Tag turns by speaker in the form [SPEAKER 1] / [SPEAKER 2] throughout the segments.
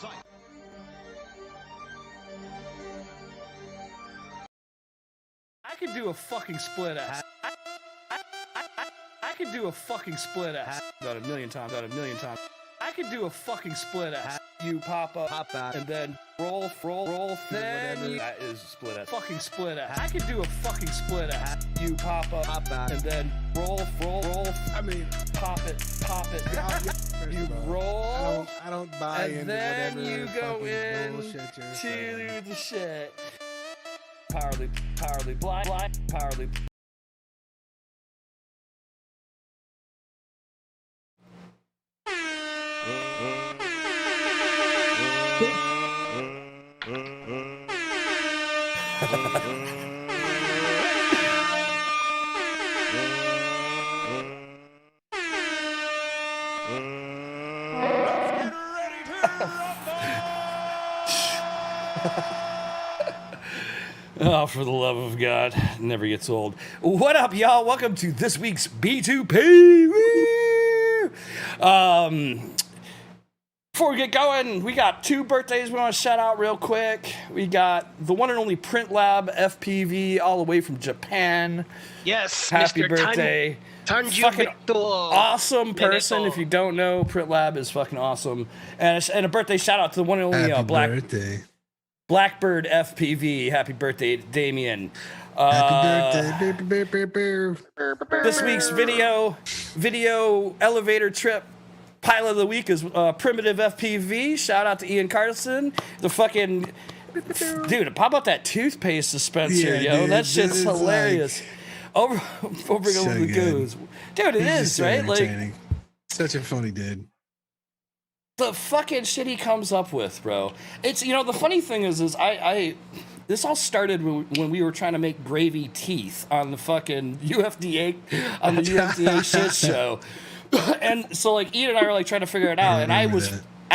[SPEAKER 1] I could do a fucking split ass. I could do a fucking split ass. Done a million times. I could do a fucking split ass. You pop out, and then roll, then that is split ass. Fucking split ass. I could do a fucking split ass. You pop out, and then roll.
[SPEAKER 2] I mean,
[SPEAKER 1] pop it. You roll.
[SPEAKER 2] I don't buy into
[SPEAKER 1] then
[SPEAKER 2] whatever
[SPEAKER 1] you go in
[SPEAKER 2] bullshit you're saying.
[SPEAKER 1] to the shit. Powerly blind, powerly. Oh, for the love of God, never gets old. What up, y'all? Welcome to this week's B2P. Before we get going, we got 2 birthdays we want to shout out real quick. We got the one and only Print Lab FPV all the way from Japan.
[SPEAKER 3] Yes,
[SPEAKER 1] happy
[SPEAKER 3] Mr.
[SPEAKER 1] birthday. Fucking awesome person. If you don't know, Print Lab is fucking awesome. And a birthday shout out to the one and only Blackbird FPV. Happy birthday, Damien.
[SPEAKER 2] Happy birthday.
[SPEAKER 1] This week's video elevator trip pilot of the week is Primitive FPV. Shout out to Ian Carlson. The fucking dude, how about that toothpaste dispenser, yo? Dude, that shit's hilarious. Like, over the goes. Dude, it is, right? Like,
[SPEAKER 2] such a funny dude.
[SPEAKER 1] The fucking shit he comes up with, bro. It's, you know, the funny thing is this all started when we were trying to make gravy teeth on the fucking UFDA shit show. And so like Ian and I were like trying to figure it out, and I'd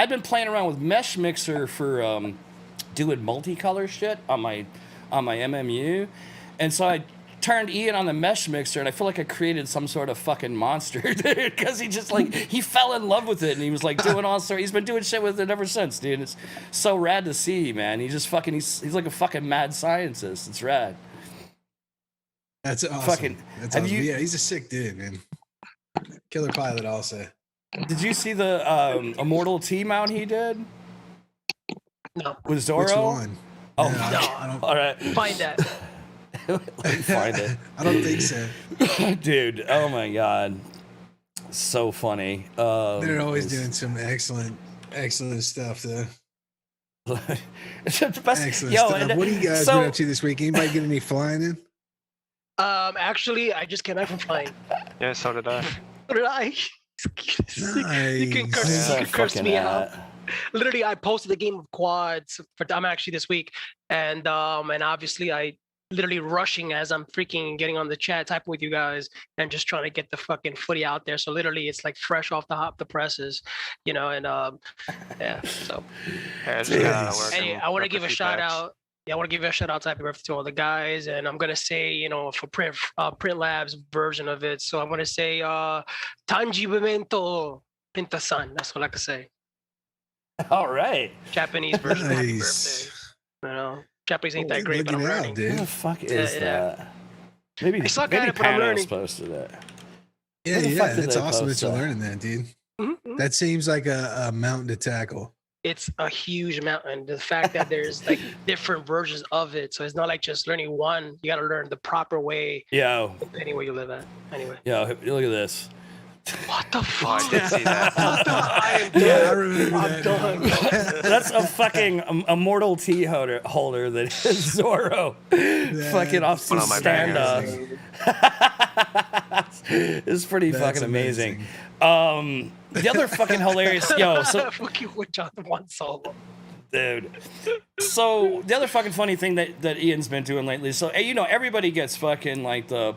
[SPEAKER 1] been playing around with Mesh Mixer for doing multicolor shit on my MMU, and so I turned Ian on the Mesh Mixer, and I feel like I created some sort of fucking monster, dude, because he just like he fell in love with it, and he was like doing all sorts. He's been doing shit with it ever since, dude. It's so rad to see, man. He just fucking he's like a fucking mad scientist. It's rad.
[SPEAKER 2] That's awesome. That's awesome. Yeah, he's a sick dude, man. Killer pilot, also.
[SPEAKER 1] Did you see the Immortal T mount he did?
[SPEAKER 3] No.
[SPEAKER 1] With Zorro?
[SPEAKER 2] Which one?
[SPEAKER 1] Oh,
[SPEAKER 3] no.
[SPEAKER 2] I don't,
[SPEAKER 1] all right.
[SPEAKER 3] Find that.
[SPEAKER 1] Find it.
[SPEAKER 2] I don't think so.
[SPEAKER 1] Dude, oh my God. So funny.
[SPEAKER 2] They're always doing some excellent stuff, though.
[SPEAKER 1] It's the best.
[SPEAKER 2] Excellent
[SPEAKER 1] Yo,
[SPEAKER 2] stuff. What are you guys been up to this week? Anybody get any flying in?
[SPEAKER 3] Actually, I just came back from flying.
[SPEAKER 4] Yeah, so did I.
[SPEAKER 3] So did I.
[SPEAKER 2] Nice.
[SPEAKER 3] You can curse me out. Literally, I posted a game of quads. I'm actually this week, and obviously I literally rushing as I'm freaking getting on the chat, typing with you guys, and just trying to get the fucking footy out there. So literally, it's like fresh off the presses, you know. And yeah, so.
[SPEAKER 4] Yeah, I just got out of work.
[SPEAKER 3] Anyway, I want to give a shout out. Yeah, I want to give a shout out to happy birthday to all the guys, and I'm gonna say, you know, for Print Lab's version of it. So I want to say, Tangibimento Pintasan. That's what I can say.
[SPEAKER 1] All right.
[SPEAKER 3] Japanese version of happy birthday. You know, Japanese ain't that great, but I'm learning.
[SPEAKER 2] Dude.
[SPEAKER 1] What the fuck is that? Maybe
[SPEAKER 3] I suck at it, but I'm learning.
[SPEAKER 1] Posted that.
[SPEAKER 2] Yeah, it's awesome that you're learning that, dude.
[SPEAKER 3] Mm-hmm.
[SPEAKER 2] That seems like a mountain to tackle.
[SPEAKER 3] It's a huge mountain. The fact that there's like different versions of it, so it's not like just learning one. You got to learn the proper way.
[SPEAKER 1] Yo.
[SPEAKER 3] Anywhere you live at. Anyway.
[SPEAKER 1] Yo, look at this.
[SPEAKER 3] What the fuck?
[SPEAKER 4] I did see that.
[SPEAKER 3] I am done.
[SPEAKER 2] Yeah, I remember
[SPEAKER 3] I'm done.
[SPEAKER 1] That's a fucking Immortal T holder that is Zorro. Fucking off some standoff. It's pretty fucking amazing. The other fucking hilarious, yo. So
[SPEAKER 3] fucking witch on one solo,
[SPEAKER 1] dude. So the other fucking funny thing that Ian's been doing lately. So you know, everybody gets fucking like the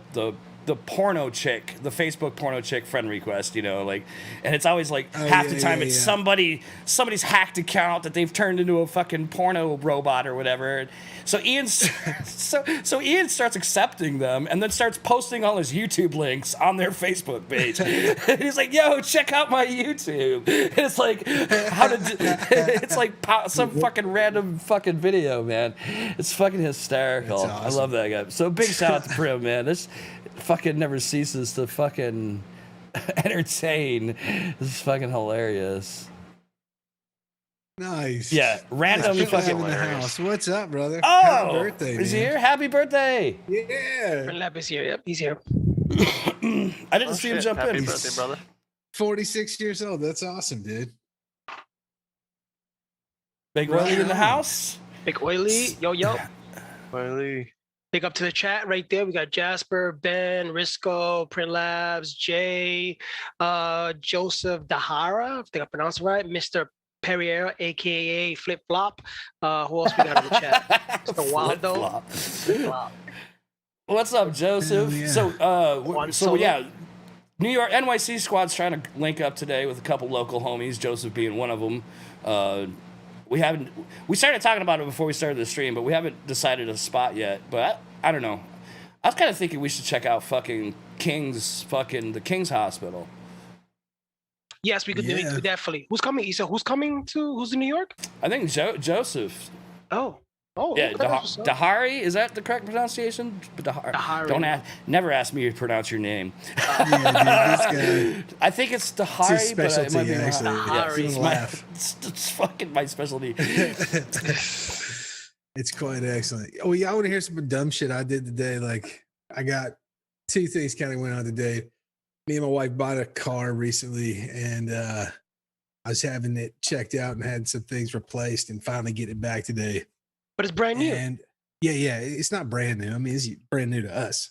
[SPEAKER 1] porno chick, the Facebook porno chick friend request, you know, like, and it's always like half the time it's somebody's hacked account that they've turned into a fucking porno robot or whatever. So Ian starts accepting them and then starts posting all his YouTube links on their Facebook page. And he's like, "Yo, check out my YouTube." And it's like it's like some fucking random fucking video, man. It's fucking hysterical. Awesome. I love that guy. So big shout out to Prim, man. This fucking never ceases to fucking entertain. This is fucking hilarious.
[SPEAKER 2] Nice.
[SPEAKER 1] Yeah, random fucking
[SPEAKER 2] in the house. What's up, brother?
[SPEAKER 1] Oh,
[SPEAKER 2] happy birthday,
[SPEAKER 1] he's
[SPEAKER 2] man.
[SPEAKER 1] here. Happy birthday.
[SPEAKER 2] Yeah.
[SPEAKER 3] Lab is here. Yep, he's here.
[SPEAKER 1] I didn't see him jump
[SPEAKER 4] Happy
[SPEAKER 1] in.
[SPEAKER 4] birthday, brother.
[SPEAKER 2] 46 years old. That's awesome, dude.
[SPEAKER 1] Big Willie in the house.
[SPEAKER 3] Big Oily. Yo.
[SPEAKER 4] Wiley.
[SPEAKER 3] Big up to the chat right there. We got Jasper, Ben, Risco, Print Labs, Jay, Joseph Dahara, I think I pronounced it right, Mr. Perrier, aka Flip Flop. Who else we got in the chat? Mr. Waldo. Flip-flop.
[SPEAKER 1] What's up, Joseph?
[SPEAKER 2] Yeah.
[SPEAKER 1] So yeah, New York NYC squad's trying to link up today with a couple local homies, Joseph being one of them. We started talking about it before we started the stream, but we haven't decided a spot yet. But I don't know. I was kind of thinking we should check out the King's Hospital.
[SPEAKER 3] Yes, we could do it definitely. Who's coming? Isa, who's coming to? Who's in New York?
[SPEAKER 1] I think Joseph.
[SPEAKER 3] Oh,
[SPEAKER 1] Yeah,
[SPEAKER 3] okay, that's what's up.
[SPEAKER 1] Dahari, is that the correct pronunciation?
[SPEAKER 3] Dahari.
[SPEAKER 1] Don't never ask me to pronounce your name.
[SPEAKER 2] Yeah, dude, this guy.
[SPEAKER 1] I think it's Dahari,
[SPEAKER 2] It's his
[SPEAKER 1] but it might
[SPEAKER 2] specialty,
[SPEAKER 1] be wrong.
[SPEAKER 2] actually.
[SPEAKER 3] Dahari.
[SPEAKER 2] Give him a laugh.
[SPEAKER 1] It's fucking my specialty.
[SPEAKER 2] It's quite excellent. Oh, yeah, I want to hear some dumb shit I did today. Like, I got two things kind of went on today. Me and my wife bought a car recently, and I was having it checked out and had some things replaced and finally get it back today.
[SPEAKER 3] But it's brand new.
[SPEAKER 2] And yeah, it's not brand new. I mean, it's brand new to us.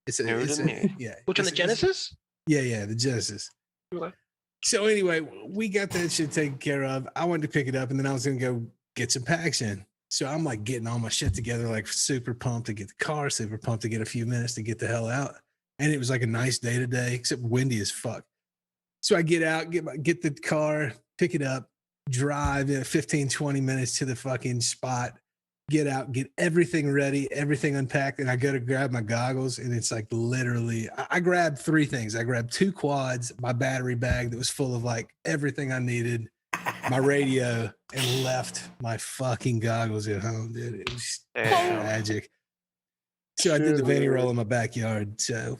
[SPEAKER 2] It's
[SPEAKER 4] New to me.
[SPEAKER 2] yeah.
[SPEAKER 3] Which one, the Genesis?
[SPEAKER 2] Yeah, the Genesis.
[SPEAKER 3] Okay.
[SPEAKER 2] So anyway, we got that shit taken care of. I wanted to pick it up, and then I was gonna go get some packs in. So I'm like getting all my shit together, like super pumped to get the car, super pumped to get a few minutes to get the hell out. And it was like a nice day today, except windy as fuck. So I get out, get the car, pick it up, drive 15, 20 minutes to the fucking spot, get out, get everything ready, everything unpacked. And I go to grab my goggles, and it's like literally, I grabbed three things. I grabbed 2 quads, my battery bag that was full of like everything I needed, my radio, and left my fucking goggles at home, dude. It was tragic. So I did the Vanny roll in my backyard. So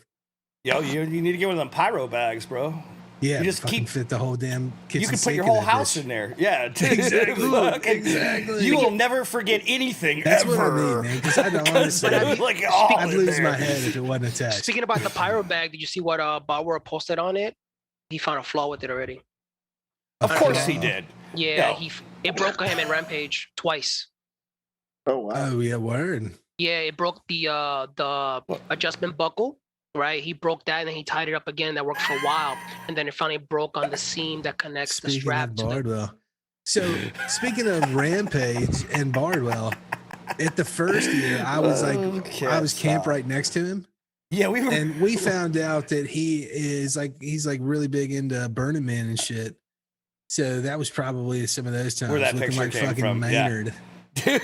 [SPEAKER 1] Yo, you need to get one of them pyro bags, bro.
[SPEAKER 2] yeah,
[SPEAKER 1] You just keep
[SPEAKER 2] fit the whole damn kitchen.
[SPEAKER 1] You can put
[SPEAKER 2] sink
[SPEAKER 1] your
[SPEAKER 2] in
[SPEAKER 1] whole
[SPEAKER 2] that
[SPEAKER 1] house
[SPEAKER 2] bitch.
[SPEAKER 1] in there. Yeah, dude.
[SPEAKER 2] Exactly. Exactly.
[SPEAKER 1] You will never forget anything
[SPEAKER 2] That's
[SPEAKER 1] ever.
[SPEAKER 2] what I mean, man. Because I'd honestly,
[SPEAKER 1] like all
[SPEAKER 2] I'd
[SPEAKER 1] in
[SPEAKER 2] lose
[SPEAKER 1] there.
[SPEAKER 2] my head if it wasn't attached.
[SPEAKER 3] Speaking about the pyro bag, did you see what Bauer posted on it? He found a flaw with it already.
[SPEAKER 1] Of course he did.
[SPEAKER 3] Yeah,
[SPEAKER 1] Yo.
[SPEAKER 3] it broke him in Rampage twice.
[SPEAKER 5] Oh wow.
[SPEAKER 2] Oh yeah, word.
[SPEAKER 3] Yeah, it broke the adjustment buckle, right? He broke that and then he tied it up again. That worked for a while, and then it finally broke on the seam that connects the
[SPEAKER 2] Speaking
[SPEAKER 3] strap
[SPEAKER 2] of
[SPEAKER 3] to the.
[SPEAKER 2] Bardwell. So speaking of Rampage and Bardwell, at the first year, I was I was camped right next to him.
[SPEAKER 1] Yeah, we were.
[SPEAKER 2] And we found out that he's like really big into Burning Man and shit. So that was probably some of those times
[SPEAKER 1] Where that
[SPEAKER 2] looking
[SPEAKER 1] picture
[SPEAKER 2] like
[SPEAKER 1] came
[SPEAKER 2] fucking
[SPEAKER 1] from, yeah.
[SPEAKER 2] Maynard.
[SPEAKER 1] Dude,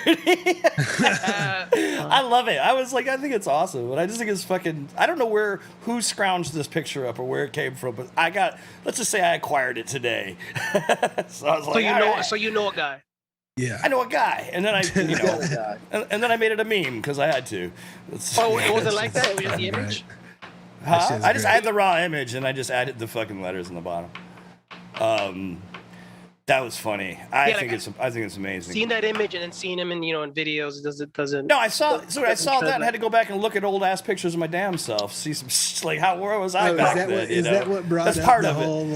[SPEAKER 1] I love it. I think it's awesome, but I just think it's fucking. I don't know who scrounged this picture up or where it came from, but let's just say I acquired it today. So I was like,
[SPEAKER 3] So you know a guy.
[SPEAKER 2] Yeah.
[SPEAKER 1] I know a guy, and then and then I made it a meme because I had to.
[SPEAKER 3] Oh, it wasn't like that. It was just the
[SPEAKER 2] Right.
[SPEAKER 3] image.
[SPEAKER 1] Huh?
[SPEAKER 2] That shit's
[SPEAKER 1] I had the raw image, and I just added the fucking letters in the bottom. That was funny. I think it's amazing.
[SPEAKER 3] Seeing that image and then seeing him in in videos doesn't.
[SPEAKER 1] No, I saw that and had to go back and look at old ass pictures of my damn self. See some like where was I back then?
[SPEAKER 2] Is that what brought
[SPEAKER 1] That's
[SPEAKER 2] up
[SPEAKER 1] part
[SPEAKER 2] the
[SPEAKER 1] of
[SPEAKER 2] whole?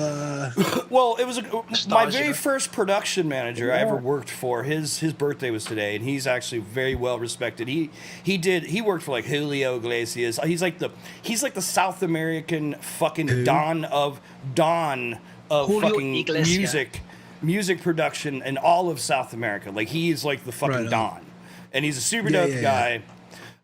[SPEAKER 1] Well, it was my
[SPEAKER 3] Nostalgia.
[SPEAKER 1] very first production manager I ever worked for. His birthday was today, and he's actually very well respected. He worked for like Julio Iglesias. He's like the South American fucking Don of
[SPEAKER 3] Julio
[SPEAKER 1] fucking
[SPEAKER 3] Iglesias.
[SPEAKER 1] music production in all of South America. Like he is like the fucking
[SPEAKER 2] Right on.
[SPEAKER 1] Don, and he's a super
[SPEAKER 2] Yeah,
[SPEAKER 1] dope
[SPEAKER 2] yeah,
[SPEAKER 1] guy.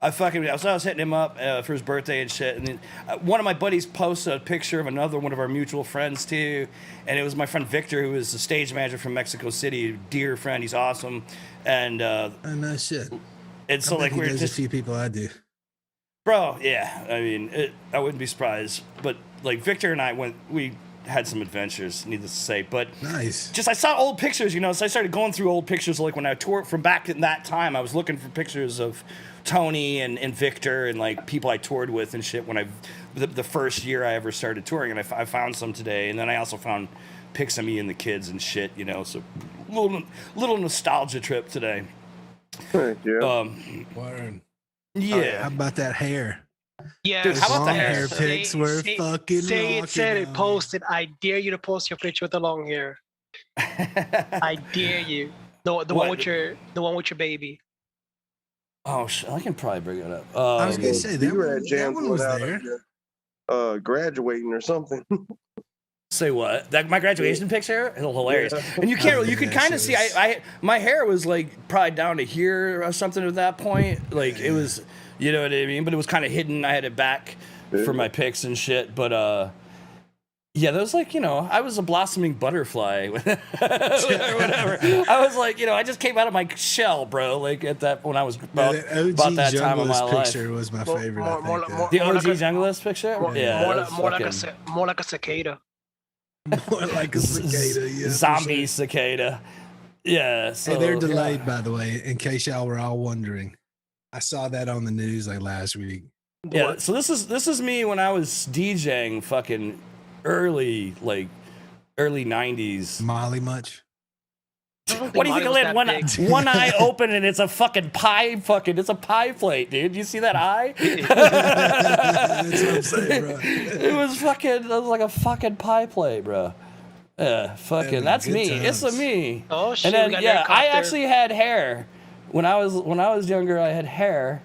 [SPEAKER 1] I was hitting him up for his birthday and shit, and then, one of my buddies posted a picture of another one of our mutual friends too, and it was my friend Victor, who is the stage manager from Mexico City, dear friend. He's awesome, and
[SPEAKER 2] no shit.
[SPEAKER 1] And so like we're just
[SPEAKER 2] a few people I do,
[SPEAKER 1] bro. Yeah, I mean, I wouldn't be surprised, but like Victor and I we had some adventures, needless to say. But
[SPEAKER 2] nice.
[SPEAKER 1] Just I saw old pictures, you know, so I started going through old pictures like when I toured from back in that time. I was looking for pictures of Tony and Victor and like people I toured with and shit when the first year I ever started touring, and I found some today, and then I also found pics of me and the kids and shit, you know, so little nostalgia trip today.
[SPEAKER 4] Yeah.
[SPEAKER 2] Word.
[SPEAKER 1] Yeah.
[SPEAKER 2] How about that hair?
[SPEAKER 3] Yeah,
[SPEAKER 1] dude, how about the hair?
[SPEAKER 2] Pics were fucking
[SPEAKER 3] say it, said it,
[SPEAKER 2] rocking,
[SPEAKER 3] post it. I dare you to post your picture with the long hair. I dare you. The one with your baby.
[SPEAKER 1] Oh shit! I can probably bring it up.
[SPEAKER 2] I was gonna say
[SPEAKER 4] You were at
[SPEAKER 2] that one was there.
[SPEAKER 4] Graduating or something.
[SPEAKER 1] Say what? That my graduation picture? It's hilarious.
[SPEAKER 4] Yeah.
[SPEAKER 1] And you
[SPEAKER 2] Yeah,
[SPEAKER 1] could kind of see my hair was like probably down to here or something at that point. Like it was, you know what I mean? But it was kind of hidden. I had it back for my pics and shit. But yeah, that was like, you know, I was a blossoming butterfly or whatever. I was like, you know, I just came out of my shell, bro. Like at that when I was about that time of my life.
[SPEAKER 2] Picture was my favorite.
[SPEAKER 1] The OG Junglist picture?
[SPEAKER 3] More like a cicada.
[SPEAKER 2] More like a cicada, yeah.
[SPEAKER 1] Zombie cicada. Yeah. So,
[SPEAKER 2] hey, they're delayed, by the way, in case y'all were all wondering. I saw that on the news like last week.
[SPEAKER 1] Yeah. So this is me when I was DJing fucking early 90s.
[SPEAKER 2] Molly much?
[SPEAKER 1] What do you think I had one eye open and it's a fucking pie it's a pie plate, dude. You see that eye?
[SPEAKER 2] That's what I'm saying, bro.
[SPEAKER 1] It was like a fucking pie plate, bro. Yeah, fucking that's me.
[SPEAKER 2] Times.
[SPEAKER 1] It's a me.
[SPEAKER 3] Oh shit.
[SPEAKER 1] And then I actually had hair. When I was younger, I had hair.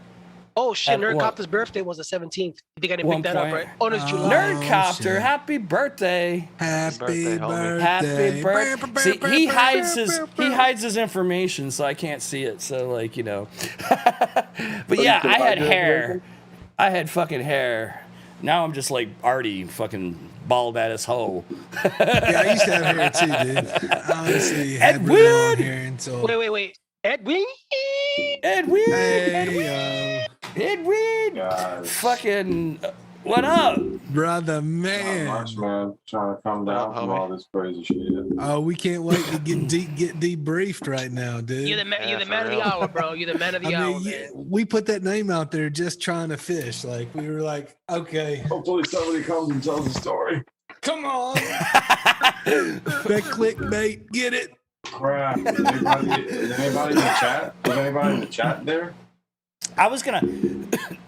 [SPEAKER 3] Oh shit, Nerdcopter's birthday was the 17th. You think I didn't pick that up, right? Oh, no, it's July.
[SPEAKER 1] Nerdcopter,
[SPEAKER 2] shit.
[SPEAKER 1] Happy birthday.
[SPEAKER 2] Happy birthday.
[SPEAKER 1] Happy birthday. See, he hides his information, so I can't see it. So like, you know. But yeah, I had hair. I had fucking hair. Now I'm just like Artie, fucking bald ass hoe.
[SPEAKER 2] Yeah, I used to have hair too, dude. Honestly, had
[SPEAKER 1] Edwin!
[SPEAKER 2] really long hair until.
[SPEAKER 3] Wait. Edwin?
[SPEAKER 2] Hey,
[SPEAKER 1] Edwin!
[SPEAKER 5] Guys.
[SPEAKER 1] Fucking, what up?
[SPEAKER 2] brother,
[SPEAKER 5] Not
[SPEAKER 2] man.
[SPEAKER 5] much, man. Trying to come down from all this crazy shit.
[SPEAKER 2] Oh, we can't wait to get debriefed right now, dude.
[SPEAKER 3] You're the man of the hour, bro. You're the man of the hour, man.
[SPEAKER 2] We put that name out there just trying to fish. Like we were like, okay,
[SPEAKER 5] Hopefully somebody comes and tells a story.
[SPEAKER 2] come on, that clickbait, get it?
[SPEAKER 5] Crap. Is anybody in the chat? Is anybody in the chat there?
[SPEAKER 1] I was gonna,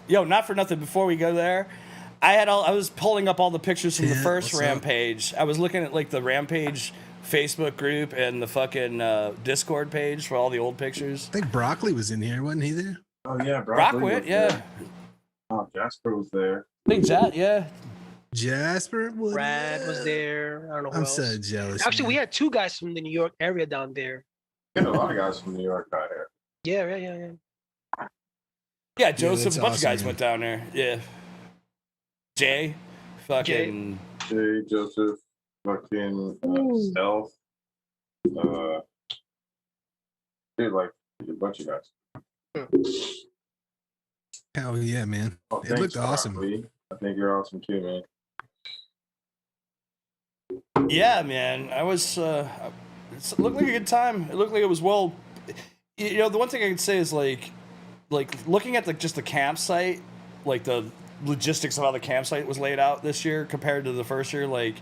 [SPEAKER 1] not for nothing. Before we go there, I was pulling up all the pictures from the first Rampage. I was looking at like the Rampage Facebook group and the fucking Discord page for all the old pictures.
[SPEAKER 2] I think Broccoli was in here, wasn't he there?
[SPEAKER 5] Oh yeah,
[SPEAKER 1] Brockwit, yeah.
[SPEAKER 5] There. Oh, Jasper was there.
[SPEAKER 1] I think yeah.
[SPEAKER 2] Jasper was.
[SPEAKER 3] Brad was there. I don't know who
[SPEAKER 2] I'm
[SPEAKER 3] else.
[SPEAKER 2] so jealous.
[SPEAKER 3] Actually,
[SPEAKER 2] man.
[SPEAKER 3] we had two guys from the New York area down there.
[SPEAKER 5] We had a lot of guys from New York out here.
[SPEAKER 3] Yeah.
[SPEAKER 1] Yeah, Joseph,
[SPEAKER 2] that's
[SPEAKER 1] a bunch
[SPEAKER 2] awesome,
[SPEAKER 1] of guys
[SPEAKER 2] man.
[SPEAKER 1] went down there. Yeah. Jay, fucking.
[SPEAKER 5] Jay, Joseph, fucking Stealth. Dude, like a bunch of guys.
[SPEAKER 2] Hell yeah, man!
[SPEAKER 5] Oh,
[SPEAKER 2] It
[SPEAKER 5] thanks,
[SPEAKER 2] looked awesome.
[SPEAKER 5] Broccoli. I think you're awesome too, man.
[SPEAKER 1] Yeah, man. I was. It looked like a good time. It looked like it was well. You know, the one thing I could say is like looking at just the campsite, like the logistics of how the campsite was laid out this year compared to the first year. Like,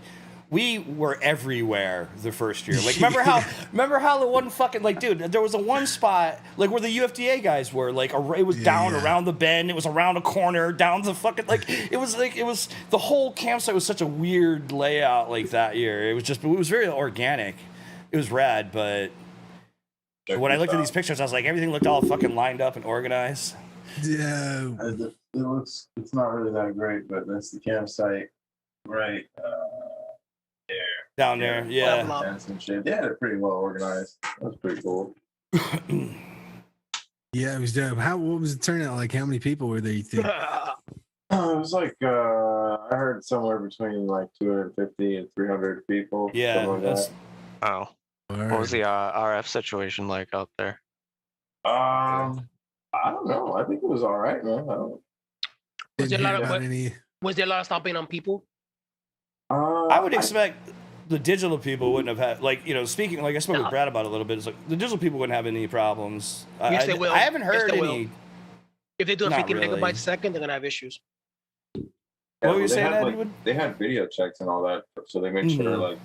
[SPEAKER 1] we were everywhere the first year. Like, remember how the one fucking dude, there was a one spot like where the UFDA guys were. Like, it was down around the bend. It was around a corner, down the fucking it was the whole campsite was such a weird layout like that year. It was very organic. It was rad, but when I looked at these pictures, I was like, everything looked all fucking lined up and organized.
[SPEAKER 2] Yeah.
[SPEAKER 5] It's not really that great, but that's the campsite right there.
[SPEAKER 1] Down there, yeah.
[SPEAKER 5] And some shit. They had it pretty well organized. That was pretty cool.
[SPEAKER 2] Yeah, it was dope. What was the turnout like? How many people were there, you think?
[SPEAKER 5] It was like I heard somewhere between like 250 and 300 people.
[SPEAKER 1] Yeah,
[SPEAKER 5] something like
[SPEAKER 1] that's
[SPEAKER 6] Oh, what was the RF situation like out there?
[SPEAKER 5] I don't know. I think it was all right, man.
[SPEAKER 3] Was there a lot of
[SPEAKER 2] any...
[SPEAKER 3] Was there a lot of stomping on people?
[SPEAKER 1] I would expect the digital people wouldn't have had, like, speaking, like I spoke with Brad about it a little bit. It's like the digital people wouldn't have any problems.
[SPEAKER 3] Yes, they will.
[SPEAKER 1] I haven't heard
[SPEAKER 3] Yes, they
[SPEAKER 1] any.
[SPEAKER 3] will. If they do a
[SPEAKER 1] Not
[SPEAKER 3] 50
[SPEAKER 1] really.
[SPEAKER 3] megabytes a second, they're gonna have issues.
[SPEAKER 1] What were you
[SPEAKER 5] they
[SPEAKER 1] saying,
[SPEAKER 5] had,
[SPEAKER 1] Eddie?
[SPEAKER 5] like, they had video checks and all that, so they made sure like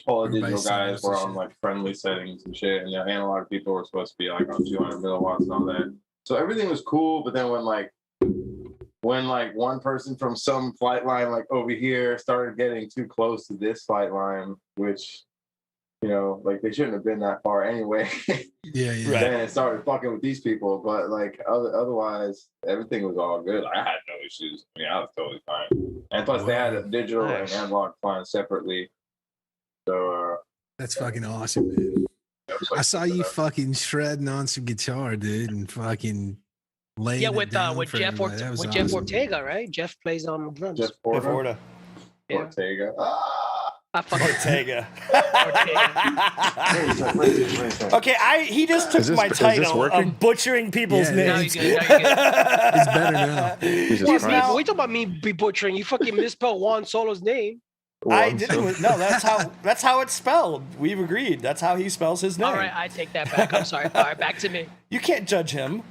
[SPEAKER 5] all the
[SPEAKER 2] Everybody
[SPEAKER 5] digital guys
[SPEAKER 2] set
[SPEAKER 5] were
[SPEAKER 2] up
[SPEAKER 5] on
[SPEAKER 2] and
[SPEAKER 5] like friendly settings and shit, and the analog people were supposed to be like on 200 milliwatts and all that. So everything was cool, but then when one person from some flight line like over here started getting too close to this flight line, which like they shouldn't have been that far anyway.
[SPEAKER 2] Yeah.
[SPEAKER 1] Right.
[SPEAKER 5] Then it started fucking with these people, but like otherwise everything was all good. I had no issues. I mean, I was totally fine. And plus they had a digital
[SPEAKER 6] Nice.
[SPEAKER 5] and analog flying separately. So
[SPEAKER 2] That's fucking awesome, man.
[SPEAKER 5] it was like
[SPEAKER 2] I saw you fucking shredding on some guitar, dude, and fucking laying
[SPEAKER 3] Yeah,
[SPEAKER 2] it
[SPEAKER 3] with
[SPEAKER 2] down
[SPEAKER 3] with
[SPEAKER 2] for
[SPEAKER 3] Jeff
[SPEAKER 2] everybody. That was
[SPEAKER 3] Jeff
[SPEAKER 2] awesome.
[SPEAKER 3] Ortega, right? Jeff plays on drums.
[SPEAKER 5] Jeff
[SPEAKER 1] Jeff
[SPEAKER 5] Porter,
[SPEAKER 1] Orta.
[SPEAKER 3] Yeah.
[SPEAKER 5] Ortega.
[SPEAKER 3] I fucking
[SPEAKER 1] Ortega.
[SPEAKER 3] Ortega.
[SPEAKER 1] Okay, he just took
[SPEAKER 7] Is this-
[SPEAKER 1] my
[SPEAKER 7] is this
[SPEAKER 1] title
[SPEAKER 7] working?
[SPEAKER 1] of butchering people's
[SPEAKER 2] Yeah,
[SPEAKER 3] Now
[SPEAKER 1] names.
[SPEAKER 3] you're good. Now you're good.
[SPEAKER 2] It's better now.
[SPEAKER 7] Jesus
[SPEAKER 3] What,
[SPEAKER 7] Christ.
[SPEAKER 3] what you talking about me be butchering? You fucking misspelled Juan Solo's name.
[SPEAKER 1] I
[SPEAKER 7] Well,
[SPEAKER 1] didn't. No, that's how it's spelled. We've agreed. That's how he spells his name.
[SPEAKER 3] All right, I take that back. I'm sorry. All right, back to me.
[SPEAKER 1] You can't judge him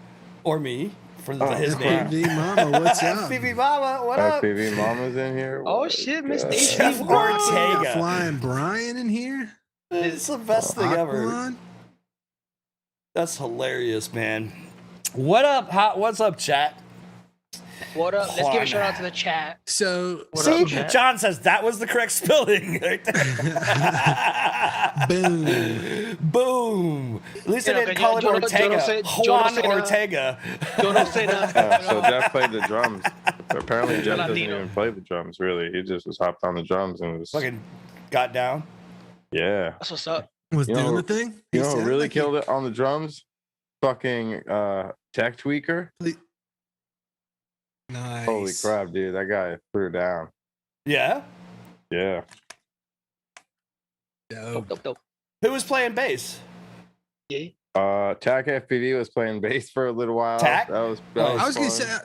[SPEAKER 1] or me for
[SPEAKER 5] Oh,
[SPEAKER 1] his name.
[SPEAKER 2] Phoebe Mama, what's up?
[SPEAKER 1] Phoebe Mama, what up?
[SPEAKER 7] FPV Mama's in here.
[SPEAKER 3] Oh
[SPEAKER 7] What?
[SPEAKER 3] shit, Miss
[SPEAKER 7] God.
[SPEAKER 3] Stacy.
[SPEAKER 1] Jeff Ortega.
[SPEAKER 2] Flying Brian in here?
[SPEAKER 1] It's the best thing ever.
[SPEAKER 2] Aqualon?
[SPEAKER 1] That's hilarious, man. What up? What's up, chat?
[SPEAKER 3] What up? Let's give
[SPEAKER 1] Juan.
[SPEAKER 3] a shout out to the chat.
[SPEAKER 2] So,
[SPEAKER 3] What
[SPEAKER 1] See,
[SPEAKER 3] up, chat?
[SPEAKER 1] John says that was the correct spelling.
[SPEAKER 2] boom.
[SPEAKER 1] Boom. At least I
[SPEAKER 3] You know,
[SPEAKER 1] didn't call him
[SPEAKER 3] Jono-
[SPEAKER 1] Ortega.
[SPEAKER 3] Jono
[SPEAKER 1] Juan
[SPEAKER 3] said,
[SPEAKER 1] Ortega.
[SPEAKER 3] Don't say that.
[SPEAKER 7] So Jeff played the drums. Apparently Jeff doesn't
[SPEAKER 3] Latino.
[SPEAKER 7] even play the drums, really. He just was hopped on the drums and was
[SPEAKER 1] Fucking got down.
[SPEAKER 7] yeah.
[SPEAKER 3] That's what's up.
[SPEAKER 2] Was
[SPEAKER 7] You
[SPEAKER 2] doing
[SPEAKER 7] know-
[SPEAKER 2] the thing?
[SPEAKER 7] You know who really killed it on the drums? Fucking Tech Tweaker.
[SPEAKER 2] Nice.
[SPEAKER 7] Holy crap, dude. That guy threw down.
[SPEAKER 1] Yeah.
[SPEAKER 7] Yeah.
[SPEAKER 2] Dope.
[SPEAKER 3] Dope.
[SPEAKER 1] Who was playing bass?
[SPEAKER 3] Yeah.
[SPEAKER 7] Tac FPV was playing bass for a little while.
[SPEAKER 1] Tac?
[SPEAKER 7] That was
[SPEAKER 2] I was gonna
[SPEAKER 7] fun.
[SPEAKER 2] say,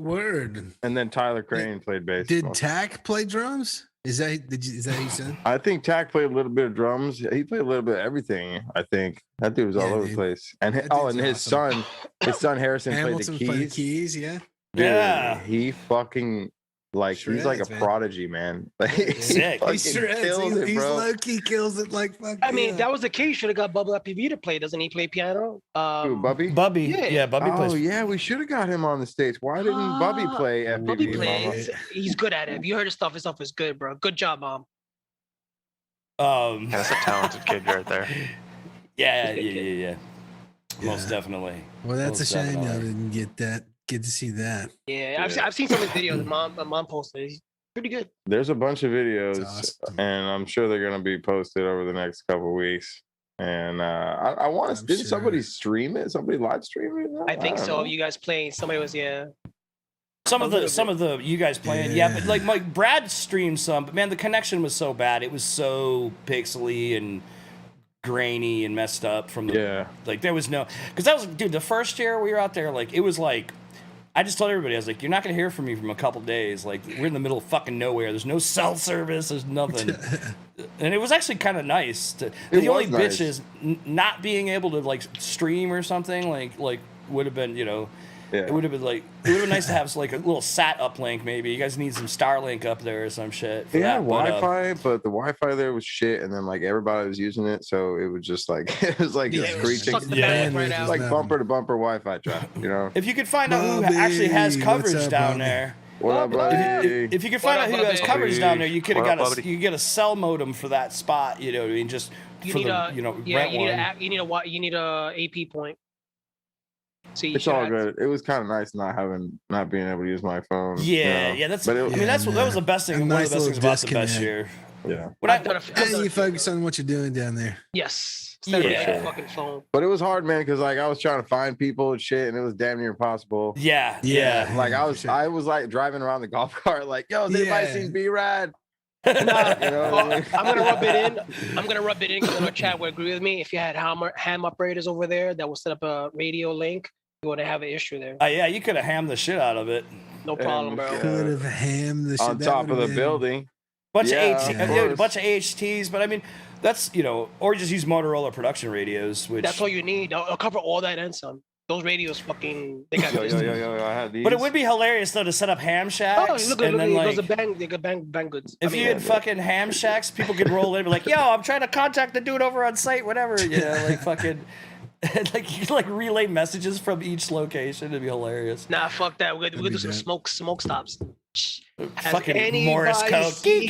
[SPEAKER 2] word.
[SPEAKER 7] And then Tyler Crane played bass.
[SPEAKER 2] Did Tack play drums? Is that what you said?
[SPEAKER 7] I think Tac played a little bit of drums. He played a little bit of everything. I think that dude was all
[SPEAKER 2] Yeah,
[SPEAKER 7] over the
[SPEAKER 2] dude.
[SPEAKER 7] place. And
[SPEAKER 2] That
[SPEAKER 7] and
[SPEAKER 2] dude's
[SPEAKER 7] his
[SPEAKER 2] awesome.
[SPEAKER 7] son Harrison
[SPEAKER 2] Hamilton
[SPEAKER 7] played the keys.
[SPEAKER 2] keys, yeah.
[SPEAKER 7] Dude,
[SPEAKER 1] Yeah.
[SPEAKER 7] he fucking he's like a
[SPEAKER 2] Shreds, man.
[SPEAKER 7] prodigy, man. Like, he
[SPEAKER 1] Sick.
[SPEAKER 7] fucking
[SPEAKER 2] He shreds.
[SPEAKER 7] kills it,
[SPEAKER 2] He's
[SPEAKER 7] bro.
[SPEAKER 2] low key kills it like fuck.
[SPEAKER 3] I mean,
[SPEAKER 2] yeah.
[SPEAKER 3] that was the case. Should have got Bubba PV to play. Doesn't he play piano?
[SPEAKER 7] Who, Bubby?
[SPEAKER 1] Bubby.
[SPEAKER 3] Yeah.
[SPEAKER 1] Yeah, Bubby
[SPEAKER 7] Oh
[SPEAKER 1] plays.
[SPEAKER 7] yeah, we should have got him on the stage. Why didn't Bubby play FPV?
[SPEAKER 3] Bubby
[SPEAKER 7] Mama?
[SPEAKER 3] plays. He's good at it. If you heard his stuff is good, bro. Good job, mom.
[SPEAKER 6] Yeah, that's a talented kid right there.
[SPEAKER 1] Yeah. Most
[SPEAKER 2] Yeah.
[SPEAKER 1] definitely.
[SPEAKER 2] Well, that's
[SPEAKER 1] Most
[SPEAKER 2] a shame y'all
[SPEAKER 1] definitely.
[SPEAKER 2] didn't get to see that.
[SPEAKER 3] Yeah,
[SPEAKER 7] Yeah.
[SPEAKER 3] I've seen some of his videos. My mom posted. He's pretty good.
[SPEAKER 7] There's a bunch of videos,
[SPEAKER 2] awesome.
[SPEAKER 7] and I'm sure they're gonna be posted over the next couple of weeks. And I want to.
[SPEAKER 2] I'm
[SPEAKER 7] Didn't
[SPEAKER 2] sure.
[SPEAKER 7] somebody stream it? Somebody live stream it?
[SPEAKER 3] I think
[SPEAKER 7] don't
[SPEAKER 3] so.
[SPEAKER 7] know.
[SPEAKER 3] You guys playing? Somebody was
[SPEAKER 1] Some of
[SPEAKER 3] A little
[SPEAKER 1] the you guys playing, yeah,
[SPEAKER 2] Yeah.
[SPEAKER 1] but like Brad streamed some, but man, the connection was so bad. It was so pixely and grainy and messed up from the
[SPEAKER 7] Yeah.
[SPEAKER 1] like there was no because that was dude the first year we were out there like it was like I just told everybody I was like you're not gonna hear from me from a couple days like we're in the middle of fucking nowhere. There's no cell service. There's nothing, and it was actually kind of nice. The only
[SPEAKER 7] was
[SPEAKER 1] bitch
[SPEAKER 7] nice.
[SPEAKER 1] is not being able to like stream or something like would have been
[SPEAKER 7] Yeah.
[SPEAKER 1] It would have been nice to have like a little sat uplink maybe. You guys need some Starlink up there or some shit. For
[SPEAKER 7] They had
[SPEAKER 1] that, but,
[SPEAKER 7] Wi-Fi, but the Wi-Fi there was shit, and then like everybody was using it, so it was just like it was like
[SPEAKER 2] Yeah,
[SPEAKER 7] a
[SPEAKER 2] it was
[SPEAKER 7] screeching,
[SPEAKER 3] sucked the
[SPEAKER 1] Yeah.
[SPEAKER 3] bandwidth right
[SPEAKER 2] It's
[SPEAKER 3] out.
[SPEAKER 7] like
[SPEAKER 2] nothing.
[SPEAKER 7] bumper to bumper Wi-Fi traffic, you know.
[SPEAKER 1] if you could find out who
[SPEAKER 2] Bobby,
[SPEAKER 1] actually has
[SPEAKER 2] what's
[SPEAKER 1] coverage
[SPEAKER 2] up,
[SPEAKER 1] down
[SPEAKER 2] Bobby?
[SPEAKER 1] there,
[SPEAKER 7] What up,
[SPEAKER 3] What up?
[SPEAKER 7] buddy?
[SPEAKER 1] if you could
[SPEAKER 3] What
[SPEAKER 1] find
[SPEAKER 3] up,
[SPEAKER 1] out who
[SPEAKER 3] Bobby?
[SPEAKER 1] has coverage down there, you could have
[SPEAKER 6] What up,
[SPEAKER 1] got a
[SPEAKER 6] Bobby?
[SPEAKER 1] you could get a cell modem for that spot. You know what I mean? Just
[SPEAKER 3] You
[SPEAKER 1] for
[SPEAKER 3] need
[SPEAKER 1] the
[SPEAKER 3] a yeah.
[SPEAKER 1] rent
[SPEAKER 3] You need
[SPEAKER 1] one.
[SPEAKER 3] you need a AP point. See,
[SPEAKER 7] It's all good. It was kind of nice not being able to use my phone. you
[SPEAKER 1] Yeah,
[SPEAKER 7] know?
[SPEAKER 1] yeah. That's
[SPEAKER 7] But
[SPEAKER 1] I
[SPEAKER 7] it,
[SPEAKER 1] mean that was the best thing.
[SPEAKER 2] A
[SPEAKER 1] One
[SPEAKER 2] nice
[SPEAKER 1] of the best things
[SPEAKER 2] little
[SPEAKER 1] about the best
[SPEAKER 2] disconnect.
[SPEAKER 1] year.
[SPEAKER 7] Yeah.
[SPEAKER 1] When
[SPEAKER 3] I've done a
[SPEAKER 2] And
[SPEAKER 3] few,
[SPEAKER 2] you focus on what you're doing down there.
[SPEAKER 3] yes. Instead of
[SPEAKER 1] Yeah.
[SPEAKER 3] your fucking phone.
[SPEAKER 7] But it was hard, man, because like I was trying to find people and shit, and it was damn near impossible.
[SPEAKER 1] Yeah.
[SPEAKER 7] Like
[SPEAKER 2] Yeah,
[SPEAKER 7] I
[SPEAKER 2] for
[SPEAKER 7] was,
[SPEAKER 2] sure.
[SPEAKER 7] I was like driving around the golf cart, like, yo, has anybody
[SPEAKER 2] Yeah.
[SPEAKER 7] seen B-Rad?
[SPEAKER 3] Nah,
[SPEAKER 7] You know what I mean?
[SPEAKER 3] I'm gonna rub it in. I'm gonna rub it in because I know Chad would agree with me. If you had ham operators over there that will set up a radio link, you wouldn't have an issue there.
[SPEAKER 1] Yeah, you could have hammed the shit out of it.
[SPEAKER 3] No problem, bro.
[SPEAKER 7] yeah.
[SPEAKER 2] Could have hammed the shit.
[SPEAKER 7] On
[SPEAKER 2] that
[SPEAKER 7] top of
[SPEAKER 2] would've
[SPEAKER 7] the
[SPEAKER 2] been-
[SPEAKER 7] building.
[SPEAKER 1] Bunch
[SPEAKER 7] Yeah,
[SPEAKER 1] of
[SPEAKER 7] of
[SPEAKER 1] AT,
[SPEAKER 7] course.
[SPEAKER 1] a bunch of HTs, but I mean, that's or just use Motorola production radios, which.
[SPEAKER 3] That's all you need. I'll cover all that and some. Those radios fucking they got this.
[SPEAKER 7] Yo, I had these.
[SPEAKER 1] But it would be hilarious though to set up ham
[SPEAKER 3] Oh,
[SPEAKER 1] shacks
[SPEAKER 3] look,
[SPEAKER 1] and then
[SPEAKER 3] those are
[SPEAKER 1] like.
[SPEAKER 3] they could bang goods.
[SPEAKER 1] If you had fucking ham shacks, people could roll in and be like, "Yo, I'm trying to contact the dude over on site, whatever." like fucking, like you could like relay messages from each location. It'd be hilarious.
[SPEAKER 3] Nah, fuck that. We're gonna do
[SPEAKER 2] be
[SPEAKER 3] some
[SPEAKER 2] dope.
[SPEAKER 3] smoke stops. Has
[SPEAKER 1] Fucking Morse
[SPEAKER 3] anybody
[SPEAKER 1] code.
[SPEAKER 3] seen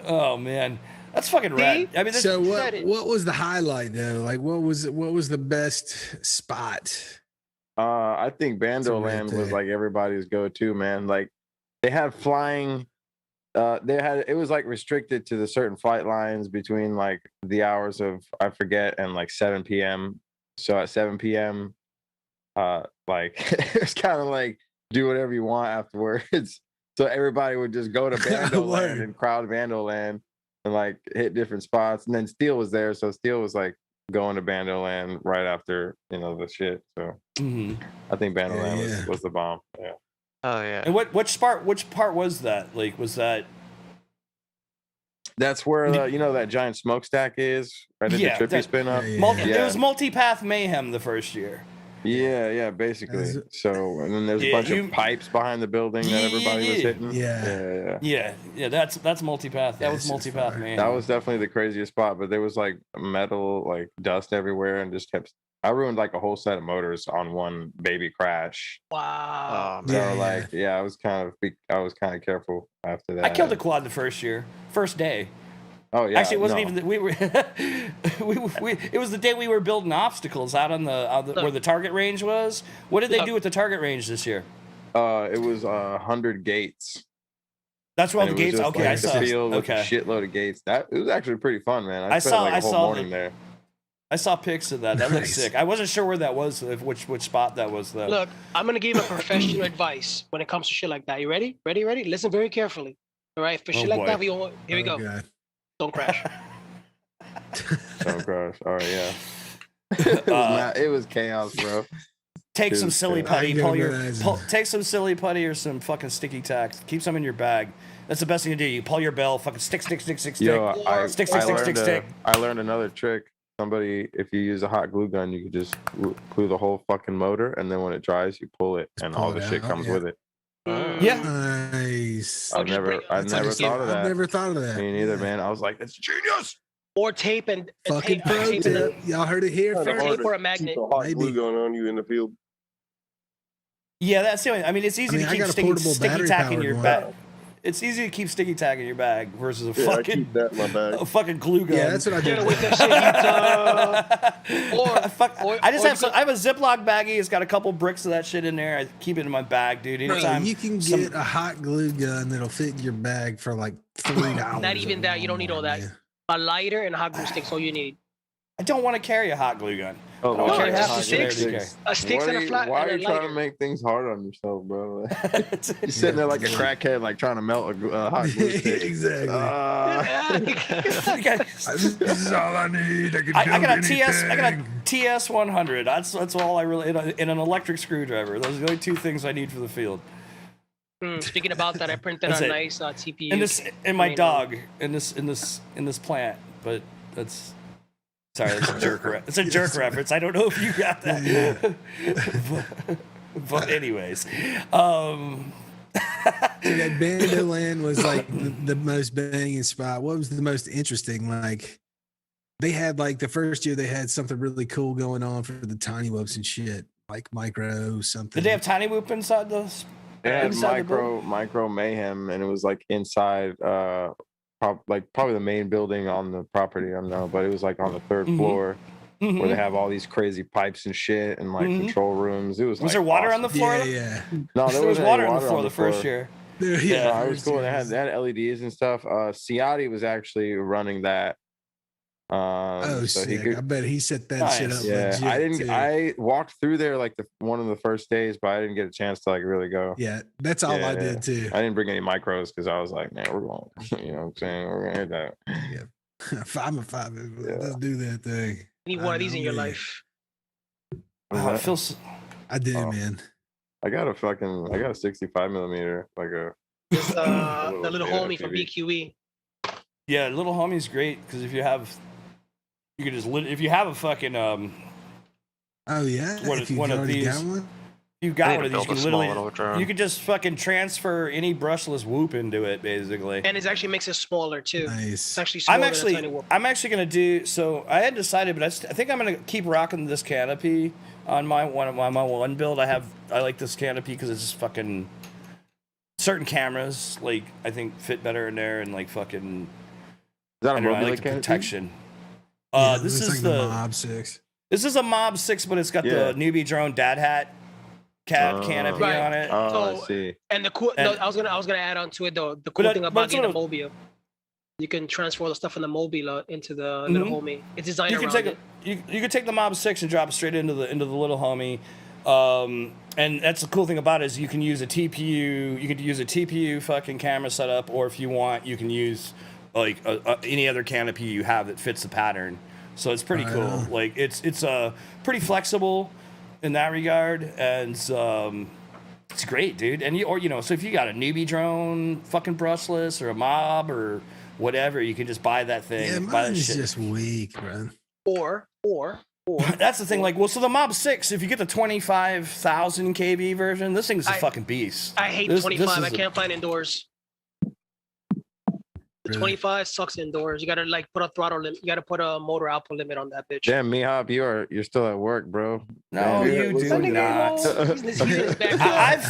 [SPEAKER 1] Oh man, that's fucking rad. I mean, this,
[SPEAKER 2] So
[SPEAKER 3] said it.
[SPEAKER 2] what was the highlight though? Like what was the best spot?
[SPEAKER 7] I think Bando
[SPEAKER 2] right
[SPEAKER 7] Land was
[SPEAKER 2] there.
[SPEAKER 7] like everybody's go-to, man. Like they had flying. It was like restricted to the certain flight lines between like the hours of I forget and like 7 p.m. So at 7 p.m. Like it was kind of like do whatever you want afterwards. So everybody would just go to Bando Land
[SPEAKER 2] Word.
[SPEAKER 7] and crowd Bando Land and like hit different spots. And then Steel was there, so Steel was like going to Bando Land right after the shit. So
[SPEAKER 1] mhm.
[SPEAKER 7] I think Bando
[SPEAKER 2] Yeah,
[SPEAKER 7] Land
[SPEAKER 2] yeah.
[SPEAKER 7] was the bomb. Yeah.
[SPEAKER 6] Oh yeah.
[SPEAKER 1] And which part was that? Like, was that?
[SPEAKER 7] That's where that giant smokestack is, right at
[SPEAKER 1] Yeah,
[SPEAKER 7] the trippy
[SPEAKER 1] that-
[SPEAKER 7] spin up.
[SPEAKER 2] Yeah,
[SPEAKER 1] It was multi-path mayhem the first year.
[SPEAKER 7] Yeah, basically.
[SPEAKER 2] Is it-
[SPEAKER 7] So, and then there's a bunch of pipes behind the building that everybody was hitting.
[SPEAKER 2] Yeah.
[SPEAKER 1] Yeah. That's multi-path. That
[SPEAKER 2] Yeah,
[SPEAKER 1] was
[SPEAKER 2] it's just
[SPEAKER 1] multi-path
[SPEAKER 2] fire.
[SPEAKER 1] mayhem.
[SPEAKER 7] That was definitely the craziest spot, but there was like metal, like dust everywhere, and just kept. I ruined like a whole set of motors on one baby crash.
[SPEAKER 3] Wow.
[SPEAKER 6] Oh,
[SPEAKER 7] So
[SPEAKER 6] man.
[SPEAKER 2] Yeah.
[SPEAKER 7] I was kind of careful after that.
[SPEAKER 1] I killed a quad the first day.
[SPEAKER 7] Oh yeah.
[SPEAKER 1] Actually, it wasn't
[SPEAKER 7] no.
[SPEAKER 1] even that we were. It was the day we were building obstacles out on the where the target range was. What did they do at the target range this year?
[SPEAKER 7] It was 100 gates.
[SPEAKER 1] That's where all
[SPEAKER 7] And
[SPEAKER 1] the
[SPEAKER 7] it was
[SPEAKER 1] gates.
[SPEAKER 7] just,
[SPEAKER 1] Okay,
[SPEAKER 7] like,
[SPEAKER 1] I
[SPEAKER 7] the
[SPEAKER 1] saw.
[SPEAKER 7] field with a
[SPEAKER 1] Okay,
[SPEAKER 7] shitload of gates. It was actually pretty fun, man.
[SPEAKER 1] I
[SPEAKER 7] spent
[SPEAKER 1] saw-
[SPEAKER 7] like
[SPEAKER 1] I
[SPEAKER 7] a whole
[SPEAKER 1] saw
[SPEAKER 7] morning there.
[SPEAKER 1] I saw pics of that. That looked
[SPEAKER 2] Nice.
[SPEAKER 1] sick. I wasn't sure where that was. Which spot that was though.
[SPEAKER 3] Look, I'm gonna give you professional advice when it comes to shit like that. You ready? Ready? Listen very carefully. All right, for shit
[SPEAKER 1] Oh,
[SPEAKER 3] like
[SPEAKER 1] boy.
[SPEAKER 3] that, here we go.
[SPEAKER 2] God.
[SPEAKER 3] Don't crash.
[SPEAKER 7] Oh gosh. All right, yeah. It was chaos, bro.
[SPEAKER 1] Take some
[SPEAKER 7] Dude,
[SPEAKER 1] silly
[SPEAKER 7] yeah.
[SPEAKER 1] putty.
[SPEAKER 2] I can imagine.
[SPEAKER 1] Take some silly putty or some fucking sticky tack. Keep some in your bag. That's the best thing to do. You pull your bell. Fucking stick.
[SPEAKER 7] Yo,
[SPEAKER 1] Stick.
[SPEAKER 7] I learned another trick. Somebody, if you use a hot glue gun, you could just glue the whole fucking motor, and then when it dries, you pull it, and
[SPEAKER 2] pull
[SPEAKER 7] all
[SPEAKER 2] it
[SPEAKER 7] the shit
[SPEAKER 2] out,
[SPEAKER 7] comes
[SPEAKER 2] yeah.
[SPEAKER 7] with it.
[SPEAKER 1] Yeah.
[SPEAKER 2] Nice.
[SPEAKER 3] Oh,
[SPEAKER 7] I've
[SPEAKER 3] just
[SPEAKER 7] never
[SPEAKER 3] bring-
[SPEAKER 7] thought of that.
[SPEAKER 2] I've never thought of that.
[SPEAKER 7] Me neither,
[SPEAKER 2] Yeah.
[SPEAKER 7] man. I was like, that's genius.
[SPEAKER 3] Or tape and
[SPEAKER 2] Fucking
[SPEAKER 3] tape,
[SPEAKER 2] pro
[SPEAKER 3] tape
[SPEAKER 2] tip. Y'all heard it here
[SPEAKER 4] Kinda
[SPEAKER 3] Tape
[SPEAKER 2] first.
[SPEAKER 4] hard
[SPEAKER 3] or a
[SPEAKER 4] to
[SPEAKER 3] magnet.
[SPEAKER 4] keep a hot
[SPEAKER 2] Maybe.
[SPEAKER 4] glue gun on you in the field.
[SPEAKER 1] Yeah, that's the only. I mean, it's easy
[SPEAKER 2] I
[SPEAKER 1] to
[SPEAKER 2] got
[SPEAKER 1] keep
[SPEAKER 2] a
[SPEAKER 1] sticky
[SPEAKER 2] portable
[SPEAKER 1] tack in
[SPEAKER 2] battery-powered
[SPEAKER 1] your
[SPEAKER 2] one.
[SPEAKER 1] bag. It's easy to keep sticky tack in your bag versus a
[SPEAKER 4] Yeah, I
[SPEAKER 1] fucking
[SPEAKER 4] keep that in my bag.
[SPEAKER 1] a fucking glue gun.
[SPEAKER 2] Yeah, that's what I
[SPEAKER 3] Get
[SPEAKER 2] did.
[SPEAKER 3] away with that shit.
[SPEAKER 1] I just have I have a Ziploc baggie. It's got a couple bricks of that shit in there. I keep it in my bag, dude.
[SPEAKER 2] Bro,
[SPEAKER 1] Anytime
[SPEAKER 2] you can
[SPEAKER 1] some-
[SPEAKER 2] get a hot glue gun that'll fit in your bag for like $3.
[SPEAKER 3] Not even that. You don't need all that.
[SPEAKER 2] Yeah.
[SPEAKER 3] A lighter and a hot glue stick's all you need.
[SPEAKER 1] I don't want to carry a hot glue gun.
[SPEAKER 7] Oh,
[SPEAKER 1] I don't
[SPEAKER 3] No,
[SPEAKER 1] carry
[SPEAKER 3] it's
[SPEAKER 1] half
[SPEAKER 3] just
[SPEAKER 1] the shit I
[SPEAKER 3] sticks.
[SPEAKER 1] do carry.
[SPEAKER 3] A sticks and a flat
[SPEAKER 7] Why
[SPEAKER 3] and
[SPEAKER 7] are
[SPEAKER 3] a
[SPEAKER 7] you trying
[SPEAKER 3] lighter.
[SPEAKER 7] to make things hard on yourself, bro?
[SPEAKER 1] It's-
[SPEAKER 7] You're sitting there like a crackhead, like trying to melt a hot glue stick.
[SPEAKER 2] Exactly.
[SPEAKER 1] You got-
[SPEAKER 2] This is all I need. I can
[SPEAKER 1] I got a
[SPEAKER 2] build
[SPEAKER 1] TS. I got a
[SPEAKER 2] anything.
[SPEAKER 1] TS 100. That's all I really in an electric screwdriver. Those are the only two things I need for the field.
[SPEAKER 3] Speaking about that, I printed
[SPEAKER 1] That's
[SPEAKER 3] a
[SPEAKER 1] it.
[SPEAKER 3] nice TPU.
[SPEAKER 1] And my
[SPEAKER 3] Green
[SPEAKER 1] dog in this plant. But that's sorry, that's a jerk. It's a jerk reference. I don't know if you got that. but anyways,
[SPEAKER 2] So that Bando Land was like the most banging spot. What was the most interesting? Like they had like the first year they had something really cool going on for the tiny whoops and shit, like micro something.
[SPEAKER 1] did they have tiny whoop inside those?
[SPEAKER 7] They had
[SPEAKER 1] Inside the
[SPEAKER 7] micro mayhem, and it was like inside, probably the main building on the property. I don't know, but it was like on the third
[SPEAKER 1] Mhm.
[SPEAKER 7] floor, where they have all these crazy pipes and shit and like control rooms. It was
[SPEAKER 1] Was
[SPEAKER 7] like
[SPEAKER 1] there water
[SPEAKER 7] awesome.
[SPEAKER 1] on the floor?
[SPEAKER 2] Yeah.
[SPEAKER 7] No,
[SPEAKER 1] There was water on the floor the first year.
[SPEAKER 2] Yeah.
[SPEAKER 7] No, it was cool. They had LEDs and stuff. Ciotti was actually running that.
[SPEAKER 2] Oh,
[SPEAKER 7] so
[SPEAKER 2] sick.
[SPEAKER 7] he could,
[SPEAKER 2] I bet he set that shit
[SPEAKER 1] Nice.
[SPEAKER 2] up.
[SPEAKER 7] yeah,
[SPEAKER 2] legit,
[SPEAKER 7] I didn't.
[SPEAKER 2] too.
[SPEAKER 7] I walked through there like one of the first days, but I didn't get a chance to like really go.
[SPEAKER 2] Yeah, that's all I
[SPEAKER 7] Yeah.
[SPEAKER 2] did too.
[SPEAKER 7] I didn't bring any micros because I was like, man, we're going. You know what I'm saying? We're gonna hit that.
[SPEAKER 2] I'm a five. Let's do that thing.
[SPEAKER 3] You need one of these in your
[SPEAKER 2] man.
[SPEAKER 3] life.
[SPEAKER 1] Oh, it feels.
[SPEAKER 2] I do,
[SPEAKER 7] Oh.
[SPEAKER 2] man.
[SPEAKER 7] I got a 65 millimeter, like a
[SPEAKER 3] It's the little
[SPEAKER 7] beta
[SPEAKER 3] homie from
[SPEAKER 7] TV.
[SPEAKER 3] BQE.
[SPEAKER 1] Yeah, little homie's great because if you have, you could just if you have a fucking
[SPEAKER 2] Oh yeah.
[SPEAKER 1] One-
[SPEAKER 2] if you've
[SPEAKER 1] one of
[SPEAKER 2] already got
[SPEAKER 1] these.
[SPEAKER 2] one.
[SPEAKER 1] you've
[SPEAKER 6] I
[SPEAKER 1] got
[SPEAKER 6] need
[SPEAKER 1] one
[SPEAKER 6] to
[SPEAKER 1] of these, you
[SPEAKER 6] build a
[SPEAKER 1] can
[SPEAKER 6] small
[SPEAKER 1] literally
[SPEAKER 6] little drone.
[SPEAKER 1] you could just fucking transfer any brushless whoop into it basically.
[SPEAKER 3] And it actually makes it smaller too.
[SPEAKER 2] Nice.
[SPEAKER 3] It's actually smaller than a tiny whoop.
[SPEAKER 1] I'm actually gonna do so. I hadn't decided, but I think I'm gonna keep rocking this canopy on my one build. I like this canopy because it's just fucking certain cameras like I think fit better in there and like fucking.
[SPEAKER 7] Is that
[SPEAKER 1] I
[SPEAKER 7] a
[SPEAKER 1] don't know, I
[SPEAKER 7] Mobility
[SPEAKER 1] like the
[SPEAKER 7] canopy?
[SPEAKER 1] protection.
[SPEAKER 2] Yeah,
[SPEAKER 1] This
[SPEAKER 2] looks
[SPEAKER 1] is
[SPEAKER 2] like
[SPEAKER 1] the
[SPEAKER 2] Mob 6.
[SPEAKER 1] this is a Mob 6, but it's got
[SPEAKER 7] Yeah.
[SPEAKER 1] the newbie drone dad hat canopy
[SPEAKER 3] Right.
[SPEAKER 1] on it.
[SPEAKER 7] Oh,
[SPEAKER 3] So-
[SPEAKER 7] I see.
[SPEAKER 3] And the cool,
[SPEAKER 1] And-
[SPEAKER 3] no, I was gonna add on to it though. The cool
[SPEAKER 1] But
[SPEAKER 3] thing
[SPEAKER 1] but
[SPEAKER 3] about
[SPEAKER 1] it's
[SPEAKER 3] getting a
[SPEAKER 1] little-
[SPEAKER 3] mobile, you can transfer all the stuff from the mobile into the little homie. It's designed
[SPEAKER 1] You can
[SPEAKER 3] around
[SPEAKER 1] take
[SPEAKER 3] it.
[SPEAKER 1] you can take the Mob 6 and drop it straight into the little homie. And that's the cool thing about it is you can use a TPU. You could use a TPU fucking camera setup, or if you want, you can use like any other canopy you have that fits the pattern. So it's pretty cool.
[SPEAKER 2] on.
[SPEAKER 1] Like it's pretty flexible in that regard, and it's great, dude. And so if you got a newbie drone, fucking brushless, or a Mob or whatever, you can just buy that thing.
[SPEAKER 2] Yeah,
[SPEAKER 1] buy that
[SPEAKER 2] mine is
[SPEAKER 1] shit.
[SPEAKER 2] just weak, bro.
[SPEAKER 3] Or
[SPEAKER 1] That's the thing. Like, well, so the Mob 6, if you get the 25,000 kb version, this thing's a fucking beast.
[SPEAKER 3] I hate
[SPEAKER 1] This
[SPEAKER 3] 25. I
[SPEAKER 1] is a-
[SPEAKER 3] can't find indoors. The
[SPEAKER 2] Really?
[SPEAKER 3] 25 sucks indoors. You gotta like put a throttle limit. You gotta put a motor output limit on that bitch.
[SPEAKER 7] Damn, Mihop, you're still at work, bro.
[SPEAKER 1] No,
[SPEAKER 7] Damn,
[SPEAKER 1] you
[SPEAKER 7] what's
[SPEAKER 1] do
[SPEAKER 7] up?
[SPEAKER 1] not.
[SPEAKER 3] He's in his backyard.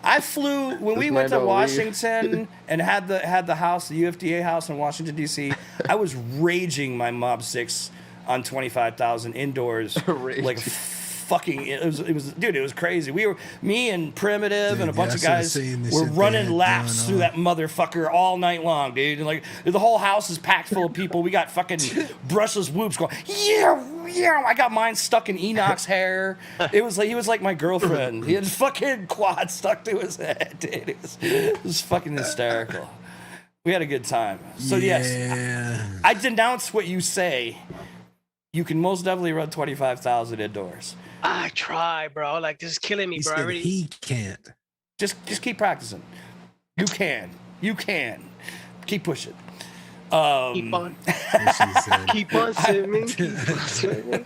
[SPEAKER 1] I flew when we
[SPEAKER 7] This
[SPEAKER 1] went
[SPEAKER 7] man
[SPEAKER 1] to
[SPEAKER 7] don't leave.
[SPEAKER 1] Washington and had the house, the UFDA house in Washington D.C. I was raging my Mob 6 on 25,000 indoors, like fucking. It was dude. It was crazy. Me and Primitive and a
[SPEAKER 2] Dude,
[SPEAKER 1] bunch
[SPEAKER 2] yeah,
[SPEAKER 1] of
[SPEAKER 2] I
[SPEAKER 1] guys
[SPEAKER 2] should've seen the
[SPEAKER 1] were
[SPEAKER 2] shit they
[SPEAKER 1] running
[SPEAKER 2] had
[SPEAKER 1] laps
[SPEAKER 2] going
[SPEAKER 1] through
[SPEAKER 2] on.
[SPEAKER 1] that motherfucker all night long, dude. And like the whole house is packed full of people. We got fucking brushless whoops going. Yeah. I got mine stuck in Enoch's hair. It was like he was like my girlfriend. He had his fucking quad stuck to his head, dude. It was fucking hysterical. We had a good time. So yes,
[SPEAKER 2] Yeah.
[SPEAKER 1] I denounce what you say. You can most definitely run 25,000 indoors.
[SPEAKER 3] I try, bro. Like this is killing me,
[SPEAKER 2] He
[SPEAKER 3] bro. I
[SPEAKER 2] said
[SPEAKER 3] really,
[SPEAKER 2] he can't.
[SPEAKER 1] Just keep practicing. You can. Keep pushing.
[SPEAKER 3] keep on,
[SPEAKER 2] What she said.
[SPEAKER 3] keep on swimming, keep on swimming.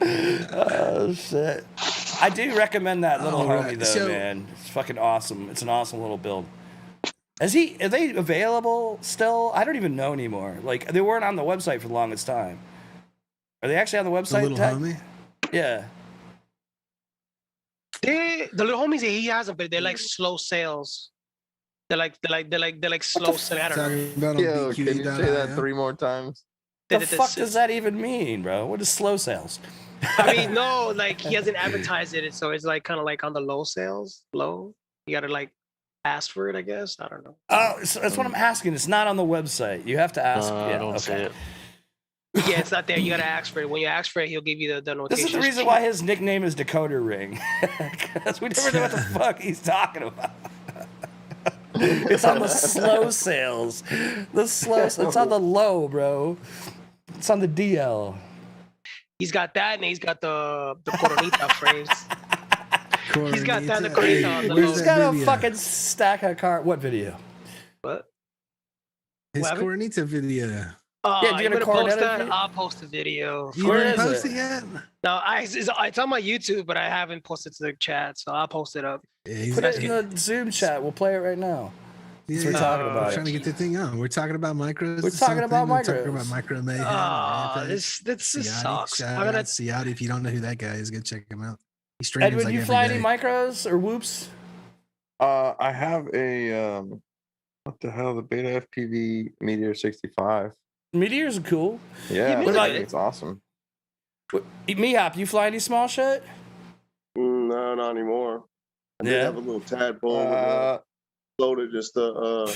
[SPEAKER 1] Oh shit! I do recommend that little
[SPEAKER 2] All
[SPEAKER 1] homie
[SPEAKER 2] right,
[SPEAKER 1] though,
[SPEAKER 2] so-
[SPEAKER 1] man. It's fucking awesome. It's an awesome little build. Are they available still? I don't even know anymore. Like they weren't on the website for the longest time. Are they actually on the
[SPEAKER 2] The
[SPEAKER 1] website?
[SPEAKER 2] little
[SPEAKER 1] Ted?
[SPEAKER 2] homie.
[SPEAKER 1] Yeah.
[SPEAKER 3] The little homies he hasn't, but they're like slow sales. They're like slow sales. I don't know.
[SPEAKER 2] Talking about on
[SPEAKER 7] Yo, can you say that
[SPEAKER 2] BQE.io.
[SPEAKER 7] 3 more times?
[SPEAKER 1] The fuck does that even mean, bro? What is slow sales?
[SPEAKER 3] I mean, no, like he hasn't advertised it, so it's like kind of like on the low sales. Low. You gotta like ask for it, I guess. I don't know.
[SPEAKER 1] Oh, so that's what I'm asking. It's not on the website. You have to ask.
[SPEAKER 6] I
[SPEAKER 1] yeah,
[SPEAKER 6] don't see
[SPEAKER 1] okay.
[SPEAKER 6] it.
[SPEAKER 3] Yeah, it's not there. You gotta ask for it. When you ask for it, he'll give you the
[SPEAKER 1] This
[SPEAKER 3] notation.
[SPEAKER 1] is the reason why his nickname is Decoder Ring. Because we never know what the fuck he's talking about. It's on the slow sales. It's on the low, bro. It's on the DL.
[SPEAKER 3] He's got that, and he's got the Coronita frames. He's got that in the Coronita on the
[SPEAKER 2] Where's
[SPEAKER 3] low.
[SPEAKER 1] He's
[SPEAKER 2] that
[SPEAKER 1] got a
[SPEAKER 2] video?
[SPEAKER 1] fucking stack of car. What video?
[SPEAKER 3] What?
[SPEAKER 2] His
[SPEAKER 3] What happened?
[SPEAKER 2] Coronita video.
[SPEAKER 3] Oh,
[SPEAKER 1] Yeah, do you
[SPEAKER 3] you
[SPEAKER 1] get a
[SPEAKER 3] gonna post
[SPEAKER 1] Coronita
[SPEAKER 3] that?
[SPEAKER 1] video?
[SPEAKER 3] I'll post a video.
[SPEAKER 2] You
[SPEAKER 1] Where
[SPEAKER 2] didn't
[SPEAKER 1] is
[SPEAKER 2] post
[SPEAKER 1] it?
[SPEAKER 2] it yet?
[SPEAKER 3] No, it's on my YouTube, but I haven't posted to the chat, so I'll post it up.
[SPEAKER 2] Yeah, he's
[SPEAKER 1] Put it in the Zoom chat. We'll play it right now.
[SPEAKER 2] yeah,
[SPEAKER 1] we're talking about
[SPEAKER 2] we're
[SPEAKER 1] it.
[SPEAKER 2] trying to get the thing on. We're talking about micros.
[SPEAKER 1] We're
[SPEAKER 2] or
[SPEAKER 1] talking about
[SPEAKER 2] something. We're talking
[SPEAKER 1] micros.
[SPEAKER 2] about micro mayhem.
[SPEAKER 3] Oh,
[SPEAKER 2] Rampage.
[SPEAKER 3] this
[SPEAKER 2] Ciotti,
[SPEAKER 3] sucks.
[SPEAKER 2] Shout
[SPEAKER 3] I'm
[SPEAKER 2] out
[SPEAKER 3] gonna.
[SPEAKER 2] Ciotti. If you don't know who that guy is, go check him out. He streams
[SPEAKER 1] Edwin,
[SPEAKER 2] like
[SPEAKER 1] you
[SPEAKER 2] every
[SPEAKER 1] fly
[SPEAKER 2] day.
[SPEAKER 1] any micros or whoops?
[SPEAKER 7] I have a what the hell? The Beta FPV Meteor 65.
[SPEAKER 1] Meteors are cool.
[SPEAKER 7] Yeah,
[SPEAKER 3] Meteor's
[SPEAKER 7] I
[SPEAKER 1] good.
[SPEAKER 7] think it's awesome.
[SPEAKER 1] Mihop, you fly any small shit?
[SPEAKER 4] No, not anymore. I did have a little tadpole with a floater just to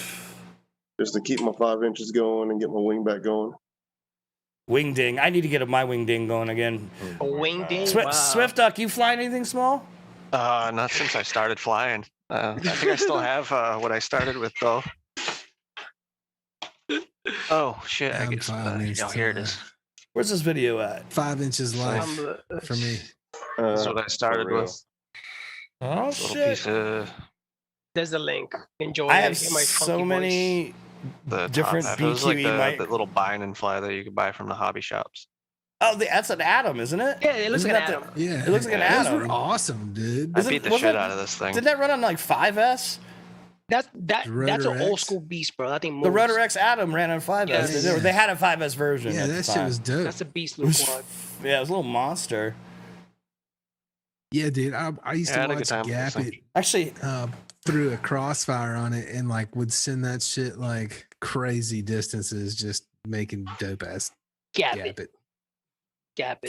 [SPEAKER 4] keep my 5 inches going and get my wing back going.
[SPEAKER 1] Wing ding. I need to get my wing ding going again.
[SPEAKER 3] A wing ding?
[SPEAKER 1] Swift Duck, you flying anything small?
[SPEAKER 6] Not since I started flying. I think I still have what I started with though. Oh shit! I guess. Here it is.
[SPEAKER 1] Where's this video at?
[SPEAKER 2] 5 inches life for me.
[SPEAKER 6] That's what I started with.
[SPEAKER 1] Oh shit!
[SPEAKER 3] There's the link. Enjoy.
[SPEAKER 1] I have so many different BQE
[SPEAKER 6] the little bind and fly that you could buy from the hobby shops.
[SPEAKER 1] Oh, that's an Atom, isn't it?
[SPEAKER 3] Yeah, it looks like an Atom.
[SPEAKER 2] Yeah,
[SPEAKER 1] it looks like an
[SPEAKER 2] Those
[SPEAKER 1] Atom.
[SPEAKER 2] were awesome, dude.
[SPEAKER 6] I beat the shit out of this thing.
[SPEAKER 1] Didn't that run on like 5S?
[SPEAKER 3] That's an old school beast, bro. I think
[SPEAKER 1] the Rotor X Atom ran on 5S.
[SPEAKER 3] Yes.
[SPEAKER 1] They had a 5S version.
[SPEAKER 2] Yeah, that shit was dope.
[SPEAKER 3] That's a beast little quad.
[SPEAKER 1] Yeah, it was a little monster.
[SPEAKER 2] Yeah, dude. I used to watch Gap it.
[SPEAKER 1] Actually,
[SPEAKER 2] threw a crossfire on it and like would send that shit like crazy distances, just making dope ass
[SPEAKER 3] Gap it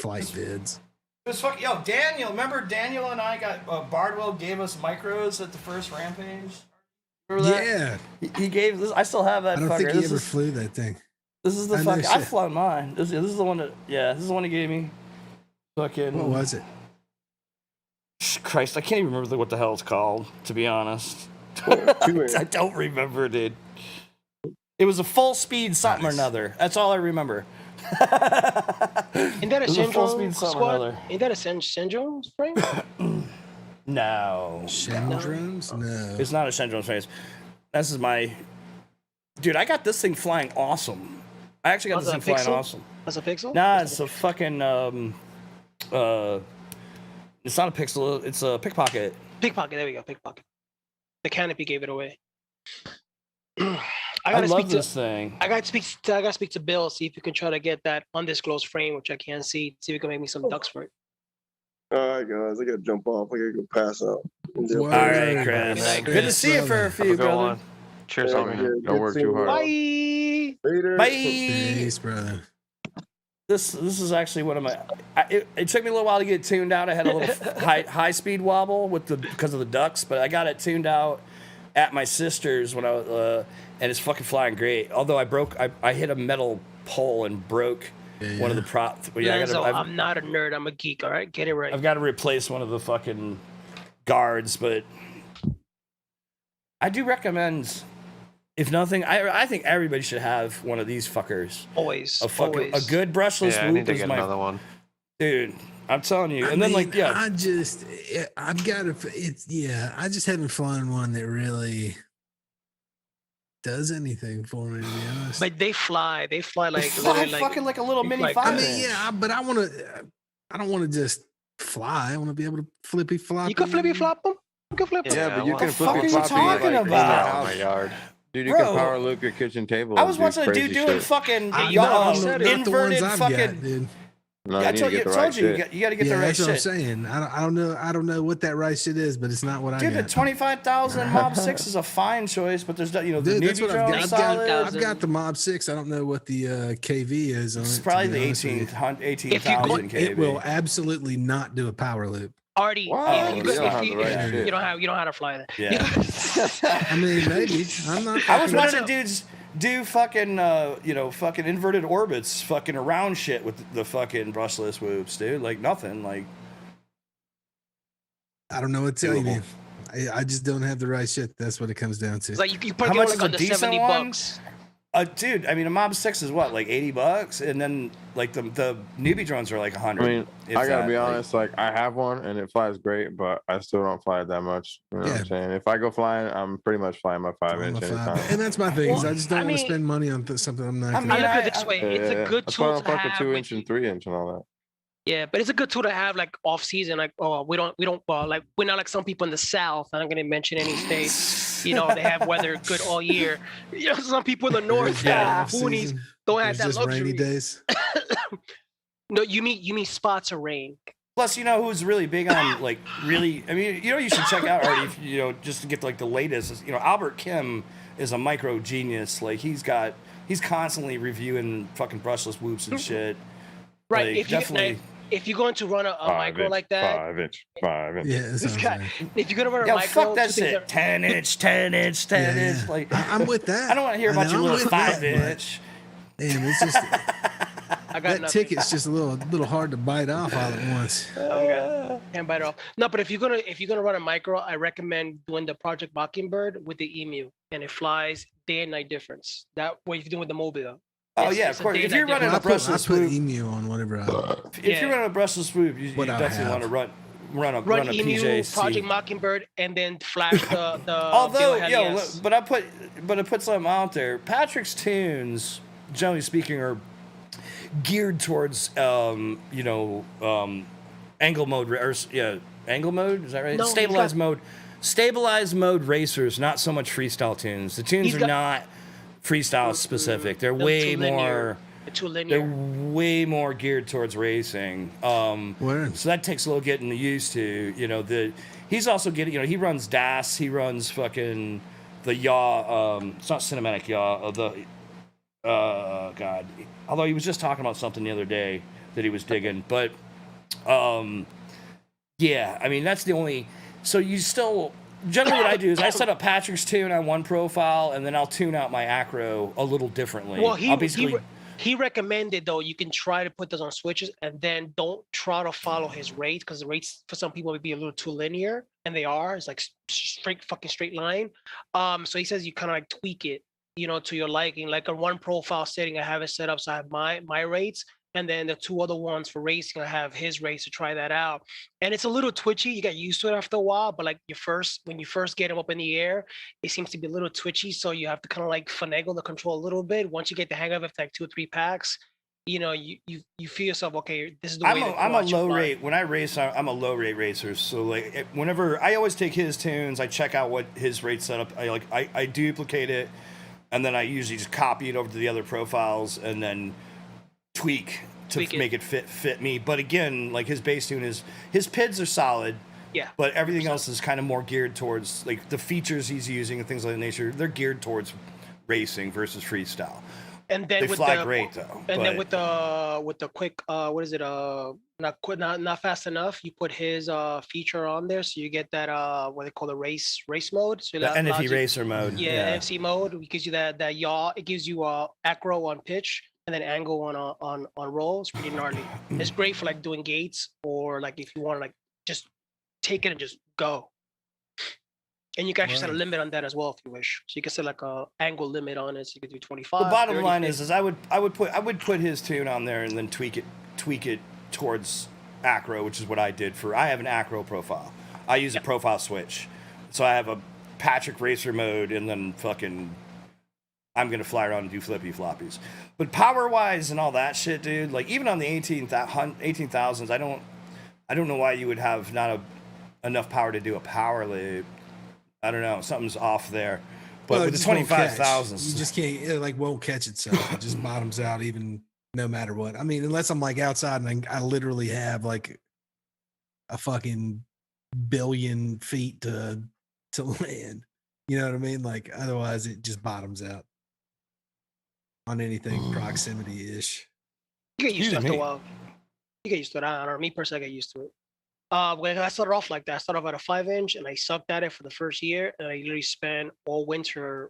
[SPEAKER 2] flight vids.
[SPEAKER 1] It was fucking Daniel. Remember Daniel and I got Bardwell gave us micros at the first Rampage. Remember that?
[SPEAKER 2] Yeah,
[SPEAKER 1] he gave this. I still have that.
[SPEAKER 2] I don't
[SPEAKER 1] fucker.
[SPEAKER 2] think he ever flew that thing.
[SPEAKER 1] This is the fucking. I flown mine. This is the one that. Yeah, this is the one he gave me. Fucking.
[SPEAKER 2] What was it?
[SPEAKER 1] Christ, I can't even remember what the hell it's called. To be honest, I don't remember, dude. It was a full speed something or another. That's all I remember.
[SPEAKER 3] Ain't that a syndrome squad? Ain't that a syndrome frame?
[SPEAKER 1] No.
[SPEAKER 2] Syndromes? No.
[SPEAKER 1] It's not a syndrome frame. This is my... Dude, I got this thing flying awesome. I actually got this thing flying awesome.
[SPEAKER 3] That's a pixel?
[SPEAKER 1] Nah, it's a fucking... it's not a pixel. It's a pickpocket.
[SPEAKER 3] Pickpocket. There we go. Pickpocket. The canopy gave it away.
[SPEAKER 1] I love this thing.
[SPEAKER 3] I gotta speak to Bill, see if you can try to get that undisclosed frame, which I can't see. See if you can make me some ducks for it.
[SPEAKER 4] All right, guys, I gotta jump off. I gotta go pass out.
[SPEAKER 1] All right, Chris. Good to see you for a few, brother.
[SPEAKER 6] Cheers, homie. Don't work too hard.
[SPEAKER 3] Bye.
[SPEAKER 4] Later.
[SPEAKER 1] Bye.
[SPEAKER 2] Peace, brother.
[SPEAKER 1] This is actually one of my. It took me a little while to get it tuned out. I had a little high speed wobble because of the ducks, but I got it tuned out at my sister's when I was, and it's fucking flying great. Although I hit a metal pole and broke one of the props. Yeah,
[SPEAKER 3] I'm not a nerd. I'm a geek. All right, get it right.
[SPEAKER 1] I've got to replace one of the fucking guards, but I do recommend. If nothing, I think everybody should have one of these fuckers.
[SPEAKER 3] Always.
[SPEAKER 1] A good brushless
[SPEAKER 6] I
[SPEAKER 1] whoop
[SPEAKER 6] need to
[SPEAKER 1] is
[SPEAKER 6] get another one.
[SPEAKER 1] Dude, I'm telling you. And then
[SPEAKER 2] I just haven't flown one that really does anything for me, to be honest.
[SPEAKER 3] But they fly like
[SPEAKER 1] fucking like a little mini five.
[SPEAKER 2] I mean, yeah, but I don't want to just fly. I want to be able to flippy flop.
[SPEAKER 3] You can flippy flop them. You can flip them.
[SPEAKER 7] Yeah, but you can
[SPEAKER 1] What
[SPEAKER 7] flippy
[SPEAKER 1] the fuck
[SPEAKER 7] flop
[SPEAKER 1] are you talking about?
[SPEAKER 6] In my yard.
[SPEAKER 7] Dude, you can power loop your kitchen table.
[SPEAKER 1] I was watching a dude doing fucking inverted fucking.
[SPEAKER 7] No,
[SPEAKER 1] I told you, you got to get the right
[SPEAKER 2] that's
[SPEAKER 1] shit.
[SPEAKER 2] what I'm saying. I don't know what that right shit is, but it's not what I got.
[SPEAKER 1] Dude, the 25,000 Mob 6 is a fine choice, but there's the
[SPEAKER 2] that's what I've
[SPEAKER 1] got.
[SPEAKER 2] I've got the Mob 6. I don't know what the KV is on it.
[SPEAKER 1] It's probably the 18,000 KV.
[SPEAKER 2] It will absolutely not do a power loop.
[SPEAKER 3] Already,
[SPEAKER 7] wow,
[SPEAKER 3] you don't know how to fly that.
[SPEAKER 1] Yeah.
[SPEAKER 2] I mean, maybe.
[SPEAKER 1] I was watching dudes do fucking fucking inverted orbits fucking around shit with the fucking brushless whoops, dude. Like nothing. Like
[SPEAKER 2] I don't know what to tell you, man. I just don't have the right shit. That's what it comes down to.
[SPEAKER 3] It's like you probably get like under $70.
[SPEAKER 1] Dude, I mean, a Mob 6 is what, like $80, and then like the newbie drones are like 100.
[SPEAKER 7] I mean, I gotta be honest. Like, I have one and it flies great, but I still don't fly it that much. You know what I'm saying? If I go flying, I'm pretty much flying my 5-inch anytime.
[SPEAKER 2] And that's my thing. I just don't want to spend money on something I'm not.
[SPEAKER 3] I look at it this way. It's a good tool to have.
[SPEAKER 7] 2-inch and 3-inch and all that.
[SPEAKER 3] Yeah, but it's a good tool to have like off season. Like, we don't like we're not like some people in the South. I'm not going to mention any states. You know, they have weather good all year. You know, some people in the North, boonies, don't have that luxury.
[SPEAKER 2] Rainy days.
[SPEAKER 3] No, you mean spots of rain.
[SPEAKER 1] Plus, you know who's really big on like really. I mean, you should check out already. Just to get like the latest. Albert Kim is a micro genius. Like he's constantly reviewing fucking brushless whoops and shit.
[SPEAKER 3] Right.
[SPEAKER 1] Like,
[SPEAKER 3] if you're going to run a micro like that,
[SPEAKER 7] 5 inch, 5 inch.
[SPEAKER 2] Yeah, that's
[SPEAKER 3] this
[SPEAKER 2] what I'm
[SPEAKER 3] guy,
[SPEAKER 2] saying.
[SPEAKER 3] if you're gonna run a
[SPEAKER 1] Yo,
[SPEAKER 3] micro,
[SPEAKER 1] fuck that
[SPEAKER 3] two things
[SPEAKER 1] shit.
[SPEAKER 3] are-
[SPEAKER 1] 10 inch, 10 inch, 10
[SPEAKER 2] Yeah,
[SPEAKER 1] inch.
[SPEAKER 2] yeah.
[SPEAKER 1] Like,
[SPEAKER 2] I'm with that.
[SPEAKER 1] I don't want to hear about your
[SPEAKER 2] I'm
[SPEAKER 1] little
[SPEAKER 2] with that,
[SPEAKER 1] 5
[SPEAKER 2] but,
[SPEAKER 1] inch.
[SPEAKER 2] Damn, it's just
[SPEAKER 3] I got
[SPEAKER 2] that
[SPEAKER 3] nothing.
[SPEAKER 2] ticket's just a little hard to bite off all at once.
[SPEAKER 3] Okay. Can't bite it off. No, but if you're gonna run a micro, I recommend doing the Project Mockingbird with the Emu, and it flies day and night difference. That what you're doing with the mobile.
[SPEAKER 1] Oh,
[SPEAKER 3] It's-
[SPEAKER 1] yeah,
[SPEAKER 3] it's
[SPEAKER 1] of
[SPEAKER 3] a
[SPEAKER 1] course.
[SPEAKER 3] day
[SPEAKER 1] If
[SPEAKER 3] and
[SPEAKER 1] you're
[SPEAKER 3] night
[SPEAKER 1] running
[SPEAKER 2] Well,
[SPEAKER 1] a
[SPEAKER 2] I put
[SPEAKER 1] brushless swoop,
[SPEAKER 2] emu on whatever.
[SPEAKER 1] if
[SPEAKER 3] Yeah.
[SPEAKER 1] you're running a brushless swoop, you
[SPEAKER 2] What I
[SPEAKER 1] definitely
[SPEAKER 2] have.
[SPEAKER 1] want to run a
[SPEAKER 3] Emu,
[SPEAKER 1] PJC.
[SPEAKER 3] Project Mockingbird, and then flash the
[SPEAKER 1] Although,
[SPEAKER 3] Bill
[SPEAKER 1] yo,
[SPEAKER 3] Helias.
[SPEAKER 1] look, but I put something out there. Patrick's tunes, generally speaking, are geared towards angle mode angle mode, is that right?
[SPEAKER 3] No,
[SPEAKER 1] Stabilized mode. Stabilized mode racers, not so much freestyle tunes. The tunes
[SPEAKER 3] He's
[SPEAKER 1] are
[SPEAKER 3] got-
[SPEAKER 1] not freestyle specific. They're
[SPEAKER 3] They're
[SPEAKER 1] way
[SPEAKER 3] too linear.
[SPEAKER 1] more
[SPEAKER 3] They're too
[SPEAKER 1] they're
[SPEAKER 3] linear.
[SPEAKER 1] way more geared towards racing.
[SPEAKER 2] Word.
[SPEAKER 1] So that takes a little getting used to. He's also getting. He runs DAS. He runs fucking the yaw. It's not cinematic yaw. God. Although he was just talking about something the other day that he was digging, but yeah. I mean, that's the only. So you still. Generally, what I do is I set up Patrick's tune on one profile, and then I'll tune out my acro a little differently.
[SPEAKER 3] Well,
[SPEAKER 1] I'll basically.
[SPEAKER 3] he recommended though you can try to put those on switches and then don't try to follow his rate because the rates for some people would be a little too linear, and they are. It's like straight line. So he says you kind of like tweak it, to your liking. Like on one profile setting, I have it set up so I have my rates, and then the two other ones for racing, I have his race to try that out. And it's a little twitchy. You get used to it after a while, but like when you first get him up in the air, it seems to be a little twitchy. So you have to kind of like finagle the control a little bit. Once you get the hang of it, after like 2 or 3 packs, you feel yourself, okay, this is the way
[SPEAKER 1] I'm a low rate. When I race, I'm a low rate racer. So like whenever I always take his tunes, I check out what his rate setup. I duplicate it, and then I usually just copy it over to the other profiles, and then tweak to make it fit me. But again, like his bass tune his PIDs are solid.
[SPEAKER 3] Yeah.
[SPEAKER 1] But everything else is kind of more geared towards like the features he's using and things like that nature. They're geared towards racing versus freestyle.
[SPEAKER 3] And then
[SPEAKER 1] They
[SPEAKER 3] with
[SPEAKER 1] fly
[SPEAKER 3] the
[SPEAKER 1] great though.
[SPEAKER 3] and then with the quick what is it not fast enough, you put his feature on there, so you get that what they call the race mode. So
[SPEAKER 1] the NFE racer mode.
[SPEAKER 3] Yeah, NFC mode. It gives you that yaw. It gives you acro on pitch and then angle on roll. It's pretty gnarly. It's great for like doing gates, or like if you want to like just take it and just go. And you can actually set a limit on that as well if you wish. So you can set like a angle limit on it. So you can do 25.
[SPEAKER 1] The bottom
[SPEAKER 3] 30,
[SPEAKER 1] line
[SPEAKER 3] 50.
[SPEAKER 1] is I would put his tune on there and then tweak it towards acro, which is what I did I have an acro profile. I use a profile switch. So I have a Patrick racer mode, and then fucking I'm gonna fly around and do flippy floppies. But power wise and all that shit, dude, like even on the 18,000s, I don't know why you would have not enough power to do a power loop. I don't know, something's off there. But with the 25,000s,
[SPEAKER 2] you just can't. It won't catch itself. It just bottoms out, even no matter what. I mean, unless I'm like outside and I literally have like a fucking billion feet to land. You know what I mean? Like otherwise, it just bottoms out on anything proximity ish.
[SPEAKER 3] You get used to it after a while. You get used to it. I don't know. Me personally, I get used to it. When I started off like that, I started off at a 5-inch, and I sucked at it for the first year, and I literally spent all winter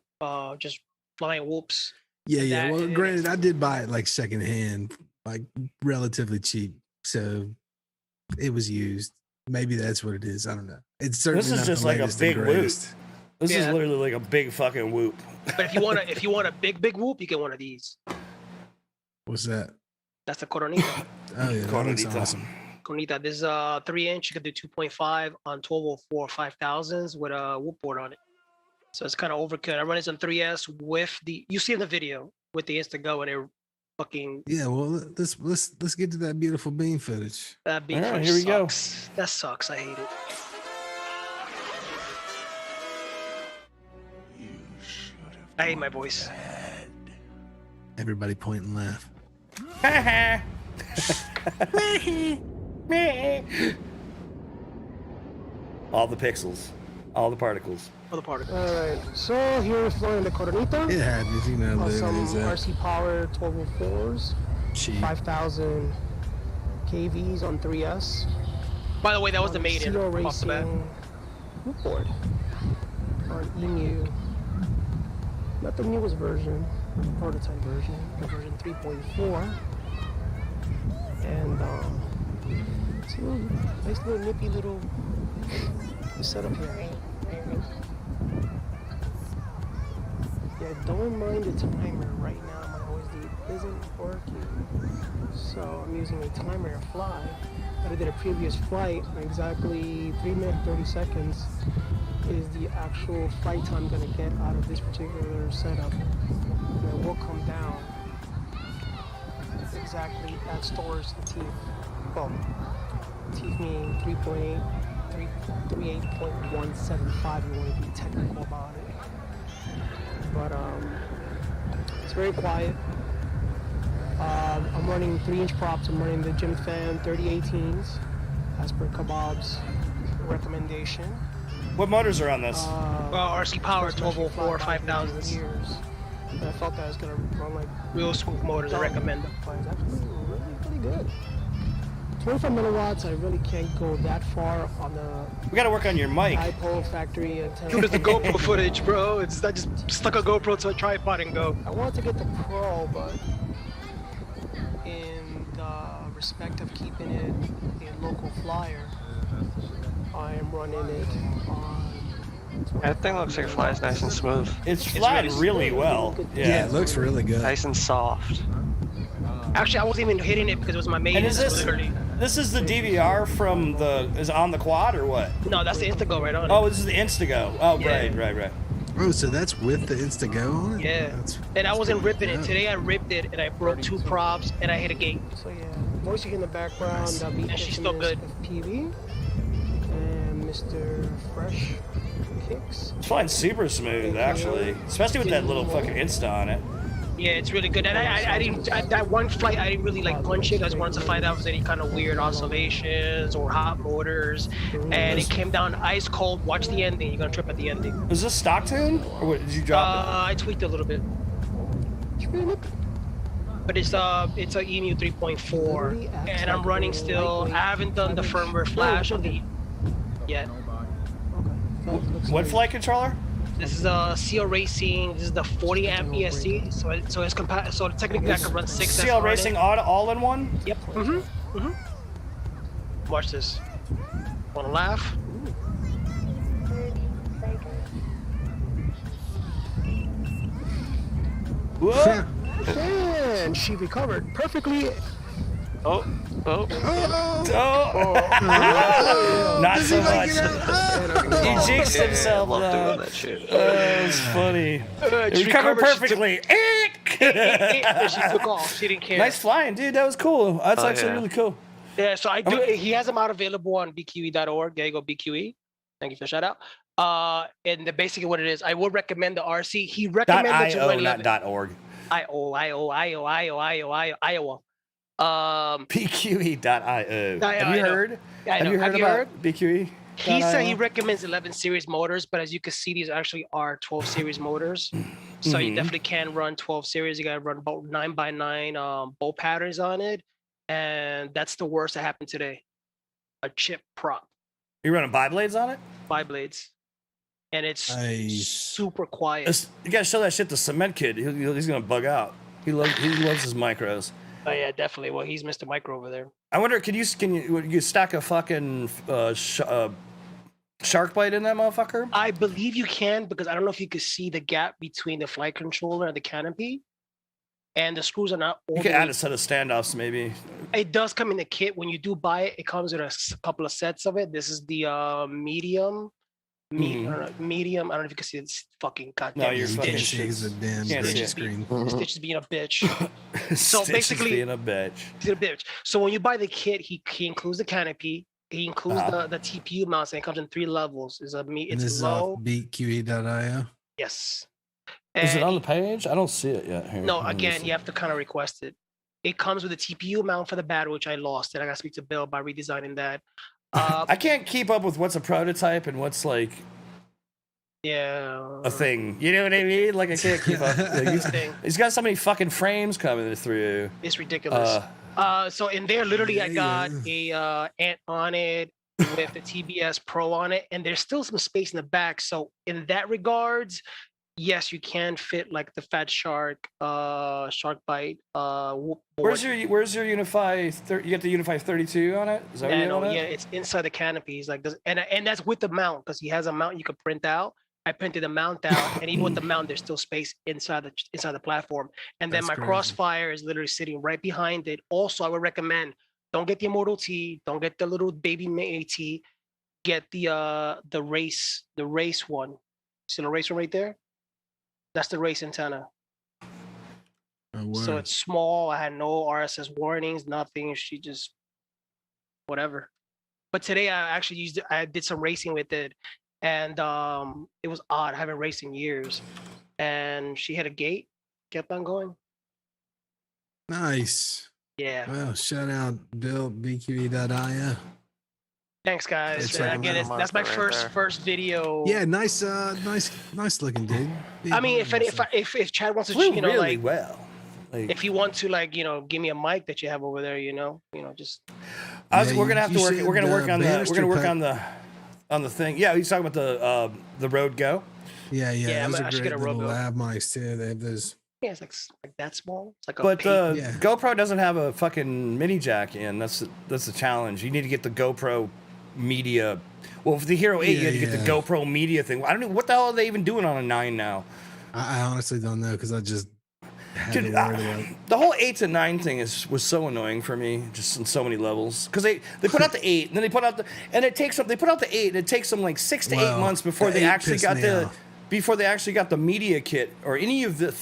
[SPEAKER 3] just flying whoops.
[SPEAKER 2] Yeah. Well, granted, I did buy it like secondhand, like relatively cheap, so it was used. Maybe that's what it is. I don't know. It's certainly
[SPEAKER 1] this is
[SPEAKER 2] not
[SPEAKER 1] just
[SPEAKER 2] the
[SPEAKER 1] like a
[SPEAKER 2] latest and
[SPEAKER 1] big whoop.
[SPEAKER 2] greatest.
[SPEAKER 1] This is literally like a big fucking whoop.
[SPEAKER 3] But if you want a big whoop, you get one of these.
[SPEAKER 2] What's that?
[SPEAKER 3] That's the Coronita.
[SPEAKER 2] Oh yeah, that looks
[SPEAKER 1] Coronita.
[SPEAKER 2] awesome.
[SPEAKER 3] Coronita. This is 3-inch. You can do 2.5 on 1204 5000s with a whoop board on it. So it's kind of overkill. I run this on 3S with you see in the video with the Instago, and they're fucking.
[SPEAKER 2] Yeah, well, let's get to that beautiful beam footage.
[SPEAKER 3] That beam
[SPEAKER 1] All right,
[SPEAKER 3] footage
[SPEAKER 1] here we go.
[SPEAKER 3] sucks. That sucks. I hate it. I hate my voice.
[SPEAKER 2] Everybody point and laugh.
[SPEAKER 1] All the pixels, all the particles.
[SPEAKER 3] All right, so here we're flying the Coronita.
[SPEAKER 2] It happens, you know.
[SPEAKER 3] On
[SPEAKER 2] There
[SPEAKER 3] some
[SPEAKER 2] it is.
[SPEAKER 3] RC Power 1204s,
[SPEAKER 2] Cheap.
[SPEAKER 3] 5,000 KVs on 3S. By the way, that was the maiden off the bat. Board on EMU. Not the newest version, the prototype version, the version 3.4. And it's a nice little nippy little setup here. Yeah, don't mind the timer right now. My OSD isn't working, so I'm using a timer to fly. I did a previous flight, exactly 3 minutes 30 seconds is the actual flight time I'm gonna get out of this particular setup. And it will come down exactly that stores the teeth. Well, teeth meaning 38.175 you want to be technical about it. But it's very quiet. I'm running 3-inch props. I'm running the Gym Fan 3018s as per Kebab's recommendation.
[SPEAKER 1] What motors are on this?
[SPEAKER 3] RC Power 1204 5000s. And I felt that I was gonna run like real smooth motors. I recommend them. But it's actually really pretty good. 25 milliwatts. I really can't go that far on the.
[SPEAKER 1] We got to work on your mic.
[SPEAKER 3] Dipole factory antenna. Dude, it's the GoPro footage, bro. I just stuck a GoPro to a tripod and go. I wanted to get the Pro, but in the respect of keeping it a local flyer, I am running it on.
[SPEAKER 6] That thing looks like it flies nice and smooth.
[SPEAKER 1] It's flying really well.
[SPEAKER 2] Yeah, it looks really good.
[SPEAKER 6] Nice and soft.
[SPEAKER 3] Actually, I wasn't even hitting it because it was my maiden.
[SPEAKER 1] And is this,
[SPEAKER 3] literally.
[SPEAKER 1] This is the DVR from the, is it on the quad or what?
[SPEAKER 3] No, that's the Instago right on it.
[SPEAKER 1] Oh, this is the Instago. Oh,
[SPEAKER 3] Yeah.
[SPEAKER 1] right.
[SPEAKER 2] Oh, so that's with the Instago on it?
[SPEAKER 3] Yeah. And I wasn't ripping it. Today I ripped it and I broke 2 props and I hit a gate. So yeah, music in the background.
[SPEAKER 1] Nice.
[SPEAKER 3] And she's still good. PV and Mr. Fresh Kicks.
[SPEAKER 1] It's flying super smooth, actually. Especially with that little fucking Insta on it.
[SPEAKER 3] Yeah, it's really good. And I didn't, that one flight, I didn't really like punch it. I just wanted to find out if there was any kind of weird oscillations or hot motors. And it came down ice cold. Watch the ending. You're going to trip at the ending.
[SPEAKER 1] Was this stock tune? Or what, did you drop it?
[SPEAKER 3] I tweaked a little bit. But it's a EMU 3.4. And I'm running still. I haven't done the firmware flash on the yet.
[SPEAKER 1] What flight controller?
[SPEAKER 3] This is a CL Racing. This is the 40 amp ESC. So it's so technically I can run 6.
[SPEAKER 1] CL Racing all in one?
[SPEAKER 3] Yep. Watch this. Wanna laugh?
[SPEAKER 1] Whoa!
[SPEAKER 3] And she recovered perfectly.
[SPEAKER 6] Oh.
[SPEAKER 1] Not so much. He jinxed himself.
[SPEAKER 6] I love doing that shit.
[SPEAKER 1] That was funny. He recovered perfectly.
[SPEAKER 3] She took off. She didn't care.
[SPEAKER 1] Nice flying, dude. That was cool. That's actually really cool.
[SPEAKER 3] Yeah, so I do. He has them out available on bqe.org. There you go, BQE. Thank you for the shout out. And basically what it is, I would recommend the RC. He recommended to run 11.
[SPEAKER 1] Not .org.
[SPEAKER 3] Iowa.
[SPEAKER 1] BQE.io. Have you heard?
[SPEAKER 3] Have
[SPEAKER 1] you heard about BQE?
[SPEAKER 3] He said he recommends 11 series motors, but as you can see, these actually are 12 series motors. So you definitely can run 12 series. You got to run about 9x9 bolt patterns on it. And that's the worst that happened today. A chip prop.
[SPEAKER 1] You running bi-blades on it?
[SPEAKER 3] Bi-blades. And it's super quiet.
[SPEAKER 1] You got to show that shit to cementkidd. He's going to bug out. He loves his micros.
[SPEAKER 3] Oh yeah, definitely. Well, he's Mr. Micro over there.
[SPEAKER 1] I wonder, can you stack a fucking shark bite in that motherfucker?
[SPEAKER 3] I believe you can, because I don't know if you could see the gap between the flight controller and the canopy, and the screws are not.
[SPEAKER 1] You can add a set of standoffs, maybe.
[SPEAKER 3] It does come in the kit. When you do buy it, it comes with a couple of sets of it. This is the medium. Medium. I don't know if you can see this fucking goddamn.
[SPEAKER 1] No, you're fucking
[SPEAKER 2] Stitch is a damn green screen.
[SPEAKER 3] Stitch is being a bitch. So
[SPEAKER 1] Stitch
[SPEAKER 3] basically,
[SPEAKER 1] is being a bitch.
[SPEAKER 3] He's a bitch. So when you buy the kit, he includes the canopy. He includes the TPU mounts, and it comes in 3 levels. It's low.
[SPEAKER 2] BQE.io.
[SPEAKER 3] Yes.
[SPEAKER 1] Is it on the page? I don't see it yet. Here.
[SPEAKER 3] No, again, you have to kind of request it. It comes with a TPU mount for the battery, which I lost, and I got to speak to Bill by redesigning that.
[SPEAKER 1] I can't keep up with what's a prototype and what's like
[SPEAKER 3] a
[SPEAKER 1] thing. You know what I mean? Like I can't keep up. He's got so many fucking frames coming through.
[SPEAKER 3] It's ridiculous. So in there, literally, I got
[SPEAKER 2] Yeah.
[SPEAKER 3] a Ant on it with the TBS Pro on it, and there's still some space in the back. So in that regards, yes, you can fit like the Fat Shark, Shark Bite.
[SPEAKER 1] Where's your Unify? You got the Unify 32 on it? Is that what you have on it?
[SPEAKER 3] Yeah, it's inside the canopy. It's like this, and that's with the mount because he has a mount you could print out. I printed the mount out, and even with the mount, there's still space inside the platform. And then
[SPEAKER 2] That's
[SPEAKER 3] my
[SPEAKER 2] crazy.
[SPEAKER 3] Crossfire is literally sitting right behind it. Also, I would recommend don't get the Immortal T, don't get the little baby AT, get the race one. See the race one right there? That's the race antenna.
[SPEAKER 2] Oh,
[SPEAKER 3] So
[SPEAKER 2] word.
[SPEAKER 3] it's small. I had no RSS warnings, nothing. She just whatever. But today I actually used it. I did some racing with it, and it was odd. I haven't raced in years, and she hit a gate, kept on going.
[SPEAKER 2] Nice.
[SPEAKER 3] Yeah.
[SPEAKER 2] Well, shout out Bill BQE.io.
[SPEAKER 3] Thanks, guys.
[SPEAKER 2] It's
[SPEAKER 3] And
[SPEAKER 2] like a
[SPEAKER 3] again,
[SPEAKER 6] little
[SPEAKER 3] that's my
[SPEAKER 6] marker right there.
[SPEAKER 3] first video.
[SPEAKER 2] Yeah, nice looking dude.
[SPEAKER 3] I mean, if Chad wants to,
[SPEAKER 1] Flew
[SPEAKER 3] you know,
[SPEAKER 1] really
[SPEAKER 3] like
[SPEAKER 1] well. Like,
[SPEAKER 3] if you want to, like, you know, give me a mic that you have over there, just.
[SPEAKER 1] we're gonna have to work. We're gonna work on the. We're
[SPEAKER 2] banister
[SPEAKER 1] gonna work
[SPEAKER 2] pack-
[SPEAKER 1] on the thing. Yeah, he's talking about the Road Go.
[SPEAKER 2] Yeah,
[SPEAKER 3] Yeah,
[SPEAKER 2] those
[SPEAKER 3] I
[SPEAKER 2] are
[SPEAKER 3] should
[SPEAKER 2] great
[SPEAKER 3] get a
[SPEAKER 2] little
[SPEAKER 3] Rogo.
[SPEAKER 2] lab mics too. They have those.
[SPEAKER 3] Yeah, it's like that small. It's like a
[SPEAKER 1] But
[SPEAKER 3] paper.
[SPEAKER 2] Yeah.
[SPEAKER 1] GoPro doesn't have a fucking mini jack in. That's the challenge. You need to get the GoPro media. Well, for the Hero 8, you had to get the
[SPEAKER 2] Yeah.
[SPEAKER 1] GoPro media thing. I don't know what the hell are they even doing on a 9 now.
[SPEAKER 2] I honestly don't know because I just had
[SPEAKER 1] Dude,
[SPEAKER 2] to learn about.
[SPEAKER 1] the whole 8 to 9 thing was so annoying for me, just on so many levels. Because they put out the 8, and then they put out they put out the 8, and it takes them like 6 to 8
[SPEAKER 2] Well,
[SPEAKER 1] months before
[SPEAKER 2] the
[SPEAKER 1] they
[SPEAKER 2] 8
[SPEAKER 1] actually
[SPEAKER 2] pissed
[SPEAKER 1] got
[SPEAKER 2] me
[SPEAKER 1] the
[SPEAKER 2] off.
[SPEAKER 1] media kit or any of the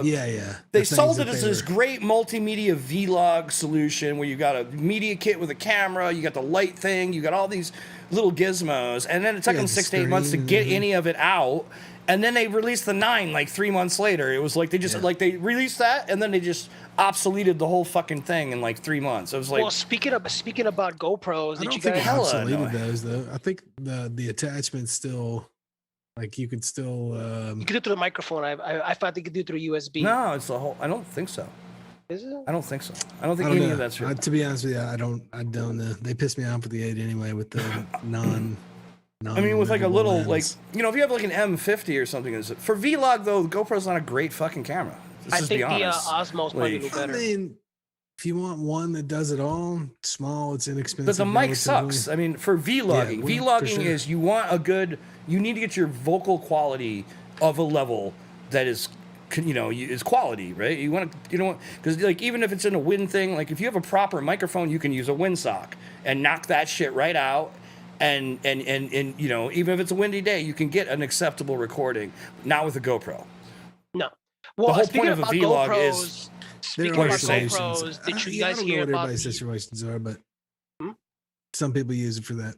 [SPEAKER 2] Yeah.
[SPEAKER 1] They
[SPEAKER 2] The
[SPEAKER 1] sold
[SPEAKER 2] things
[SPEAKER 1] it
[SPEAKER 2] that
[SPEAKER 1] as
[SPEAKER 2] they
[SPEAKER 1] this
[SPEAKER 2] were-
[SPEAKER 1] great multimedia vlog solution where you got a media kit with a camera, you got the light thing, you got all these little gizmos, and then it took
[SPEAKER 2] Yeah,
[SPEAKER 1] them
[SPEAKER 2] the
[SPEAKER 1] 6 to 8 months to
[SPEAKER 2] screen and
[SPEAKER 1] get
[SPEAKER 2] everything.
[SPEAKER 1] any of it out. And then they released the 9 like 3 months later. It was like they just like they released that and then they just obsoleted the whole fucking thing in like 3 months. It was like,
[SPEAKER 3] Well, speaking about GoPros,
[SPEAKER 2] I
[SPEAKER 3] did
[SPEAKER 2] don't
[SPEAKER 3] you
[SPEAKER 2] think it
[SPEAKER 3] guys?
[SPEAKER 1] Hella
[SPEAKER 2] obsoleted
[SPEAKER 1] annoying.
[SPEAKER 2] those though. I think the attachment still, like you could still.
[SPEAKER 3] You could do it through the microphone. I thought they could do it through USB.
[SPEAKER 1] no, it's the whole. I don't think so.
[SPEAKER 3] Is it?
[SPEAKER 1] I don't think so. I don't think
[SPEAKER 2] I don't
[SPEAKER 1] any
[SPEAKER 2] know.
[SPEAKER 1] of that's real.
[SPEAKER 2] To be honest with you, I don't know. They pissed me off with the 8 anyway with the non.
[SPEAKER 1] I mean, with like a
[SPEAKER 2] removable
[SPEAKER 1] little, like,
[SPEAKER 2] lens.
[SPEAKER 1] you know, if you have like an M50 or something, for vlog though, the GoPro's not a great fucking camera. Let's
[SPEAKER 3] I
[SPEAKER 1] just
[SPEAKER 3] think
[SPEAKER 1] be
[SPEAKER 3] the
[SPEAKER 1] honest.
[SPEAKER 3] Osmo's probably
[SPEAKER 1] Like-
[SPEAKER 3] a little
[SPEAKER 2] I
[SPEAKER 3] better.
[SPEAKER 2] mean, if you want one that does it all, small, it's inexpensive.
[SPEAKER 1] But the mic
[SPEAKER 2] relatively.
[SPEAKER 1] sucks. I mean, for vlogging,
[SPEAKER 2] well, for
[SPEAKER 1] vlogging
[SPEAKER 2] sure.
[SPEAKER 1] is you need to get your vocal quality of a level that is, is quality, right? You want to, because like even if it's in a wind thing, like if you have a proper microphone, you can use a windsock and knock that shit right out. And even if it's a windy day, you can get an acceptable recording. Not with a GoPro.
[SPEAKER 3] No. Well,
[SPEAKER 1] The whole
[SPEAKER 3] speaking
[SPEAKER 1] point of a
[SPEAKER 3] about
[SPEAKER 1] vlog
[SPEAKER 3] GoPros,
[SPEAKER 1] is-
[SPEAKER 3] speaking
[SPEAKER 2] There are
[SPEAKER 3] about
[SPEAKER 1] situations.
[SPEAKER 3] GoPros, did you
[SPEAKER 2] I
[SPEAKER 3] guys
[SPEAKER 2] don't know
[SPEAKER 3] hear
[SPEAKER 2] what
[SPEAKER 3] about
[SPEAKER 2] everybody's
[SPEAKER 3] the,
[SPEAKER 2] situations are, but
[SPEAKER 3] Hmm?
[SPEAKER 2] some people use it for that.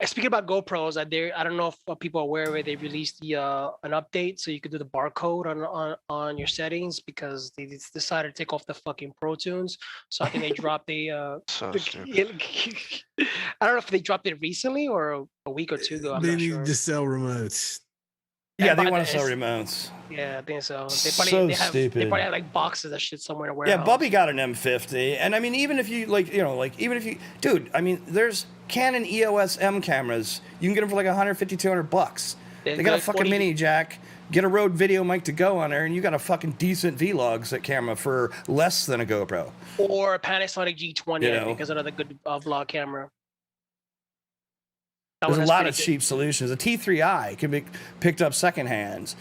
[SPEAKER 3] speaking about GoPros, I don't know if people are aware where they released an update so you could do the barcode on your settings because they decided to take off the fucking Pro Tunes. So I think they dropped
[SPEAKER 6] So stupid.
[SPEAKER 3] I don't know if they dropped it recently or a week or two ago. I'm
[SPEAKER 2] They
[SPEAKER 3] not
[SPEAKER 2] need
[SPEAKER 3] sure.
[SPEAKER 2] to sell remotes.
[SPEAKER 1] Yeah, they
[SPEAKER 3] but
[SPEAKER 1] want to sell
[SPEAKER 3] it's-
[SPEAKER 1] remotes.
[SPEAKER 3] Yeah, I think so.
[SPEAKER 1] So
[SPEAKER 3] They
[SPEAKER 1] stupid.
[SPEAKER 3] probably have like boxes of shit somewhere in a
[SPEAKER 1] Yeah,
[SPEAKER 3] warehouse.
[SPEAKER 1] Bubby got an M50, and I mean, even if you dude, I mean, there's Canon EOS M cameras. You can get them for like $150-$200.
[SPEAKER 3] They're
[SPEAKER 1] They got a
[SPEAKER 3] good.
[SPEAKER 1] fucking
[SPEAKER 3] 40
[SPEAKER 1] mini jack. Get a Rode video mic to go on there, and you got a fucking decent vlogs that camera for less than a GoPro.
[SPEAKER 3] Or a Panasonic G20,
[SPEAKER 1] You
[SPEAKER 3] I
[SPEAKER 1] know.
[SPEAKER 3] think, is another good vlog camera. That
[SPEAKER 1] There's
[SPEAKER 3] one
[SPEAKER 1] a
[SPEAKER 3] has
[SPEAKER 1] lot
[SPEAKER 3] pretty
[SPEAKER 1] of
[SPEAKER 3] good-
[SPEAKER 1] cheap solutions. A T3i can be picked up secondhand,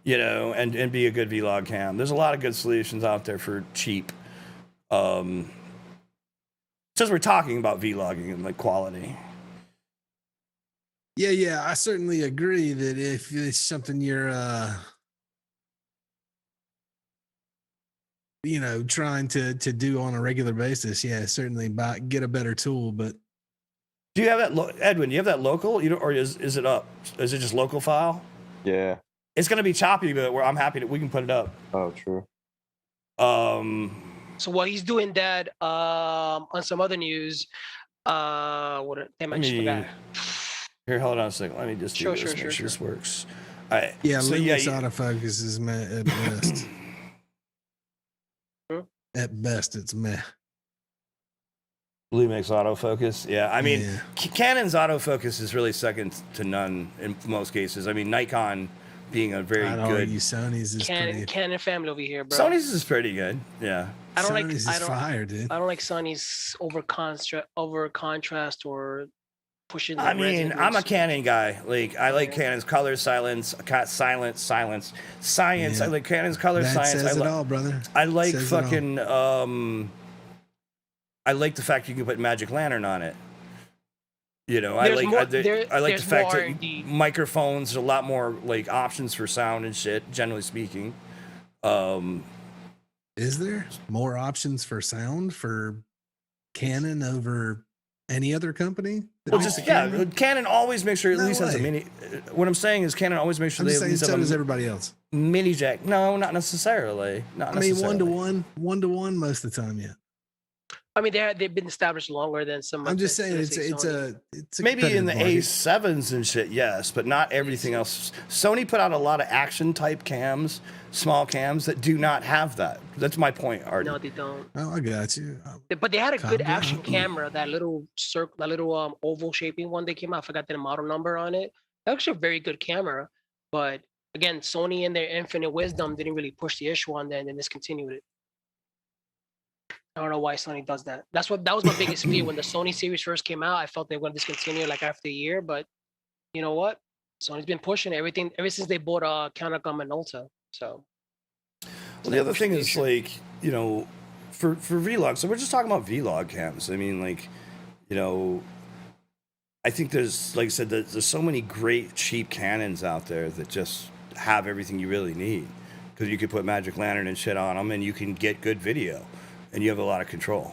[SPEAKER 1] and be a good vlog cam. There's a lot of good solutions out there for cheap. Since we're talking about vlogging and like quality.
[SPEAKER 2] Yeah, I certainly agree that if it's something you're, trying to do on a regular basis, yeah, certainly get a better tool. But
[SPEAKER 1] Do you have that, Edwin? Do you have that local? Or is it up? Is it just local file?
[SPEAKER 7] Yeah.
[SPEAKER 1] It's gonna be choppy, but I'm happy that we can put it up.
[SPEAKER 7] Oh, true.
[SPEAKER 3] So while he's doing that, on some other news, damn, I just forgot.
[SPEAKER 1] Here, hold on a second. Let me just do
[SPEAKER 3] Sure,
[SPEAKER 1] this.
[SPEAKER 3] sure,
[SPEAKER 1] Make
[SPEAKER 3] sure,
[SPEAKER 1] sure this
[SPEAKER 3] sure.
[SPEAKER 1] works. All right.
[SPEAKER 2] yeah,
[SPEAKER 1] So
[SPEAKER 2] limitless
[SPEAKER 1] you-
[SPEAKER 2] autofocus is at best. At best, it's meh.
[SPEAKER 1] Lumix autofocus. Yeah, I mean,
[SPEAKER 2] Yeah.
[SPEAKER 1] Canon's autofocus is really second to none in most cases. I mean, Nikon being a very
[SPEAKER 2] I'd
[SPEAKER 1] good.
[SPEAKER 2] argue Sony's is pretty.
[SPEAKER 3] Canon family over here, bro.
[SPEAKER 1] Sony's is pretty good. Yeah.
[SPEAKER 3] I don't like.
[SPEAKER 2] Sony's
[SPEAKER 3] I
[SPEAKER 2] is
[SPEAKER 3] don't.
[SPEAKER 2] fire, dude.
[SPEAKER 3] I don't like Sony's over contrast or pushing. The
[SPEAKER 1] I mean, I'm a
[SPEAKER 3] resolution.
[SPEAKER 1] Canon guy. Like, I like
[SPEAKER 3] Yeah.
[SPEAKER 1] Canon's color silence, science.
[SPEAKER 2] Yeah.
[SPEAKER 1] I like Canon's color
[SPEAKER 2] That
[SPEAKER 1] science.
[SPEAKER 2] says it all, brother.
[SPEAKER 1] I like
[SPEAKER 2] Says it all.
[SPEAKER 1] fucking. I like the fact you can put Magic Lantern on it. You know, I
[SPEAKER 3] There's
[SPEAKER 1] like
[SPEAKER 3] more-
[SPEAKER 1] I like
[SPEAKER 3] there-
[SPEAKER 1] the
[SPEAKER 3] there's
[SPEAKER 1] fact
[SPEAKER 3] more
[SPEAKER 1] that
[SPEAKER 3] R&D.
[SPEAKER 1] microphones a lot more like options for sound and shit. Generally speaking,
[SPEAKER 2] Is there more options for sound for Canon over any other company? that
[SPEAKER 1] well,
[SPEAKER 2] makes
[SPEAKER 1] just
[SPEAKER 2] a camera?
[SPEAKER 1] yeah, Canon always makes sure it at
[SPEAKER 2] No
[SPEAKER 1] least has a
[SPEAKER 2] way.
[SPEAKER 1] mini. What I'm saying is Canon always makes sure
[SPEAKER 2] I'm
[SPEAKER 1] they
[SPEAKER 2] just
[SPEAKER 1] at
[SPEAKER 2] saying,
[SPEAKER 1] least
[SPEAKER 2] so
[SPEAKER 1] have
[SPEAKER 2] does
[SPEAKER 1] a
[SPEAKER 2] everybody else.
[SPEAKER 1] mini jack. No, not necessarily. Not
[SPEAKER 2] I mean,
[SPEAKER 1] necessarily.
[SPEAKER 2] one to one most of the time. Yeah,
[SPEAKER 3] I mean, they've been established longer than some.
[SPEAKER 2] I'm just
[SPEAKER 3] let's
[SPEAKER 2] saying
[SPEAKER 3] say
[SPEAKER 2] it's
[SPEAKER 3] Sony.
[SPEAKER 2] a
[SPEAKER 1] Maybe in the
[SPEAKER 2] competitive market.
[SPEAKER 1] A7s and shit, yes, but not everything else. Sony put out a lot of action type cams, small cams that do not have that. That's my point, Artie.
[SPEAKER 3] No, they don't.
[SPEAKER 2] Oh, I got you.
[SPEAKER 3] But they had a good
[SPEAKER 2] Calm
[SPEAKER 3] action
[SPEAKER 2] down.
[SPEAKER 3] camera. That little circle, that little oval shaping one they came out. I forgot the model number on it. Actually, a very good camera. But again, Sony in their infinite wisdom didn't really push the issue on that and then discontinued it. I don't know why Sony does that. That was my biggest fear when the Sony series first came out. I felt they were going to discontinue like after a year, but you know what? Sony's been pushing everything ever since they bought Countercom and Ulta. So
[SPEAKER 1] Well, the other thing is like, you know, for vlog. So we're just talking about vlog cams. I mean, like, you know, I think there's, like I said, there's so many great cheap Canons out there that just have everything you really need because you could put Magic Lantern and shit on them, and you can get good video, and you have a lot of control.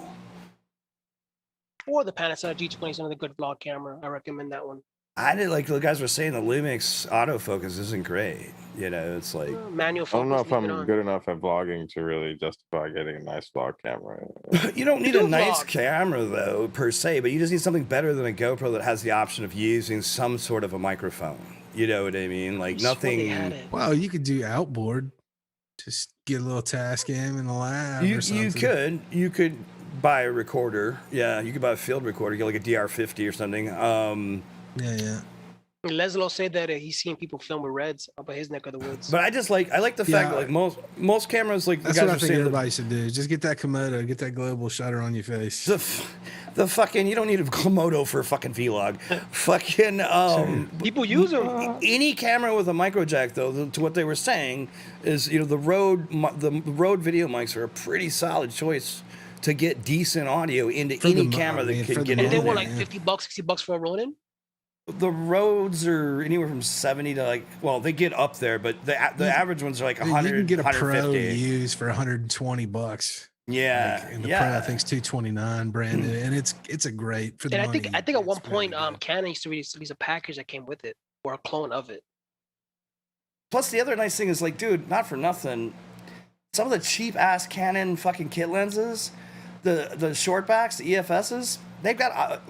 [SPEAKER 3] or the Panasonic G20 is another good vlog camera. I recommend that one.
[SPEAKER 1] I did like the guys were saying the Lumix autofocus isn't great. You know, it's like
[SPEAKER 3] Manual
[SPEAKER 7] I
[SPEAKER 3] focus.
[SPEAKER 7] don't know if
[SPEAKER 3] leave it
[SPEAKER 7] I'm
[SPEAKER 3] on.
[SPEAKER 7] good enough at vlogging to really justify getting a nice vlog camera.
[SPEAKER 1] you don't need
[SPEAKER 3] do
[SPEAKER 1] a nice
[SPEAKER 3] vlog.
[SPEAKER 1] camera though per se, but you just need something better than a GoPro that has the option of using some sort of a microphone. You know what I mean? Like
[SPEAKER 3] I swear they had
[SPEAKER 1] nothing.
[SPEAKER 3] it.
[SPEAKER 2] Well, you could do outboard. Just get a little task cam in the lab.
[SPEAKER 1] You
[SPEAKER 2] or something.
[SPEAKER 1] you could buy a recorder. Yeah, you could buy a field recorder. Get like a DR50 or something.
[SPEAKER 2] Yeah.
[SPEAKER 3] Leslo said that he's seen people film with Reds up at his neck of the woods.
[SPEAKER 1] But I like the fact that
[SPEAKER 2] Yeah.
[SPEAKER 1] like most cameras, like
[SPEAKER 2] That's
[SPEAKER 1] the
[SPEAKER 2] what
[SPEAKER 1] guys
[SPEAKER 2] I
[SPEAKER 1] are
[SPEAKER 2] think
[SPEAKER 1] saying,
[SPEAKER 2] everybody should do. Just get that Komodo, get that global shutter on your face.
[SPEAKER 1] the fucking you don't need a Komodo for a fucking vlog. Fucking
[SPEAKER 3] People use them.
[SPEAKER 1] any camera with a micro jack though, to what they were saying is, you know, the Rode video mics are a pretty solid choice to get decent audio into
[SPEAKER 2] For
[SPEAKER 1] any
[SPEAKER 2] the
[SPEAKER 1] camera that
[SPEAKER 2] for
[SPEAKER 1] can
[SPEAKER 2] the
[SPEAKER 1] get
[SPEAKER 3] And
[SPEAKER 1] in
[SPEAKER 3] they
[SPEAKER 2] moment,
[SPEAKER 3] were
[SPEAKER 1] there.
[SPEAKER 3] like
[SPEAKER 2] yeah.
[SPEAKER 3] $50, $60 for a Ronin.
[SPEAKER 1] The Rodes are anywhere from 70 to like, well, they get up there, but the average ones are like
[SPEAKER 2] Dude,
[SPEAKER 1] 100,
[SPEAKER 2] you can get a Pro
[SPEAKER 1] 150.
[SPEAKER 2] used for $120.
[SPEAKER 1] Yeah,
[SPEAKER 2] Like, and the
[SPEAKER 1] yeah.
[SPEAKER 2] Pro I think's $229 brand new, and it's a great for the
[SPEAKER 3] And
[SPEAKER 2] money.
[SPEAKER 3] I think at one
[SPEAKER 2] it's really
[SPEAKER 3] point,
[SPEAKER 2] good.
[SPEAKER 3] Canon used to release a package that came with it or a clone of it.
[SPEAKER 1] Plus, the other nice thing is like, dude, not for nothing, some of the cheap ass Canon fucking kit lenses, the short backs, the EFSs, they've got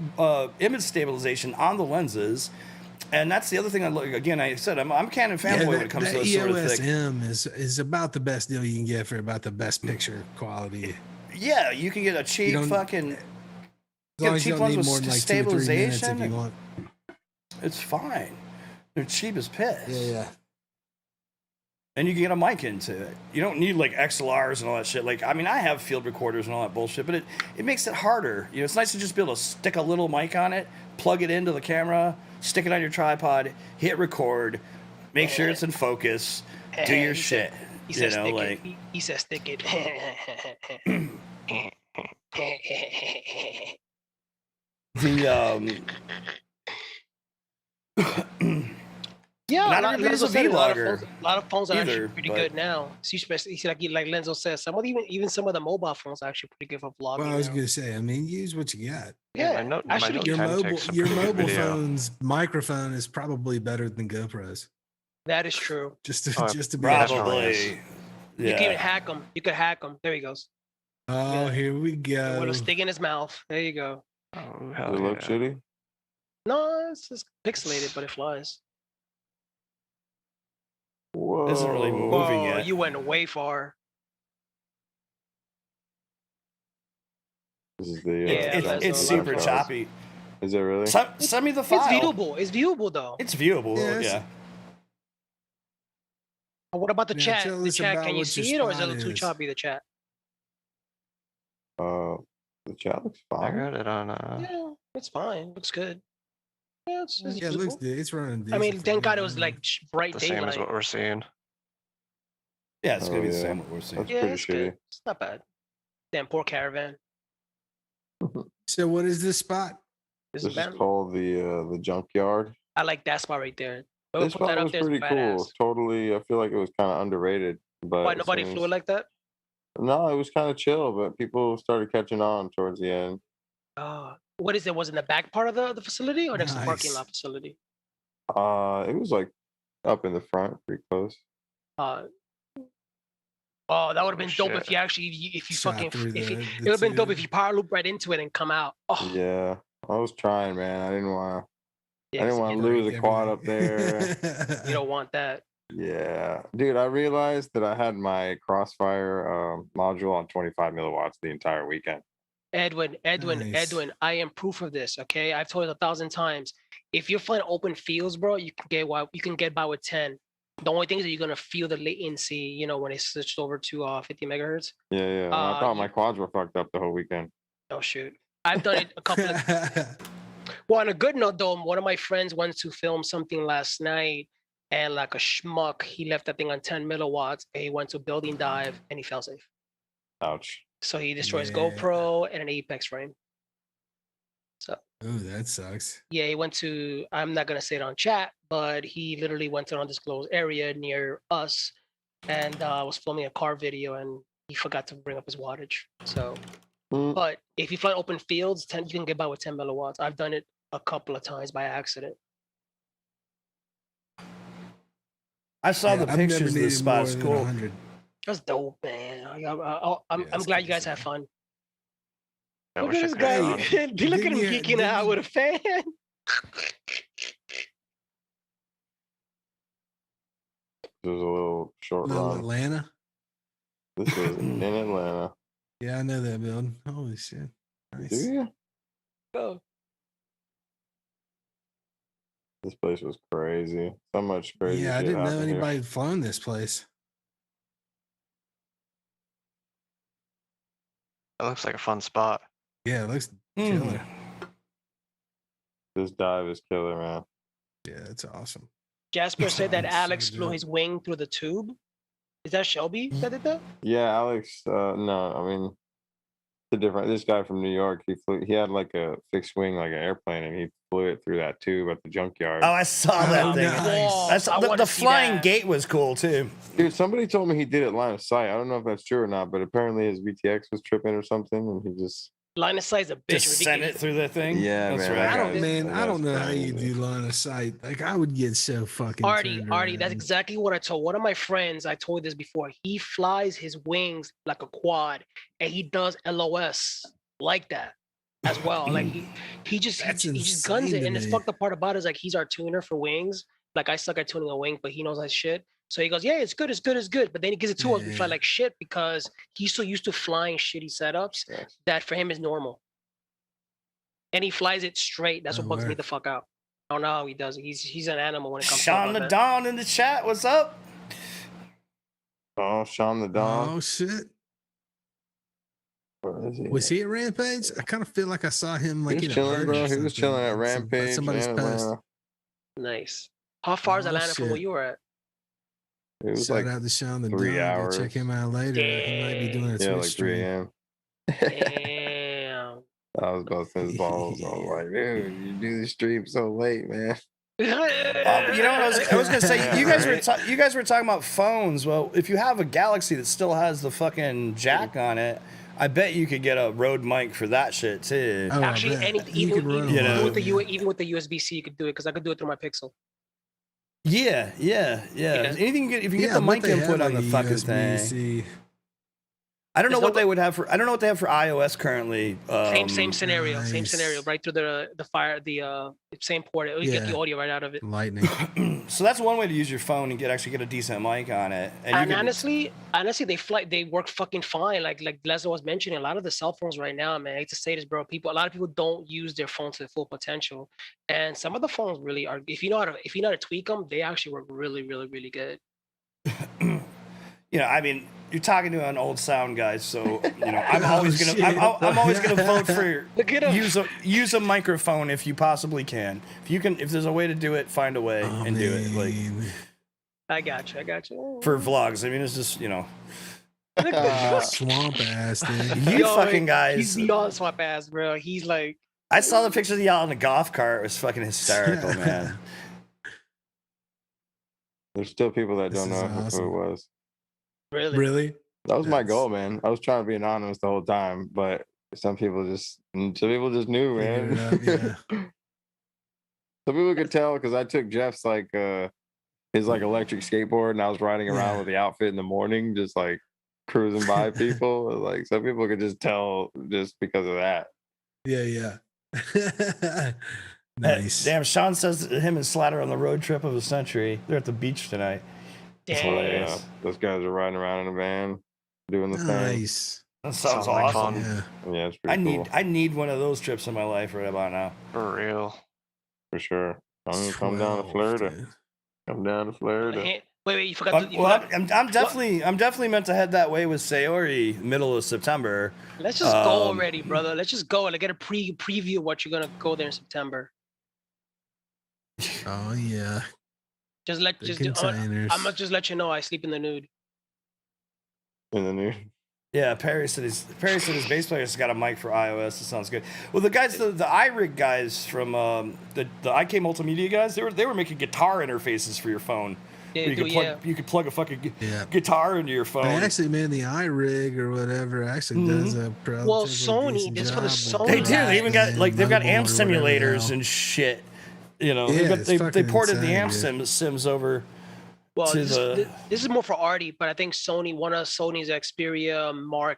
[SPEAKER 1] image stabilization on the lenses. And that's the other thing I look. Again, I said I'm a Canon fanboy when it comes to
[SPEAKER 2] that
[SPEAKER 1] this sort of thing.
[SPEAKER 2] EOS-M is about the best deal you can get for about the best picture quality.
[SPEAKER 1] Yeah, you can get a cheap
[SPEAKER 2] don't-
[SPEAKER 1] fucking.
[SPEAKER 2] As long as you
[SPEAKER 1] cheap
[SPEAKER 2] don't
[SPEAKER 1] ones
[SPEAKER 2] need
[SPEAKER 1] with
[SPEAKER 2] more than like 2 or 3 minutes if
[SPEAKER 1] stabilization.
[SPEAKER 2] you want.
[SPEAKER 1] It's fine. They're cheap as piss.
[SPEAKER 2] Yeah.
[SPEAKER 1] And you can get a mic into it. You don't need like XLRs and all that shit. Like, I mean, I have field recorders and all that bullshit, but it makes it harder. You know, it's nice to just be able to stick a little mic on it, plug it into the camera, stick it on your tripod, hit record, make sure it's in focus, do your
[SPEAKER 3] He
[SPEAKER 1] shit.
[SPEAKER 3] said- He
[SPEAKER 1] You
[SPEAKER 3] says
[SPEAKER 1] know,
[SPEAKER 3] stick
[SPEAKER 1] like
[SPEAKER 3] it. He says stick it.
[SPEAKER 1] the
[SPEAKER 3] Yeah,
[SPEAKER 1] Not
[SPEAKER 3] a lot,
[SPEAKER 1] everybody's
[SPEAKER 3] Lenzo
[SPEAKER 1] a
[SPEAKER 3] said a
[SPEAKER 1] vlogger
[SPEAKER 3] lot of phones are actually
[SPEAKER 1] either,
[SPEAKER 3] pretty
[SPEAKER 1] but-
[SPEAKER 3] good now. See, especially like Lenzo says, even some of the mobile phones are actually pretty good for vlogging.
[SPEAKER 2] Well, I was
[SPEAKER 3] now.
[SPEAKER 2] gonna say, I mean, use what you got.
[SPEAKER 3] Yeah,
[SPEAKER 6] my Note
[SPEAKER 3] actually,
[SPEAKER 6] 10
[SPEAKER 2] Your mobile
[SPEAKER 6] takes some
[SPEAKER 2] your
[SPEAKER 6] pretty good
[SPEAKER 2] mobile
[SPEAKER 6] video.
[SPEAKER 2] phone's microphone is probably better than GoPro's.
[SPEAKER 3] that is true.
[SPEAKER 2] Just to
[SPEAKER 6] Oh,
[SPEAKER 2] just to be
[SPEAKER 6] definitely
[SPEAKER 2] honest.
[SPEAKER 6] is.
[SPEAKER 1] probably.
[SPEAKER 3] You can even
[SPEAKER 1] Yeah.
[SPEAKER 3] hack them. You could hack them. There he goes.
[SPEAKER 2] Oh, here we
[SPEAKER 3] With
[SPEAKER 2] go.
[SPEAKER 3] a stick in his mouth. There you go.
[SPEAKER 6] Oh,
[SPEAKER 7] Does
[SPEAKER 6] hell
[SPEAKER 7] it look
[SPEAKER 6] yeah.
[SPEAKER 7] shitty?
[SPEAKER 3] No, it's just pixelated, but it flies.
[SPEAKER 7] Whoa.
[SPEAKER 1] Isn't really moving
[SPEAKER 3] Whoa,
[SPEAKER 1] yet.
[SPEAKER 3] you went way far.
[SPEAKER 7] This is the.
[SPEAKER 3] Yeah, that's
[SPEAKER 1] It's
[SPEAKER 3] a lot of
[SPEAKER 1] super
[SPEAKER 3] files.
[SPEAKER 1] choppy.
[SPEAKER 7] Is it really?
[SPEAKER 1] Send me the file.
[SPEAKER 3] It's viewable. It's viewable though.
[SPEAKER 1] It's viewable.
[SPEAKER 2] Yeah,
[SPEAKER 1] Yeah.
[SPEAKER 3] What about the
[SPEAKER 2] Yeah,
[SPEAKER 3] chat?
[SPEAKER 2] tell
[SPEAKER 3] The
[SPEAKER 2] us
[SPEAKER 3] chat,
[SPEAKER 2] about
[SPEAKER 3] can you
[SPEAKER 2] what your
[SPEAKER 3] see it or is it a
[SPEAKER 2] spot
[SPEAKER 3] little too
[SPEAKER 2] is.
[SPEAKER 3] choppy? The chat.
[SPEAKER 7] The chat looks
[SPEAKER 6] I
[SPEAKER 7] fine.
[SPEAKER 6] got it on.
[SPEAKER 3] Yeah, it's fine. Looks good. Yeah, it's
[SPEAKER 2] Yeah, it
[SPEAKER 3] usable.
[SPEAKER 2] looks good. It's running.
[SPEAKER 3] I mean,
[SPEAKER 2] decent for
[SPEAKER 3] thank
[SPEAKER 2] me.
[SPEAKER 3] God it was like bright
[SPEAKER 6] The same as
[SPEAKER 3] daylight.
[SPEAKER 6] what we're seeing.
[SPEAKER 1] Yeah, it's gonna be the
[SPEAKER 7] yeah.
[SPEAKER 1] same what we're seeing.
[SPEAKER 7] That's
[SPEAKER 3] Yeah,
[SPEAKER 7] pretty
[SPEAKER 3] it's
[SPEAKER 7] shitty.
[SPEAKER 3] good. It's not bad. Damn, poor caravan.
[SPEAKER 2] So what is this spot?
[SPEAKER 3] This
[SPEAKER 7] This
[SPEAKER 3] is
[SPEAKER 7] is
[SPEAKER 3] bad.
[SPEAKER 7] called the junkyard.
[SPEAKER 3] I like that spot right there. Whoever
[SPEAKER 7] This
[SPEAKER 3] put that
[SPEAKER 7] spot
[SPEAKER 3] up
[SPEAKER 7] was
[SPEAKER 3] there is
[SPEAKER 7] pretty cool.
[SPEAKER 3] badass.
[SPEAKER 7] Totally, I feel like it was kind of underrated. But
[SPEAKER 3] Why
[SPEAKER 7] as
[SPEAKER 3] nobody
[SPEAKER 7] soon
[SPEAKER 3] flew it
[SPEAKER 7] as-
[SPEAKER 3] like that?
[SPEAKER 7] No, it was kind of chill, but people started catching on towards the end.
[SPEAKER 3] What is it? Was it in the back part of the facility or next to the parking
[SPEAKER 2] Nice.
[SPEAKER 3] lot facility?
[SPEAKER 7] It was like up in the front, pretty close.
[SPEAKER 3] Oh, that would have been dope if
[SPEAKER 6] shit.
[SPEAKER 3] you actually if you
[SPEAKER 2] Shot
[SPEAKER 3] fucking
[SPEAKER 2] through
[SPEAKER 3] if you,
[SPEAKER 2] the
[SPEAKER 3] it would have been dope if
[SPEAKER 2] tube.
[SPEAKER 3] you power loop right into it and come out. Oh
[SPEAKER 7] Yeah, I was trying, man. I didn't want
[SPEAKER 3] yeah,
[SPEAKER 7] I didn't
[SPEAKER 3] 'cause
[SPEAKER 7] want to
[SPEAKER 3] you,
[SPEAKER 7] lose a quad up there.
[SPEAKER 3] you don't want that.
[SPEAKER 7] Yeah, dude, I realized that I had my Crossfire module on 25 milliwatts the entire weekend.
[SPEAKER 3] Edwin,
[SPEAKER 2] Nice.
[SPEAKER 3] I am proof of this. Okay, I've told you 1,000 times. If you're flying open fields, bro, you can get by with 10. The only thing is that you're gonna feel the latency, you know, when it switched over to 50 megahertz.
[SPEAKER 7] Yeah, yeah. Well, I thought my
[SPEAKER 3] you-
[SPEAKER 7] quads were fucked up the whole weekend.
[SPEAKER 3] Oh shoot, I've done it a couple of. Well, on a good note, though, one of my friends went to film something last night, and like a schmuck, he left that thing on 10 milliwatts. And he went to building dive, and he fell safe.
[SPEAKER 7] Ouch.
[SPEAKER 3] So he destroyed his
[SPEAKER 2] Yeah.
[SPEAKER 3] GoPro and an Apex frame. So
[SPEAKER 2] Oh, that sucks.
[SPEAKER 3] yeah, he went to. I'm not gonna say it on chat, but he literally went to an undisclosed area near us, and was filming a car video, and he forgot to bring up his wattage. So,
[SPEAKER 7] Mm.
[SPEAKER 3] but if you fly open fields, 10 you can get by with 10 milliwatts. I've done it a couple of times by accident.
[SPEAKER 1] I saw
[SPEAKER 2] Yeah,
[SPEAKER 1] the
[SPEAKER 2] I've never
[SPEAKER 1] pictures of
[SPEAKER 2] needed
[SPEAKER 1] this spot.
[SPEAKER 2] more
[SPEAKER 1] It's
[SPEAKER 2] than
[SPEAKER 1] cool.
[SPEAKER 2] 100.
[SPEAKER 3] That's dope, man. I'm
[SPEAKER 2] Yeah,
[SPEAKER 3] I'm
[SPEAKER 2] it's
[SPEAKER 3] glad
[SPEAKER 2] good
[SPEAKER 3] you guys
[SPEAKER 2] as
[SPEAKER 3] have
[SPEAKER 2] hell.
[SPEAKER 3] fun.
[SPEAKER 6] I
[SPEAKER 3] Look
[SPEAKER 6] wish
[SPEAKER 3] at
[SPEAKER 6] I
[SPEAKER 3] this
[SPEAKER 6] could have
[SPEAKER 3] guy.
[SPEAKER 6] gone.
[SPEAKER 3] Look at him
[SPEAKER 2] Didn't you-
[SPEAKER 3] geeking out
[SPEAKER 2] didn't
[SPEAKER 3] with a fan.
[SPEAKER 7] This was a little short
[SPEAKER 2] Little
[SPEAKER 7] run.
[SPEAKER 2] Atlanta.
[SPEAKER 7] This was in Atlanta.
[SPEAKER 2] Yeah, I know that building. Holy shit.
[SPEAKER 7] Do
[SPEAKER 2] Nice.
[SPEAKER 7] you?
[SPEAKER 3] Oh,
[SPEAKER 7] This place was crazy. So much crazy.
[SPEAKER 2] Yeah, I
[SPEAKER 7] shit
[SPEAKER 2] didn't know
[SPEAKER 7] happened here.
[SPEAKER 2] anybody had flown this place.
[SPEAKER 6] That looks like a fun spot.
[SPEAKER 2] Yeah, it looks
[SPEAKER 1] Mm.
[SPEAKER 2] killer.
[SPEAKER 7] This dive is killer, man.
[SPEAKER 2] Yeah, it's awesome.
[SPEAKER 3] Jasper said that
[SPEAKER 2] So
[SPEAKER 3] Alex flew
[SPEAKER 2] dope.
[SPEAKER 3] his wing through the tube. Is that Shelby that did that?
[SPEAKER 7] Yeah, Alex. No, I mean, the different. This guy from New York, he flew. He had like a fixed wing, like an airplane, and he flew it through that tube at the junkyard.
[SPEAKER 1] Oh, I saw that
[SPEAKER 2] Oh,
[SPEAKER 1] thing.
[SPEAKER 2] nice.
[SPEAKER 3] Whoa,
[SPEAKER 1] I saw,
[SPEAKER 3] I
[SPEAKER 1] the
[SPEAKER 3] wanna
[SPEAKER 1] the
[SPEAKER 3] see
[SPEAKER 1] flying
[SPEAKER 3] that.
[SPEAKER 1] gate was cool too.
[SPEAKER 7] Dude, somebody told me he did it line of sight. I don't know if that's true or not, but apparently his VTX was tripping or something, and he just.
[SPEAKER 3] Line of sight's a bitch.
[SPEAKER 1] Just send it through the thing.
[SPEAKER 7] Yeah,
[SPEAKER 1] That's
[SPEAKER 7] man,
[SPEAKER 1] right.
[SPEAKER 3] I don't-
[SPEAKER 2] I don't know how
[SPEAKER 7] That's
[SPEAKER 2] you
[SPEAKER 7] crazy.
[SPEAKER 2] do line of sight. Like I would get so fucking
[SPEAKER 3] Artie,
[SPEAKER 2] turned
[SPEAKER 3] that's
[SPEAKER 2] around.
[SPEAKER 3] exactly what I told one of my friends. I told this before. He flies his wings like a quad, and he does LOS like that as well. Like he just
[SPEAKER 2] That's
[SPEAKER 3] he just guns
[SPEAKER 2] insane
[SPEAKER 3] it.
[SPEAKER 2] to
[SPEAKER 3] And the
[SPEAKER 2] me.
[SPEAKER 3] fucked up part about it is like he's our tuner for wings. Like I suck at tuning a wing, but he knows that shit. So he goes, yeah, it's good, it's good, it's good. But then he gives it to us. We fly
[SPEAKER 2] Yeah.
[SPEAKER 3] like shit because he's so used to flying shitty setups
[SPEAKER 7] Yes.
[SPEAKER 3] that for him is normal. And he flies it straight. That's what
[SPEAKER 2] Oh,
[SPEAKER 3] bugs me
[SPEAKER 2] word.
[SPEAKER 3] the fuck out. I don't know how he does it. He's an animal when it comes
[SPEAKER 1] Sean
[SPEAKER 3] to
[SPEAKER 1] the
[SPEAKER 3] that.
[SPEAKER 1] Don in the chat. What's up?
[SPEAKER 7] Oh, Sean the Don.
[SPEAKER 2] Oh shit.
[SPEAKER 7] Where is he?
[SPEAKER 2] Was he at Rampage? I kind of feel like I saw him like
[SPEAKER 7] He
[SPEAKER 2] in
[SPEAKER 7] was
[SPEAKER 2] a
[SPEAKER 7] chilling,
[SPEAKER 2] herd
[SPEAKER 7] bro.
[SPEAKER 2] or
[SPEAKER 7] He was
[SPEAKER 2] something,
[SPEAKER 7] chilling at
[SPEAKER 2] like some-
[SPEAKER 7] Rampage.
[SPEAKER 2] somebody's
[SPEAKER 7] and,
[SPEAKER 2] post.
[SPEAKER 3] Nice. How far is
[SPEAKER 2] Oh,
[SPEAKER 3] Atlanta from where
[SPEAKER 2] shit.
[SPEAKER 3] you were at?
[SPEAKER 7] It was
[SPEAKER 2] Shout
[SPEAKER 7] like
[SPEAKER 2] out to Sean the
[SPEAKER 7] 3
[SPEAKER 2] Don. Go
[SPEAKER 7] hours.
[SPEAKER 2] check him out later. He might be doing a
[SPEAKER 7] yeah,
[SPEAKER 2] Twitch
[SPEAKER 7] like 3
[SPEAKER 2] stream.
[SPEAKER 7] a.m.
[SPEAKER 3] Damn.
[SPEAKER 7] I was busting his balls. I was like, dude, you do the stream so late, man.
[SPEAKER 1] You know what I was gonna say? You guys were talking about phones. Well, if you have a Galaxy that still has the fucking jack on it, I bet you could get a Rode mic for that shit too.
[SPEAKER 2] Oh, I
[SPEAKER 3] Actually,
[SPEAKER 2] bet.
[SPEAKER 3] anything,
[SPEAKER 2] You
[SPEAKER 3] even,
[SPEAKER 2] could run
[SPEAKER 3] even,
[SPEAKER 1] You know.
[SPEAKER 3] with the even with the USB-C, you could do it because I could do it through my Pixel.
[SPEAKER 1] Yeah.
[SPEAKER 3] Yeah.
[SPEAKER 1] Anything you get, if you get
[SPEAKER 2] Yeah,
[SPEAKER 1] the
[SPEAKER 2] I bet
[SPEAKER 1] mic
[SPEAKER 2] they have,
[SPEAKER 1] input on
[SPEAKER 2] like,
[SPEAKER 1] the
[SPEAKER 2] a
[SPEAKER 1] fucking
[SPEAKER 2] USB-C.
[SPEAKER 1] thing. I don't know
[SPEAKER 3] There's
[SPEAKER 1] what they would have for. I don't know what they have for iOS currently.
[SPEAKER 3] Same scenario. Same
[SPEAKER 2] Nice.
[SPEAKER 3] scenario. Right through the same port. You get the
[SPEAKER 2] Yeah.
[SPEAKER 3] audio right out of it.
[SPEAKER 2] Lightning.
[SPEAKER 1] So that's one way to use your phone and actually get a decent mic on it. And,
[SPEAKER 3] And
[SPEAKER 1] you can,
[SPEAKER 3] honestly, they work fucking fine. Like Leslie was mentioning, a lot of the cell phones right now, man. I hate to say this, bro. A lot of people don't use their phone to their full potential, and some of the phones really are. If you know how to tweak them, they actually work really, really, really good.
[SPEAKER 1] you know, I mean, you're talking to an old sound guy, so you know, I'm always gonna vote for
[SPEAKER 3] Look at him.
[SPEAKER 1] use a microphone if you possibly can. If there's a way to do it, find a way and do it. Like
[SPEAKER 3] I got you.
[SPEAKER 1] for vlogs, I mean, it's just, you know,
[SPEAKER 2] Swamp ass, dude.
[SPEAKER 1] you fucking guys.
[SPEAKER 3] He's beyond swamp ass, bro. He's like,
[SPEAKER 1] I saw the pictures of y'all in the golf cart. It was fucking hysterical, man.
[SPEAKER 7] There's still people that
[SPEAKER 2] This
[SPEAKER 7] don't
[SPEAKER 2] is
[SPEAKER 7] know
[SPEAKER 2] awesome.
[SPEAKER 7] who it was.
[SPEAKER 3] really?
[SPEAKER 2] Really?
[SPEAKER 7] That was my
[SPEAKER 2] That's-
[SPEAKER 7] goal, man. I was trying to be anonymous the whole time, but some people just knew,
[SPEAKER 2] Figured
[SPEAKER 7] man.
[SPEAKER 2] it out,
[SPEAKER 7] Some people could tell because I took Jeff's like his like electric skateboard and I was riding around
[SPEAKER 2] Yeah.
[SPEAKER 7] with the outfit in the morning, just like cruising by people. Like some people could just tell just because of that.
[SPEAKER 2] Yeah. Nice.
[SPEAKER 1] Damn, Sean says that him and Slatter on the road trip of a century. They're at the beach tonight. That's
[SPEAKER 3] Damn.
[SPEAKER 1] hilarious.
[SPEAKER 7] Yeah, those guys are riding around in a van doing the thing.
[SPEAKER 2] Nice.
[SPEAKER 1] That sounds
[SPEAKER 6] Sounds like
[SPEAKER 1] awesome.
[SPEAKER 6] fun.
[SPEAKER 2] Yeah.
[SPEAKER 7] Yeah, it's pretty cool
[SPEAKER 1] I need one of those trips in my life right about now.
[SPEAKER 6] For real.
[SPEAKER 7] for sure. I'm gonna come down to
[SPEAKER 2] 12,
[SPEAKER 7] Florida.
[SPEAKER 2] dude.
[SPEAKER 7] Come down to Florida.
[SPEAKER 3] Wait, you forgot.
[SPEAKER 1] I'm definitely meant to head that way with Sayori middle of September.
[SPEAKER 3] Let's just go already, brother. Let's just go and get a preview of what you're gonna go there in September.
[SPEAKER 2] Oh yeah.
[SPEAKER 3] I'm
[SPEAKER 2] Containers.
[SPEAKER 3] gonna just let you know I sleep in the nude.
[SPEAKER 7] In the new.
[SPEAKER 1] Yeah, Perry said his bass player's got a mic for iOS. That sounds good. Well, the guys, the iRig guys from the IK Multimedia guys, they were making guitar interfaces for your phone.
[SPEAKER 3] Yeah,
[SPEAKER 1] You could plug a fucking
[SPEAKER 2] Yeah.
[SPEAKER 1] guitar into your phone.
[SPEAKER 2] They actually, man, the iRig or whatever actually does a relatively
[SPEAKER 3] Well, Sony,
[SPEAKER 2] decent
[SPEAKER 3] this for the
[SPEAKER 2] job
[SPEAKER 3] Sony
[SPEAKER 2] with
[SPEAKER 1] They do. They even got
[SPEAKER 2] the
[SPEAKER 1] they've got
[SPEAKER 2] mobile
[SPEAKER 1] amp
[SPEAKER 2] or whatever the
[SPEAKER 1] simulators
[SPEAKER 2] hell.
[SPEAKER 1] and shit. You know,
[SPEAKER 2] Yeah,
[SPEAKER 1] they
[SPEAKER 2] it's
[SPEAKER 1] ported the
[SPEAKER 2] fucking
[SPEAKER 1] amp
[SPEAKER 2] insane,
[SPEAKER 1] sims over.
[SPEAKER 3] Well,
[SPEAKER 1] to
[SPEAKER 3] this is more for Artie, but I think one of Sony's Xperia Mark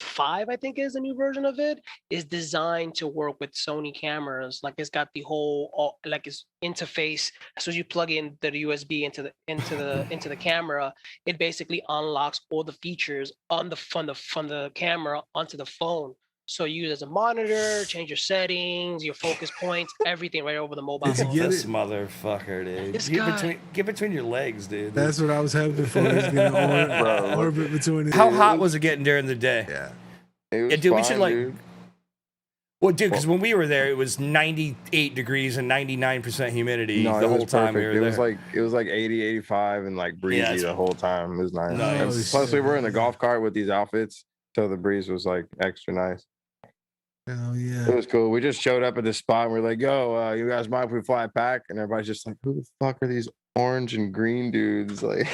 [SPEAKER 3] 5, I think is the new version of it, is designed to work with Sony cameras. Like it's got the whole like its interface. As soon as you plug in the USB into the camera, it basically unlocks all the features on from the camera onto the phone. So you use it as a monitor, change your settings, your focus points, everything right over the mobile
[SPEAKER 2] Did you
[SPEAKER 3] phone.
[SPEAKER 2] get
[SPEAKER 1] This
[SPEAKER 2] it?
[SPEAKER 1] motherfucker, dude.
[SPEAKER 3] This
[SPEAKER 1] Get
[SPEAKER 3] guy-
[SPEAKER 1] between your legs, dude.
[SPEAKER 2] That's what I was hoping for. Is being an orbit between
[SPEAKER 1] How hot was it getting during the day?
[SPEAKER 2] Yeah.
[SPEAKER 7] It was
[SPEAKER 1] Yeah, dude, we should,
[SPEAKER 7] fine,
[SPEAKER 1] like-
[SPEAKER 7] dude.
[SPEAKER 1] Well, dude, because when we were there, it was 98 degrees and 99% humidity
[SPEAKER 7] No,
[SPEAKER 1] the
[SPEAKER 7] it was
[SPEAKER 1] whole time we
[SPEAKER 7] perfect.
[SPEAKER 1] were
[SPEAKER 7] It
[SPEAKER 1] there.
[SPEAKER 7] was like 80, 85 and like breezy
[SPEAKER 1] it's-
[SPEAKER 7] the whole time. It was nice.
[SPEAKER 1] Nice.
[SPEAKER 7] And
[SPEAKER 2] Oh,
[SPEAKER 7] plus, we
[SPEAKER 2] shit,
[SPEAKER 7] were in the
[SPEAKER 2] yeah.
[SPEAKER 7] golf cart with these outfits, so the breeze was like extra nice.
[SPEAKER 2] Oh
[SPEAKER 7] It
[SPEAKER 2] yeah.
[SPEAKER 7] was cool. We just showed up at this spot and we're like, "Yo, you guys mind if we fly back?" And everybody's just like, "Who the fuck are these orange and green dudes?" Like,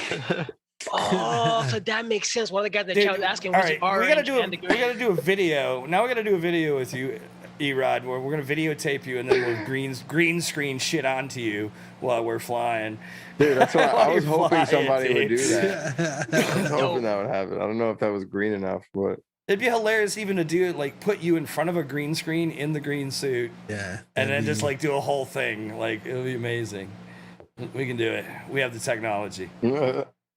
[SPEAKER 3] Oh, so that makes sense. One of the guys in the
[SPEAKER 1] Dude,
[SPEAKER 3] chat was asking,
[SPEAKER 1] all
[SPEAKER 3] was
[SPEAKER 1] right,
[SPEAKER 3] it orange and the
[SPEAKER 1] we
[SPEAKER 3] green?
[SPEAKER 1] gotta do a video. Now we gotta do a video with you, Erod, where we're gonna videotape you and then we'll green screen shit onto you while we're flying.
[SPEAKER 7] dude, that's what I was
[SPEAKER 1] While you're
[SPEAKER 7] hoping
[SPEAKER 1] flying,
[SPEAKER 7] somebody would do
[SPEAKER 1] dude.
[SPEAKER 7] that. I was hoping that would happen. I don't know if that was green enough, but
[SPEAKER 1] It'd be hilarious even to do it, like put you in front of a green screen in the green suit
[SPEAKER 2] Yeah.
[SPEAKER 1] and then
[SPEAKER 2] that'd
[SPEAKER 1] just
[SPEAKER 2] be-
[SPEAKER 1] like do a whole thing. Like it would be amazing. We can do it. We have the technology.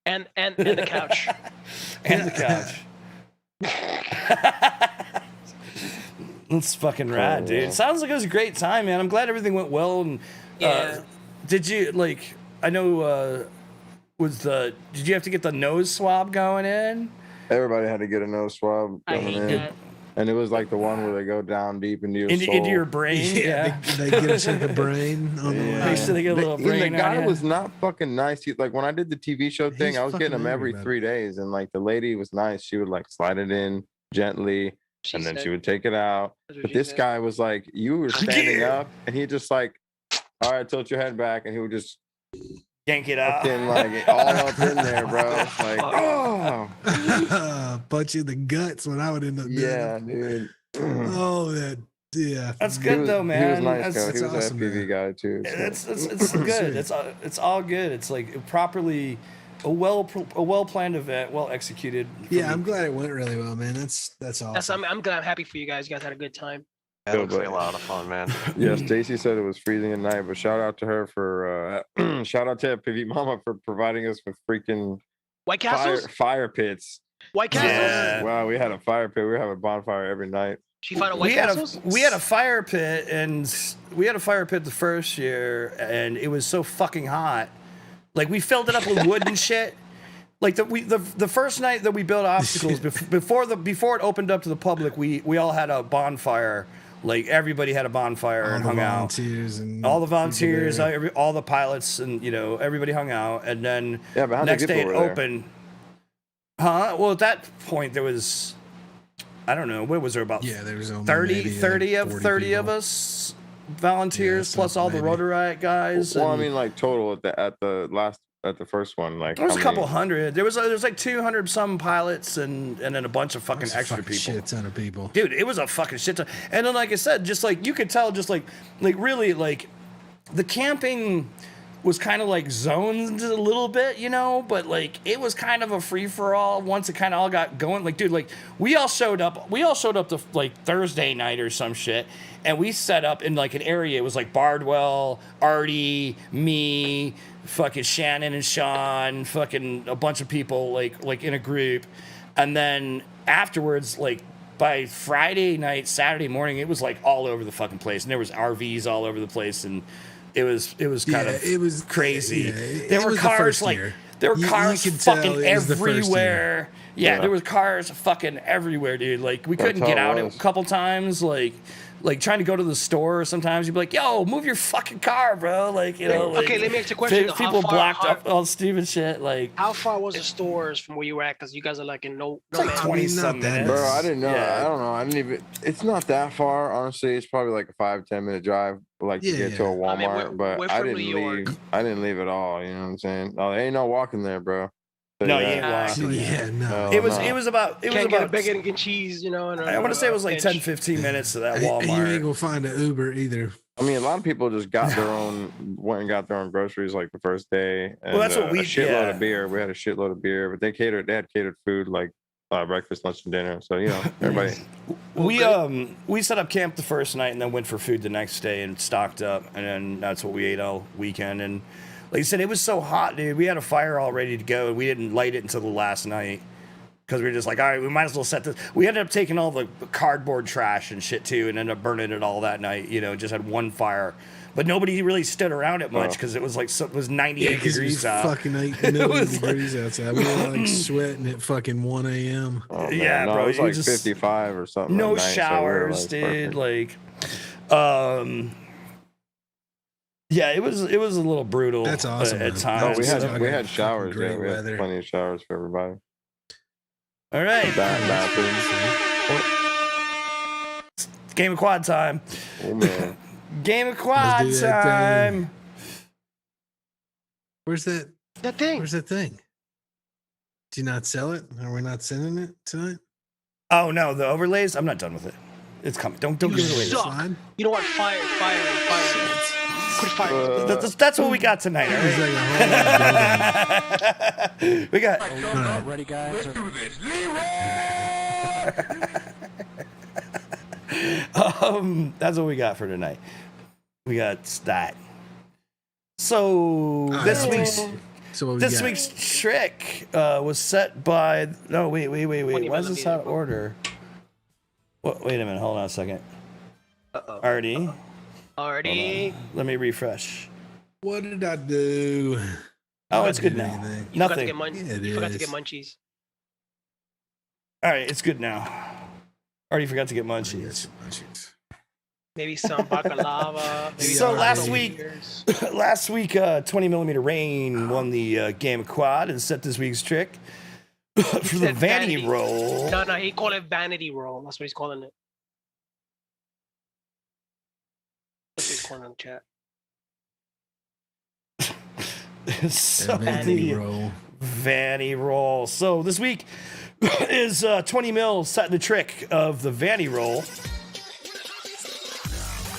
[SPEAKER 3] And the couch.
[SPEAKER 1] And the couch. That's fucking rad, dude.
[SPEAKER 7] yeah.
[SPEAKER 1] Sounds like it was a great time, man. I'm glad everything went well. And
[SPEAKER 3] Yeah.
[SPEAKER 1] did you like? I know. Did you have to get the nose swab going in?
[SPEAKER 7] everybody had to get a nose swab
[SPEAKER 3] I
[SPEAKER 7] coming
[SPEAKER 3] hate
[SPEAKER 7] in.
[SPEAKER 3] that.
[SPEAKER 7] And it was like the one where they go down deep into your
[SPEAKER 1] Into
[SPEAKER 7] soul.
[SPEAKER 1] your brain? Yeah.
[SPEAKER 2] They get us like a brain on the
[SPEAKER 7] Yeah.
[SPEAKER 1] Make sure
[SPEAKER 2] way.
[SPEAKER 1] they get a little
[SPEAKER 7] And
[SPEAKER 1] brain
[SPEAKER 7] the guy
[SPEAKER 1] on ya.
[SPEAKER 7] was not fucking nice. Like when I did the TV show thing,
[SPEAKER 2] He's
[SPEAKER 7] I was getting
[SPEAKER 2] fucking
[SPEAKER 7] them every
[SPEAKER 2] angry about
[SPEAKER 7] 3 days, and like the lady was nice. She would like slide it in gently,
[SPEAKER 3] She
[SPEAKER 7] and then
[SPEAKER 3] said-
[SPEAKER 7] she would take it out.
[SPEAKER 3] that's what
[SPEAKER 7] But
[SPEAKER 3] she
[SPEAKER 7] this
[SPEAKER 3] said.
[SPEAKER 7] guy was like, you were standing up, and he just like, all right, tilt your head back, and he would just
[SPEAKER 1] Yank it out.
[SPEAKER 7] fucking like all up in there, bro. Like, oh,
[SPEAKER 2] Punch you in the guts when I would end up doing
[SPEAKER 7] yeah,
[SPEAKER 2] it.
[SPEAKER 7] dude.
[SPEAKER 2] Oh, that. Yeah.
[SPEAKER 1] That's
[SPEAKER 7] He
[SPEAKER 1] good
[SPEAKER 7] was-
[SPEAKER 1] though,
[SPEAKER 7] He
[SPEAKER 1] man.
[SPEAKER 7] was nice,
[SPEAKER 1] That's-
[SPEAKER 7] though. He was
[SPEAKER 2] awesome,
[SPEAKER 7] an FPV
[SPEAKER 2] man.
[SPEAKER 7] guy too. so.
[SPEAKER 1] It's good. It's all good. It's like properly well planned event, well executed.
[SPEAKER 2] Yeah, I'm glad it went really well, man. That's awesome.
[SPEAKER 3] I'm glad. I'm happy for you guys. You guys had a good time.
[SPEAKER 6] That looks like a lot of fun, man.
[SPEAKER 7] Yeah, Stacy said it was freezing at night, but shout out to her for shout out to PV Mama for providing us with freaking
[SPEAKER 3] White Castles.
[SPEAKER 7] fire pits.
[SPEAKER 3] White Castles.
[SPEAKER 1] Yeah.
[SPEAKER 7] Wow, we had a fire pit. We have a bonfire every night.
[SPEAKER 3] She found a White Castles.
[SPEAKER 1] We had a fire pit, and we had a fire pit the first year, and it was so fucking hot. Like we filled it up with wood and shit. Like the first night that we built obstacles before it opened up to the public, we all had a bonfire. Like everybody had a bonfire and hung out.
[SPEAKER 2] And
[SPEAKER 1] all the volunteers, all the pilots, and everybody hung out. And then next day it opened. Huh? Well, at that point there was, I don't know, what was there about?
[SPEAKER 2] Yeah, there was only
[SPEAKER 1] 30 of us volunteers plus all the Rotor Riot guys.
[SPEAKER 7] Well, I mean, like total at the first one, like
[SPEAKER 1] there was a couple hundred. There was like 200 some pilots and then a bunch of fucking extra people.
[SPEAKER 2] Shit ton of people.
[SPEAKER 1] Dude, it was a fucking shit ton. And then, like I said, just like you could tell, just like really like the camping was kind of like zoned a little bit, but like it was kind of a free for all once it kind of all got going. Like, dude, like we all showed up to like Thursday night or some shit, and we set up in like an area. It was like Bardwell, Artie, me, fucking Shannon and Sean, fucking a bunch of people like in a group, and then afterwards, like by Friday night, Saturday morning, it was like all over the fucking place, and there was RVs all over the place, and it was kind of crazy. There were cars fucking everywhere. Yeah, there was cars fucking everywhere, dude. Like we couldn't get out a couple times, like trying to go to the store. Sometimes you'd be like, "Yo, move your fucking car, bro!" Like
[SPEAKER 3] okay, let me ask you a question.
[SPEAKER 1] People blocked up all stupid shit. Like,
[SPEAKER 3] how far was the stores from where you were at? Because you guys are like in no
[SPEAKER 1] like 20-some minutes.
[SPEAKER 7] Bro, I didn't know.
[SPEAKER 1] Yeah.
[SPEAKER 7] I don't know. I didn't even. It's not that far, honestly. It's probably like a 5-10 minute drive, to get to a Walmart. But I didn't leave. I didn't leave at all. You know what I'm saying? Oh, there ain't no walking there, bro.
[SPEAKER 1] No, you ain't walking.
[SPEAKER 2] Yeah, no.
[SPEAKER 1] It was about
[SPEAKER 3] get a bacon and cheese,
[SPEAKER 1] I want to say it was like 10-15 minutes to that Walmart.
[SPEAKER 2] And you ain't gonna find an Uber either.
[SPEAKER 7] I mean, a lot of people just went and got their own groceries like the first day. And,
[SPEAKER 1] well, that's what we
[SPEAKER 7] a shitload of beer. We had a shitload of beer, but they had catered food like breakfast, lunch, and dinner. So everybody.
[SPEAKER 1] We set up camp the first night and then went for food the next day and stocked up, and then that's what we ate all weekend. And like I said, it was so hot, dude. We had a fire all ready to go, and we didn't light it until the last night because we were just like, all right, we might as well set this. We ended up taking all the cardboard trash and shit too, and ended up burning it all that night. Just had one fire, but nobody really stood around it much because it was like it was 98 degrees out.
[SPEAKER 2] Fucking 8 million degrees outside. We were like sweating at fucking 1 a.m.
[SPEAKER 7] Oh,
[SPEAKER 1] yeah,
[SPEAKER 7] no,
[SPEAKER 1] bro,
[SPEAKER 7] it was like 55 or something.
[SPEAKER 1] No
[SPEAKER 7] that night,
[SPEAKER 1] showers,
[SPEAKER 7] so we were,
[SPEAKER 1] dude.
[SPEAKER 7] perfect.
[SPEAKER 1] Yeah, it was a little brutal.
[SPEAKER 2] That's awesome.
[SPEAKER 1] At
[SPEAKER 2] man.
[SPEAKER 1] times.
[SPEAKER 7] We had showers.
[SPEAKER 2] Great
[SPEAKER 7] Yeah, we had
[SPEAKER 2] weather.
[SPEAKER 7] plenty of showers for everybody.
[SPEAKER 1] All right.
[SPEAKER 7] Bathrooms.
[SPEAKER 1] Game of quad time.
[SPEAKER 7] Oh man.
[SPEAKER 1] Game of quad
[SPEAKER 2] Let's do that
[SPEAKER 1] time.
[SPEAKER 2] Where's that?
[SPEAKER 3] That thing.
[SPEAKER 2] Where's that thing? Did you not sell it? Are we not sending it tonight?
[SPEAKER 1] Oh no, the overlays. I'm not done with it. It's coming. Don't give it away.
[SPEAKER 3] suck. You know what? Fire. Put fire.
[SPEAKER 1] That's what we got tonight. All
[SPEAKER 2] It's
[SPEAKER 1] right?
[SPEAKER 2] like a whole
[SPEAKER 1] We got.
[SPEAKER 8] Ready, guys?
[SPEAKER 1] That's what we got for tonight. We got that. So this week's trick was set by. No, wait. Why is this out of order? Wait a minute. Hold on a second. Artie. Let me refresh.
[SPEAKER 2] What did I do?
[SPEAKER 1] Oh, it's good now.
[SPEAKER 3] You forgot to get munchies.
[SPEAKER 1] All right, it's good now. Already forgot to get munchies.
[SPEAKER 3] Maybe some baklava. Maybe
[SPEAKER 1] So
[SPEAKER 3] some
[SPEAKER 1] last
[SPEAKER 3] beers.
[SPEAKER 1] week, 20mm Rain won the game of quad and set this week's trick for the
[SPEAKER 3] said
[SPEAKER 1] vanity roll.
[SPEAKER 3] No, he called it vanity roll. That's what he's calling it. That's what he's calling it in the chat.
[SPEAKER 1] So
[SPEAKER 2] Vanity
[SPEAKER 1] the
[SPEAKER 2] roll.
[SPEAKER 1] vanity roll. So this week is 20 mil setting the trick of the vanity roll.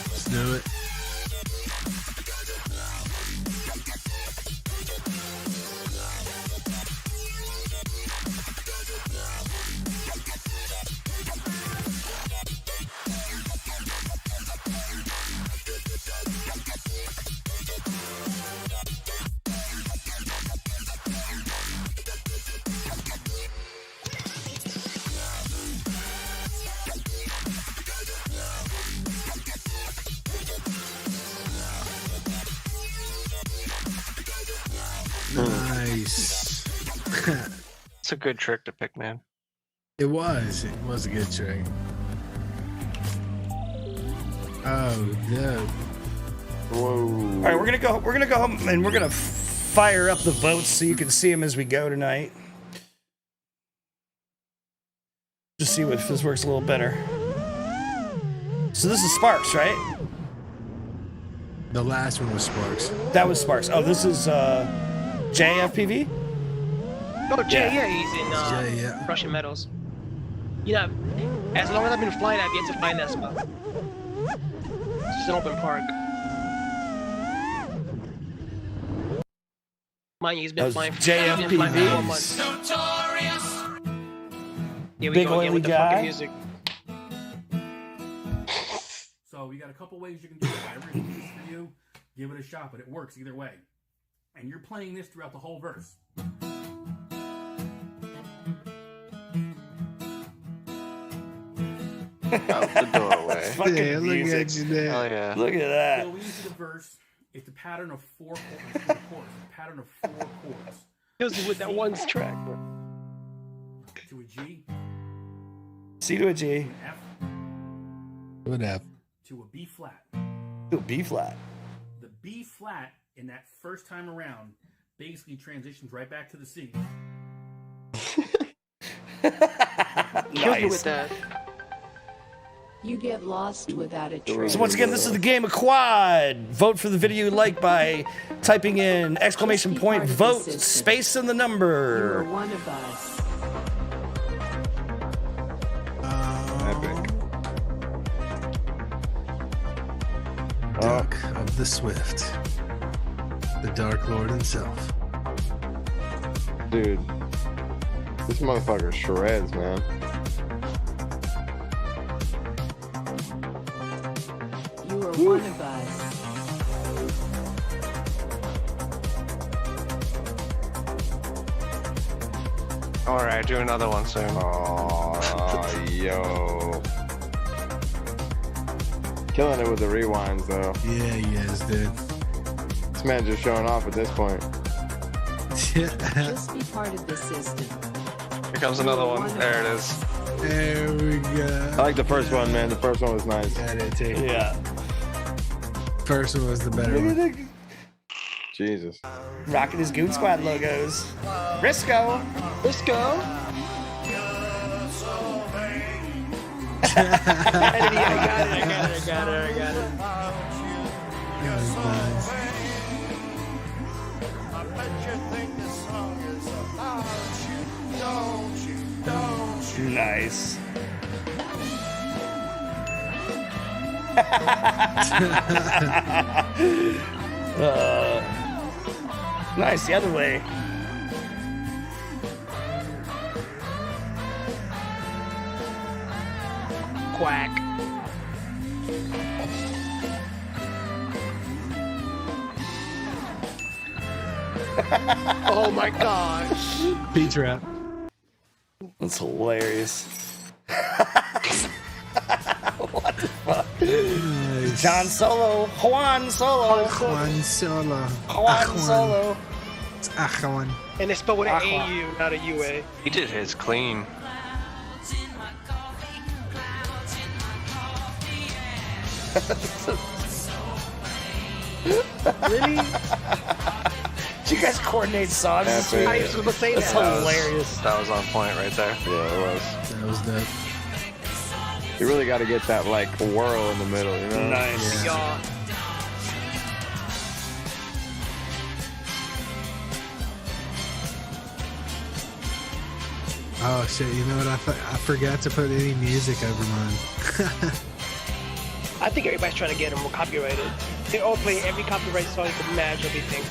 [SPEAKER 2] Let's do it. Nice.
[SPEAKER 6] It's a good trick to pick, man.
[SPEAKER 2] It was a good trick. Oh, no.
[SPEAKER 7] Whoa.
[SPEAKER 1] All right, we're gonna go home and we're gonna fire up the votes so you can see them as we go tonight. Just see if this works a little better. So this is Sparks, right?
[SPEAKER 2] The last one was Sparks.
[SPEAKER 1] That was Sparks. Oh, this is JFPV?
[SPEAKER 3] Oh, Jay,
[SPEAKER 1] Yeah.
[SPEAKER 3] yeah, he's in
[SPEAKER 2] Jay, yeah.
[SPEAKER 3] Russian Metals. You know, as long as I've been flying, I've yet to find that spot. It's just an open park. Mind you, he's been
[SPEAKER 1] That was
[SPEAKER 3] flying for 4 months. Here we
[SPEAKER 1] Big
[SPEAKER 3] go again
[SPEAKER 1] oily
[SPEAKER 3] with the
[SPEAKER 1] guy.
[SPEAKER 3] fucking music.
[SPEAKER 8] So you got a couple ways you can do it. Whatever is easiest for you, give it a shot, but it works either way. And you're playing this throughout the whole verse.
[SPEAKER 6] Out the doorway.
[SPEAKER 1] Fucking
[SPEAKER 2] Yeah, look
[SPEAKER 1] music.
[SPEAKER 2] at you there.
[SPEAKER 6] Oh yeah.
[SPEAKER 1] Look at that.
[SPEAKER 8] So into the verse, it's the pattern of 4 chords. The pattern of 4 chords.
[SPEAKER 3] Just with that one track.
[SPEAKER 8] To a G,
[SPEAKER 1] C to a G.
[SPEAKER 8] an F,
[SPEAKER 2] What up?
[SPEAKER 8] to a B flat.
[SPEAKER 1] To a B flat.
[SPEAKER 8] The B flat in that first time around basically transitions right back to the C.
[SPEAKER 3] Kills me with
[SPEAKER 1] Nice.
[SPEAKER 3] that.
[SPEAKER 9] You get lost without a trace.
[SPEAKER 1] So once again, this is the game of quad. Vote for the video you like by typing in exclamation point vote space in the
[SPEAKER 9] You're
[SPEAKER 1] number.
[SPEAKER 9] one of us.
[SPEAKER 7] Epic.
[SPEAKER 2] Duck of the Swift. The Dark Lord himself.
[SPEAKER 7] Dude. This motherfucker shreds, man.
[SPEAKER 9] You are one of us.
[SPEAKER 6] All right, do another one soon.
[SPEAKER 7] Oh, yo. Killing it with the rewinds, though.
[SPEAKER 2] Yeah, he is, dude.
[SPEAKER 7] This man just showing off at this point.
[SPEAKER 9] Just be part of the system.
[SPEAKER 6] Here comes another one. There it is.
[SPEAKER 2] There we go.
[SPEAKER 7] I like the first one, man. The first one was nice.
[SPEAKER 2] Yeah, I did too.
[SPEAKER 1] Yeah.
[SPEAKER 2] First one was the better one.
[SPEAKER 7] Jesus.
[SPEAKER 1] Rocking his Goon Squad logos. RISKO.
[SPEAKER 3] Let's go. I got it.
[SPEAKER 2] That was nice.
[SPEAKER 1] Nice. Nice, the other way.
[SPEAKER 3] Quack. Oh my gosh.
[SPEAKER 2] P-Trap.
[SPEAKER 1] That's hilarious. What the fuck?
[SPEAKER 2] Nice.
[SPEAKER 1] John Solo. Juan Solo.
[SPEAKER 2] Juan Solo.
[SPEAKER 1] Juan Solo.
[SPEAKER 2] It's Ajuan.
[SPEAKER 3] And it's spelled with an
[SPEAKER 1] Aqua.
[SPEAKER 3] AU, not a UA.
[SPEAKER 6] He did his clean.
[SPEAKER 3] Really?
[SPEAKER 1] Did you guys coordinate songs this
[SPEAKER 7] Epic.
[SPEAKER 1] week?
[SPEAKER 3] I was going to say
[SPEAKER 1] That's
[SPEAKER 3] that.
[SPEAKER 1] hilarious.
[SPEAKER 6] That was on point right there.
[SPEAKER 7] Yeah, it was.
[SPEAKER 2] That was dope.
[SPEAKER 7] You really got to get that, like, whirl in the middle, you know?
[SPEAKER 1] Nice.
[SPEAKER 2] Yeah.
[SPEAKER 3] Y'all.
[SPEAKER 2] Oh shit! You know what? I forgot to put any music over mine.
[SPEAKER 3] I think everybody's trying to get them copyrighted. They're all playing every copyright song you can imagine, everything.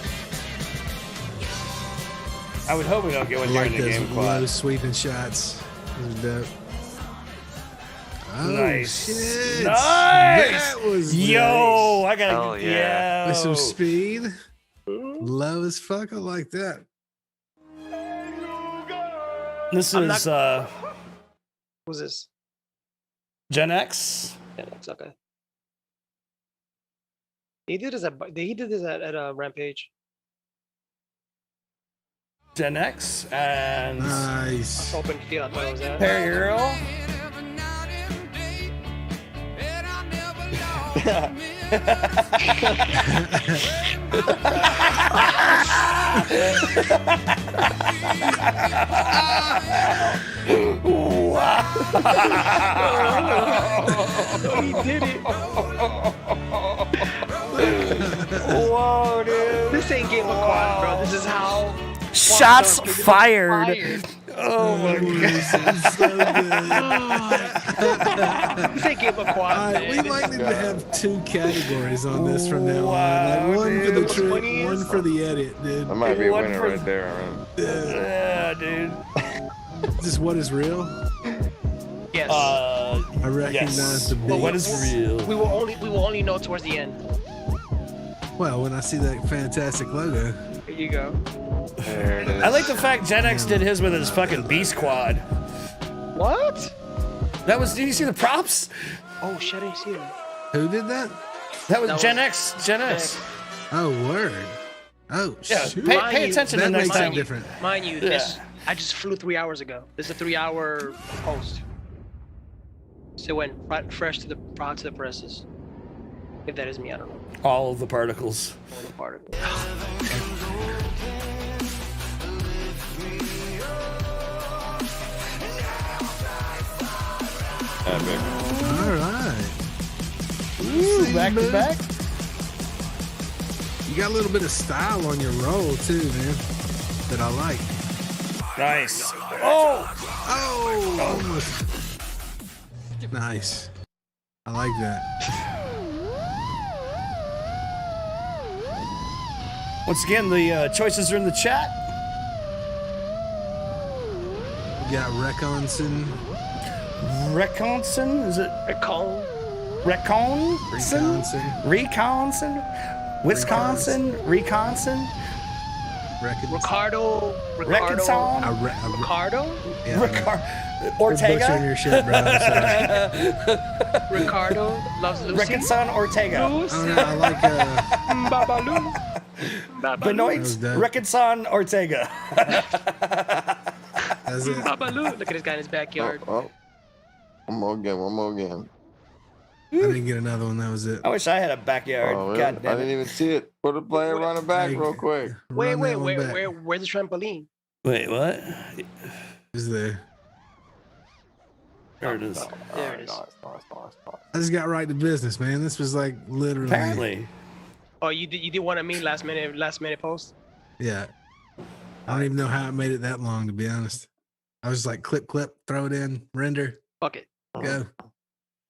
[SPEAKER 1] I would hope we don't get one
[SPEAKER 2] I
[SPEAKER 1] here
[SPEAKER 2] like
[SPEAKER 1] in the
[SPEAKER 2] those
[SPEAKER 1] game
[SPEAKER 2] low
[SPEAKER 1] quad.
[SPEAKER 2] sweeping shots. Those are dope. Oh,
[SPEAKER 1] Nice.
[SPEAKER 2] shit.
[SPEAKER 1] Nice.
[SPEAKER 2] That was
[SPEAKER 1] Yo, I gotta.
[SPEAKER 6] Hell yeah.
[SPEAKER 2] nice. With
[SPEAKER 1] Yo.
[SPEAKER 2] some speed. Low as fuck. I like that.
[SPEAKER 1] This
[SPEAKER 3] I'm
[SPEAKER 1] is
[SPEAKER 3] Who's this?
[SPEAKER 1] Gen X.
[SPEAKER 3] Yeah, that's okay. He did this at Rampage.
[SPEAKER 1] Gen X, and
[SPEAKER 2] Nice.
[SPEAKER 3] Open field. I thought it was that.
[SPEAKER 1] Perry Earl.
[SPEAKER 3] Oh, he did it.
[SPEAKER 1] Whoa, dude.
[SPEAKER 3] This ain't Game of Quad, bro. This is how.
[SPEAKER 1] Shots fired.
[SPEAKER 3] Oh my god. This ain't Game of Quad, man.
[SPEAKER 2] We might need to have 2 categories on this from now on. Like one for the trip, one for the edit, dude.
[SPEAKER 7] That might be a winner right there, man.
[SPEAKER 1] Yeah, dude.
[SPEAKER 2] Just what is real?
[SPEAKER 3] Yes.
[SPEAKER 2] I recognize the beat.
[SPEAKER 1] What is real?
[SPEAKER 3] We will only know towards the end.
[SPEAKER 2] Well, when I see that fantastic logo.
[SPEAKER 3] Here you go.
[SPEAKER 7] There it is.
[SPEAKER 1] I like the fact Gen X did his with his fucking B squad.
[SPEAKER 3] What?
[SPEAKER 1] That was. Did you see the props?
[SPEAKER 3] Oh shit! I didn't see that.
[SPEAKER 2] Who did that?
[SPEAKER 1] That was Gen X. Gen X.
[SPEAKER 2] Oh, word. Oh,
[SPEAKER 1] Yeah.
[SPEAKER 2] shoot.
[SPEAKER 1] Pay attention
[SPEAKER 2] that
[SPEAKER 1] the next
[SPEAKER 2] makes
[SPEAKER 1] time.
[SPEAKER 2] it different.
[SPEAKER 3] Mind you, this I just flew 3 hours ago. This is a 3-hour post. So it went right fresh to the presses. If that is me, I don't know.
[SPEAKER 1] All of the particles.
[SPEAKER 3] All the particles.
[SPEAKER 7] Epic.
[SPEAKER 2] All right.
[SPEAKER 1] Ooh, back to back.
[SPEAKER 2] You got a little bit of style on your roll too, man. That I like.
[SPEAKER 1] Nice. Oh.
[SPEAKER 2] Oh, almost. Nice. I like that.
[SPEAKER 1] Once again, the choices are in the chat.
[SPEAKER 2] We got Reconson.
[SPEAKER 1] Reconson? Is it Reconson? Reconson? Wisconsin? Reconson?
[SPEAKER 3] Ricardo.
[SPEAKER 1] Reconson?
[SPEAKER 3] Ricardo.
[SPEAKER 2] Yeah,
[SPEAKER 1] Ortega?
[SPEAKER 2] butchering your shit, bro. I'm sorry.
[SPEAKER 3] Ricardo loves Lucy.
[SPEAKER 1] Reconson Ortega.
[SPEAKER 3] Lucy.
[SPEAKER 2] I don't know. I like
[SPEAKER 3] Babalu.
[SPEAKER 1] Benoit Reconson Ortega.
[SPEAKER 2] That's it.
[SPEAKER 3] Babalu. Look at this guy in his backyard.
[SPEAKER 7] Oh. One more again.
[SPEAKER 2] I didn't get another one. That was it.
[SPEAKER 1] I wish I had a backyard.
[SPEAKER 7] Oh,
[SPEAKER 1] God
[SPEAKER 7] I
[SPEAKER 1] damn
[SPEAKER 7] didn't
[SPEAKER 1] it.
[SPEAKER 7] even see it. Put a player running back
[SPEAKER 2] Hey,
[SPEAKER 7] real quick.
[SPEAKER 3] Wait,
[SPEAKER 2] run that one back.
[SPEAKER 3] where's the trampoline?
[SPEAKER 1] Wait, what?
[SPEAKER 2] Is there?
[SPEAKER 1] There it is.
[SPEAKER 3] There it is.
[SPEAKER 2] I just got right to business, man. This was like literally.
[SPEAKER 1] Apparently.
[SPEAKER 3] Oh, you did one of me last minute post.
[SPEAKER 2] Yeah. I don't even know how I made it that long, to be honest. I was just like clip, throw it in, render,
[SPEAKER 3] Fuck it.
[SPEAKER 2] go.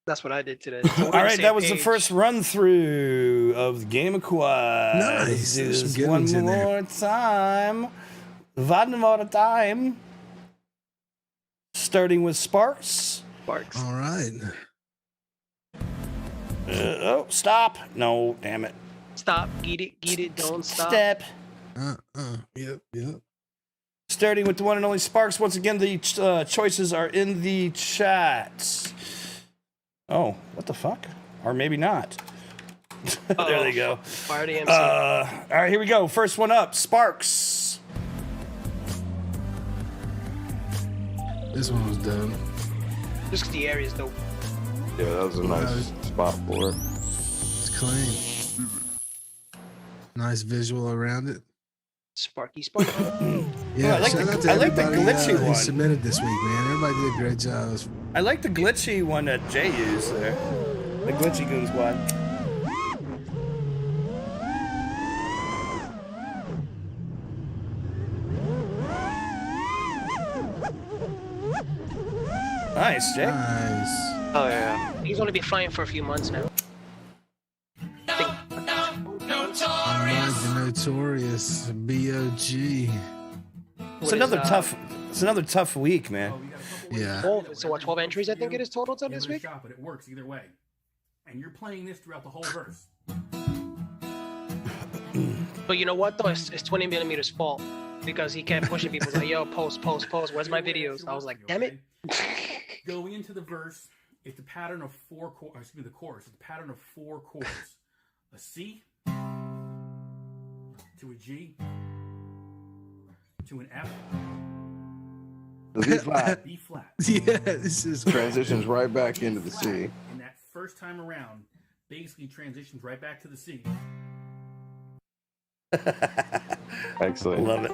[SPEAKER 3] That's what I did today.
[SPEAKER 1] All right, that was the first run through of the Game of Quad.
[SPEAKER 2] Nice.
[SPEAKER 1] Let's do
[SPEAKER 2] There's some
[SPEAKER 1] this
[SPEAKER 2] good
[SPEAKER 1] one
[SPEAKER 2] ones in there.
[SPEAKER 1] more time. One more time. Starting with Sparks.
[SPEAKER 3] Sparks.
[SPEAKER 2] All right.
[SPEAKER 1] Oh, stop. No, damn it.
[SPEAKER 3] Stop. Get it. Don't stop.
[SPEAKER 1] Step.
[SPEAKER 2] Yep.
[SPEAKER 1] Starting with the one and only Sparks. Once again, the choices are in the chat. Oh, what the fuck? Or maybe not. There they go.
[SPEAKER 3] Fire the MC.
[SPEAKER 1] All right, here we go. First one up, Sparks.
[SPEAKER 2] This one was dope.
[SPEAKER 3] Just 'cause the area is dope.
[SPEAKER 7] Yeah, that was a nice spot for it.
[SPEAKER 2] It's clean. Nice visual around it.
[SPEAKER 3] Sparky.
[SPEAKER 2] Yeah,
[SPEAKER 1] I like
[SPEAKER 2] shout
[SPEAKER 1] the-
[SPEAKER 2] out to
[SPEAKER 1] I like the
[SPEAKER 2] everybody,
[SPEAKER 1] glitchy
[SPEAKER 2] who
[SPEAKER 1] one.
[SPEAKER 2] submitted this week, man. Everybody did a great job.
[SPEAKER 1] I like the glitchy one that Jay used there. The glitchy goon squad. Nice, Jay.
[SPEAKER 2] Nice.
[SPEAKER 6] Oh yeah.
[SPEAKER 3] He's only been flying for a few months now.
[SPEAKER 2] Unlike the notorious B.O.G.
[SPEAKER 1] It's another tough week, man.
[SPEAKER 2] Yeah.
[SPEAKER 3] 12, so what? 12 entries, I think it is total to this
[SPEAKER 8] Give it a
[SPEAKER 3] week.
[SPEAKER 8] shot, but it works either way. And you're playing this throughout the whole verse.
[SPEAKER 3] But you know what though? It's 20 millimeters fault because he kept pushing people. He's like, yo, post. Where's my videos? I was like, damn it.
[SPEAKER 8] Going into the verse, it's the pattern of four chords. Excuse me, the chorus. It's the pattern of 4 chords: a C to a G to an F,
[SPEAKER 7] The B flat
[SPEAKER 8] B flat.
[SPEAKER 2] Yeah, this is
[SPEAKER 7] transitions right back into the C.
[SPEAKER 8] And that first time around, basically transitions right back to the C.
[SPEAKER 7] Excellent.
[SPEAKER 1] Love it.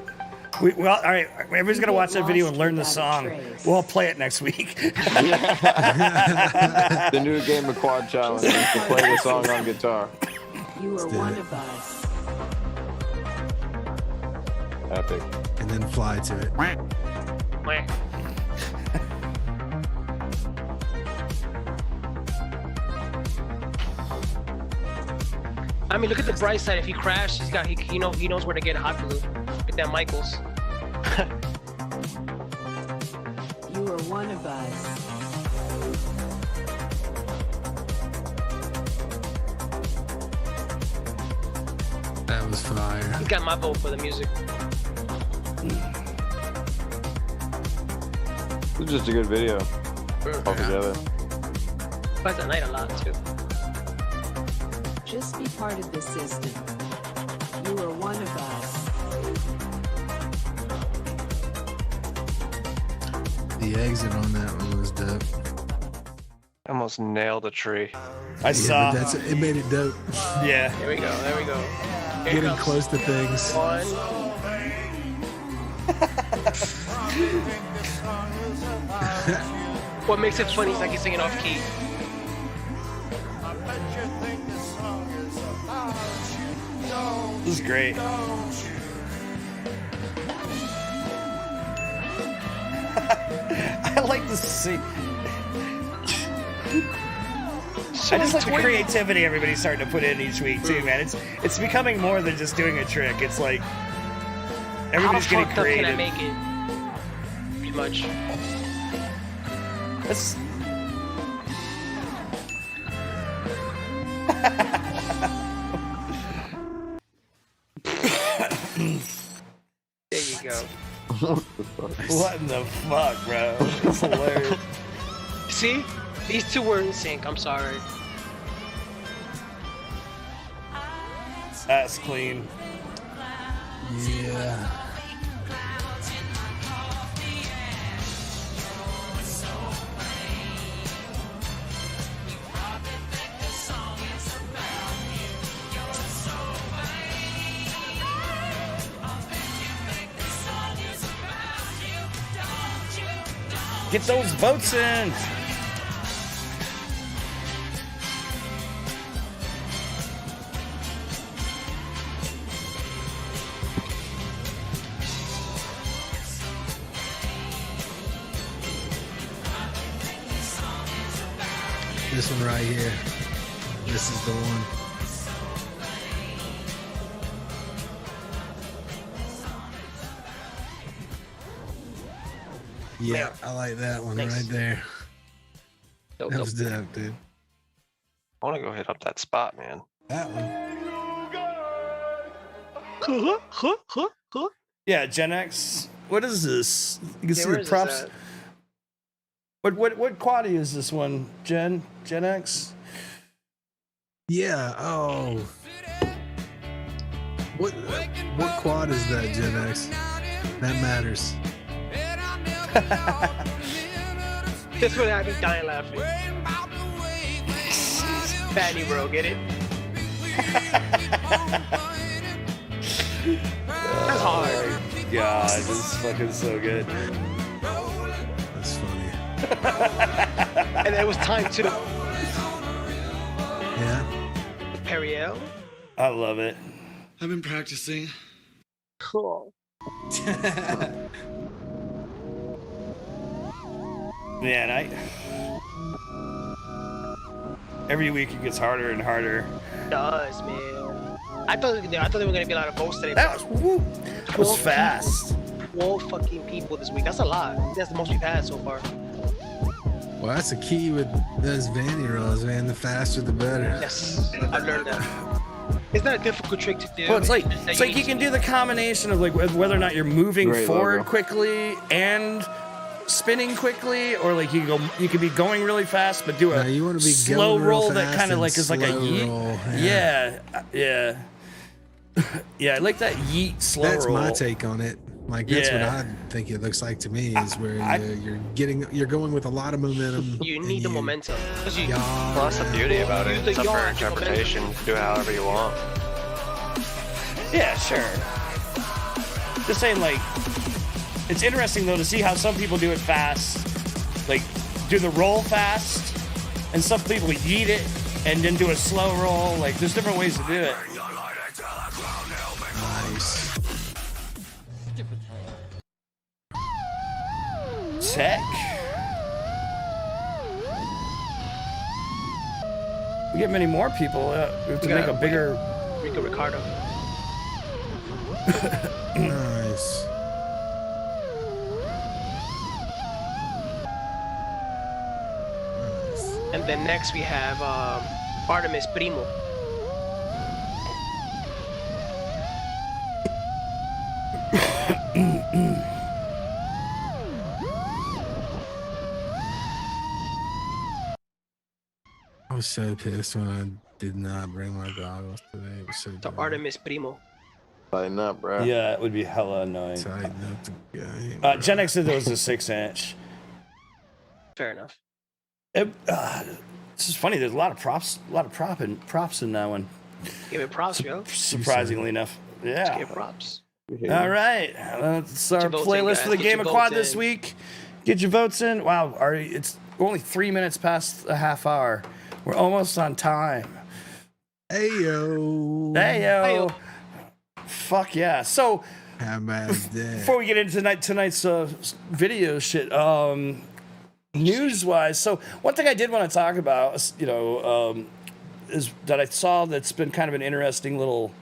[SPEAKER 1] Well, all right. Everybody's gonna watch that video and learn the song. We'll all play it next week.
[SPEAKER 7] The new game of quad challenge is to play the song on guitar.
[SPEAKER 9] You are one of us.
[SPEAKER 7] Epic.
[SPEAKER 2] and then fly to it.
[SPEAKER 3] I mean, look at the bright side. If he crashed, he knows where to get hot glue. Get that Michaels.
[SPEAKER 9] You are one of us.
[SPEAKER 2] That was fire.
[SPEAKER 3] He's got my vote for the music.
[SPEAKER 7] It's just a good video altogether.
[SPEAKER 3] Plays at night a lot too.
[SPEAKER 9] Just be part of the system. You are one of us.
[SPEAKER 2] The exit on that one was dope.
[SPEAKER 6] Almost nailed a tree.
[SPEAKER 1] I saw.
[SPEAKER 2] But it made it dope.
[SPEAKER 1] Yeah.
[SPEAKER 3] There we go. There we go. Here
[SPEAKER 2] Getting
[SPEAKER 3] comes.
[SPEAKER 2] close to things.
[SPEAKER 3] One. What makes it funny is like he's singing off key.
[SPEAKER 1] This is great. I like to see. I just like the creativity everybody's starting to put in each week too, man. It's becoming more than just doing a trick. It's like everybody's
[SPEAKER 3] How
[SPEAKER 1] getting
[SPEAKER 3] fucked up can I
[SPEAKER 1] creative.
[SPEAKER 3] make it? Pretty much.
[SPEAKER 1] That's...
[SPEAKER 3] There you go.
[SPEAKER 1] What in the fuck, bro? It's hilarious.
[SPEAKER 3] See? These two were in sync. I'm sorry.
[SPEAKER 1] That's clean.
[SPEAKER 2] Yeah.
[SPEAKER 1] Get those votes in.
[SPEAKER 2] This one right here. This is the one. Yeah, I like that one
[SPEAKER 3] Thanks.
[SPEAKER 2] right there.
[SPEAKER 3] Dope,
[SPEAKER 2] That was
[SPEAKER 3] dope.
[SPEAKER 2] dope, dude.
[SPEAKER 6] I want to go hit up that spot, man.
[SPEAKER 2] That one.
[SPEAKER 1] Yeah, Gen X. What is this? You can see
[SPEAKER 3] where
[SPEAKER 1] the
[SPEAKER 3] is this
[SPEAKER 1] props.
[SPEAKER 3] at?
[SPEAKER 1] What quaddy is this one? Gen X?
[SPEAKER 2] Yeah. Oh. What quad is that, Gen X? That matters.
[SPEAKER 3] This one had me dying laughing. Fatty bro, get it? That's hard.
[SPEAKER 1] Oh my God, this is fucking so good.
[SPEAKER 2] That's funny.
[SPEAKER 3] And it was time to
[SPEAKER 2] Yeah.
[SPEAKER 3] Periel.
[SPEAKER 1] I love it.
[SPEAKER 10] I've been practicing.
[SPEAKER 3] Cool.
[SPEAKER 1] Man, every week it gets harder and harder.
[SPEAKER 3] It does, man. I thought there were gonna be a lot of votes today.
[SPEAKER 1] That was fast.
[SPEAKER 3] 12 fucking people this week. That's a lot. That's the most we've had so far.
[SPEAKER 2] Well, that's the key with those Vanny rolls, man. The faster, the better.
[SPEAKER 3] Yes, I've learned that. It's not a difficult trick to do.
[SPEAKER 1] Well, it's like
[SPEAKER 3] just
[SPEAKER 1] you can do the combination of like whether or not you're moving
[SPEAKER 7] Great
[SPEAKER 1] forward
[SPEAKER 7] logo.
[SPEAKER 1] quickly and spinning quickly, or like you could be going really fast but do a
[SPEAKER 2] No, you wanna be
[SPEAKER 1] slow
[SPEAKER 2] going real
[SPEAKER 1] roll that
[SPEAKER 2] fast
[SPEAKER 1] kind of
[SPEAKER 2] and
[SPEAKER 1] like is like a
[SPEAKER 2] slow
[SPEAKER 1] yeet.
[SPEAKER 2] roll,
[SPEAKER 1] Yeah. Yeah, I like that yeet slow
[SPEAKER 2] That's
[SPEAKER 1] roll.
[SPEAKER 2] my take on it. Like that's what I think it looks like to me, is where you're going with a lot of momentum.
[SPEAKER 3] You need the momentum.
[SPEAKER 6] Well, that's the beauty about it. It's up for interpretation. You can do it however you want.
[SPEAKER 1] Yeah, sure. Just saying, like, it's interesting though to see how some people do it fast, like do the roll fast, and some people yeet it and then do a slow roll. Like, there's different ways to do it.
[SPEAKER 2] Nice.
[SPEAKER 1] Tech. We get many more people. We have to make a bigger.
[SPEAKER 3] Rico Ricardo.
[SPEAKER 2] Nice.
[SPEAKER 3] And then next we have Artemis Primo.
[SPEAKER 2] I was so pissed when I did not bring my goggles today. It was so
[SPEAKER 3] The Artemis Primo.
[SPEAKER 7] Tighten up, bro.
[SPEAKER 1] Yeah, it would be hella annoying.
[SPEAKER 2] Tighten up the game.
[SPEAKER 1] Gen X said there was a 6-inch.
[SPEAKER 3] Fair enough.
[SPEAKER 1] This is funny. There's a lot of props in that one.
[SPEAKER 3] Give it props, yo.
[SPEAKER 1] Surprisingly enough, yeah.
[SPEAKER 3] Just give props.
[SPEAKER 1] All right, that's our playlist for the Game of Quad this week. Get your votes in. Wow, it's only 3 minutes past the half hour. We're almost on time.
[SPEAKER 2] Hey-yo.
[SPEAKER 1] Hey-yo. Fuck yeah. So,
[SPEAKER 2] how about that?
[SPEAKER 1] Before we get into tonight's video shit, news-wise, so one thing I did want to talk about, is that I saw that's been kind of an interesting little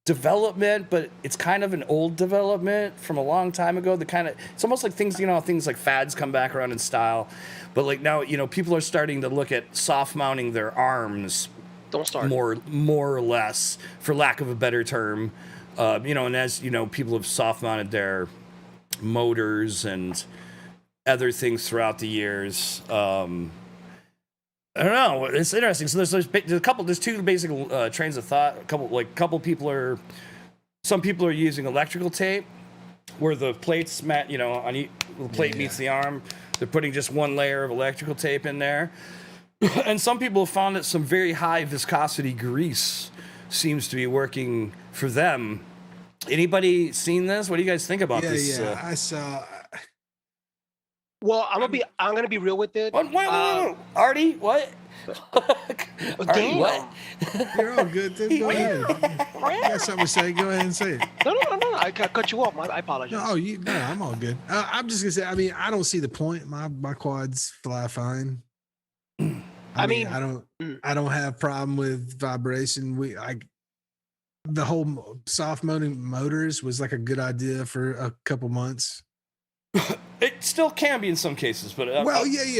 [SPEAKER 1] development, but it's kind of an old development from a long time ago. It's almost like things like fads come back around in style, but like now, people are starting to look at soft mounting their arms.
[SPEAKER 3] Don't start.
[SPEAKER 1] More or less, for lack of a better term, and as people have soft mounted their motors and other things throughout the years. I don't know. It's interesting. So there's two basic trains of thought. Some people are using electrical tape, where the plates the plate meets the arm. They're putting just one layer of electrical tape in there. And some people have found that some very high viscosity grease seems to be working for them. Anybody seen this? What do you guys think about this?
[SPEAKER 2] Yeah, I saw.
[SPEAKER 3] Well, I'm gonna be real with it.
[SPEAKER 1] What? Artie, what?
[SPEAKER 3] Artie,
[SPEAKER 1] what?
[SPEAKER 2] You're all good. Then go ahead. You got something to say? Go ahead and say it.
[SPEAKER 3] No. I cut you off. I apologize.
[SPEAKER 2] No, I'm all good. I'm just gonna say. I mean, I don't see the point. My quads fly fine. I mean, I don't have problem with vibration. The whole soft mounting motors was like a good idea for a couple months.
[SPEAKER 1] It still can be in some cases, but
[SPEAKER 2] yeah.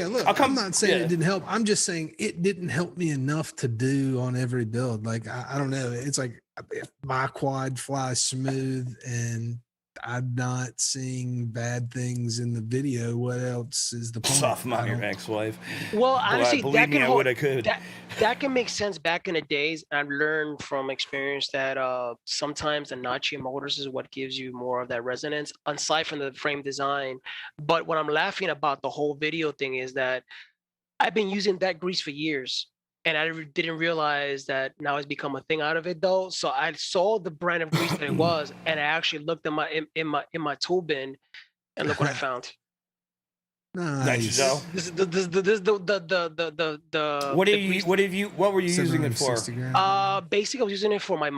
[SPEAKER 2] Look, I'm not saying it didn't help. I'm just saying it didn't help me enough to do on every build. Like I don't know. It's like if my quad flies smooth and I'm not seeing bad things in the video, what else is the point?
[SPEAKER 1] Soft mount your ex-wife.
[SPEAKER 3] Well, honestly,
[SPEAKER 1] that
[SPEAKER 3] can make sense back in the days. I've learned from experience that sometimes the notchy motors is what gives you more of that resonance, aside from the frame design. But what I'm laughing about the whole video thing is that I've been using that grease for years. And I didn't realize that now it's become a thing out of it, though. So I saw the brand of grease that it was, and I actually looked in my tool bin, and look what I found.
[SPEAKER 2] Nice.
[SPEAKER 3] This is the
[SPEAKER 1] What were you using it for?
[SPEAKER 3] Basically, I was using it for my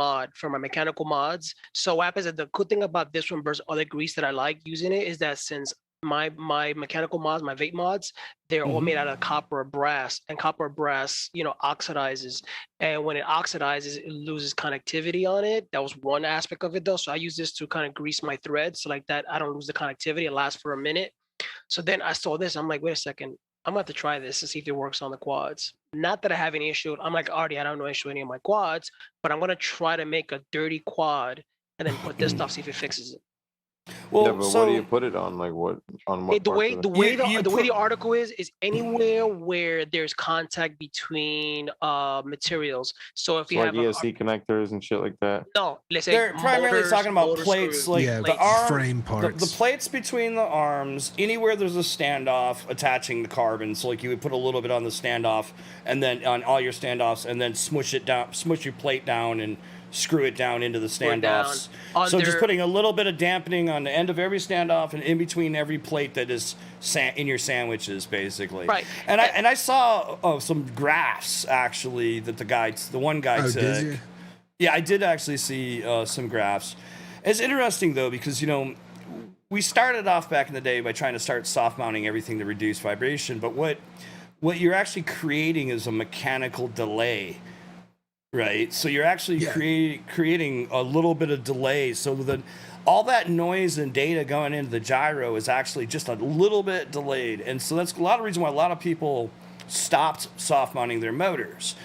[SPEAKER 3] mechanical mods. So what happens is the good thing about this one versus other grease that I like using it is that since my mechanical mods, my vape mods, they're all made out of copper or brass, and copper or brass, oxidizes. And when it oxidizes, it loses connectivity on it. That was one aspect of it, though. So I use this to kind of grease my threads, so like that I don't lose the connectivity. It lasts for a minute. So then I saw this. I'm like, wait a second. I'm going to have to try this to see if it works on the quads. Not that I have any issue. I'm like, Artie, I don't have no issue with any of my quads, but I'm going to try to make a dirty quad and then put this stuff, see if it fixes it.
[SPEAKER 1] Well,
[SPEAKER 7] yeah, but
[SPEAKER 1] so
[SPEAKER 7] what do you put it on? Like what on what?
[SPEAKER 3] The way
[SPEAKER 7] parts
[SPEAKER 3] the
[SPEAKER 7] of it?
[SPEAKER 3] way
[SPEAKER 1] You
[SPEAKER 3] the way the
[SPEAKER 1] put-
[SPEAKER 3] article is anywhere where there's contact between materials. So if
[SPEAKER 7] So
[SPEAKER 3] you
[SPEAKER 7] like
[SPEAKER 3] have a
[SPEAKER 7] ESC connectors and shit like that.
[SPEAKER 3] no, let's say
[SPEAKER 1] they're primarily
[SPEAKER 3] motors,
[SPEAKER 1] talking about
[SPEAKER 3] motor
[SPEAKER 1] plates,
[SPEAKER 3] screws,
[SPEAKER 1] like
[SPEAKER 2] Yeah,
[SPEAKER 1] the arm,
[SPEAKER 2] frame
[SPEAKER 1] the
[SPEAKER 2] parts.
[SPEAKER 1] plates between the arms. Anywhere there's a standoff attaching the carbon, so like you would put a little bit on the standoff, and then on all your standoffs, and then smush your plate down and screw it down into the
[SPEAKER 3] Screw it down.
[SPEAKER 1] standoffs. So just
[SPEAKER 3] Under-
[SPEAKER 1] putting a little bit of dampening on the end of every standoff and in between every plate that is in your sandwiches, basically.
[SPEAKER 3] Right.
[SPEAKER 1] And I saw some graphs actually that the one guy
[SPEAKER 2] Oh,
[SPEAKER 1] took.
[SPEAKER 2] did you?
[SPEAKER 1] Yeah, I did actually see some graphs. It's interesting though because we started off back in the day by trying to start soft mounting everything to reduce vibration, but what you're actually creating is a mechanical delay. Right, so you're actually creating a little bit of delay, so that all that noise and data going into the gyro is actually just a little bit delayed, and so that's a lot of reason why a lot of people stopped soft mounting their motors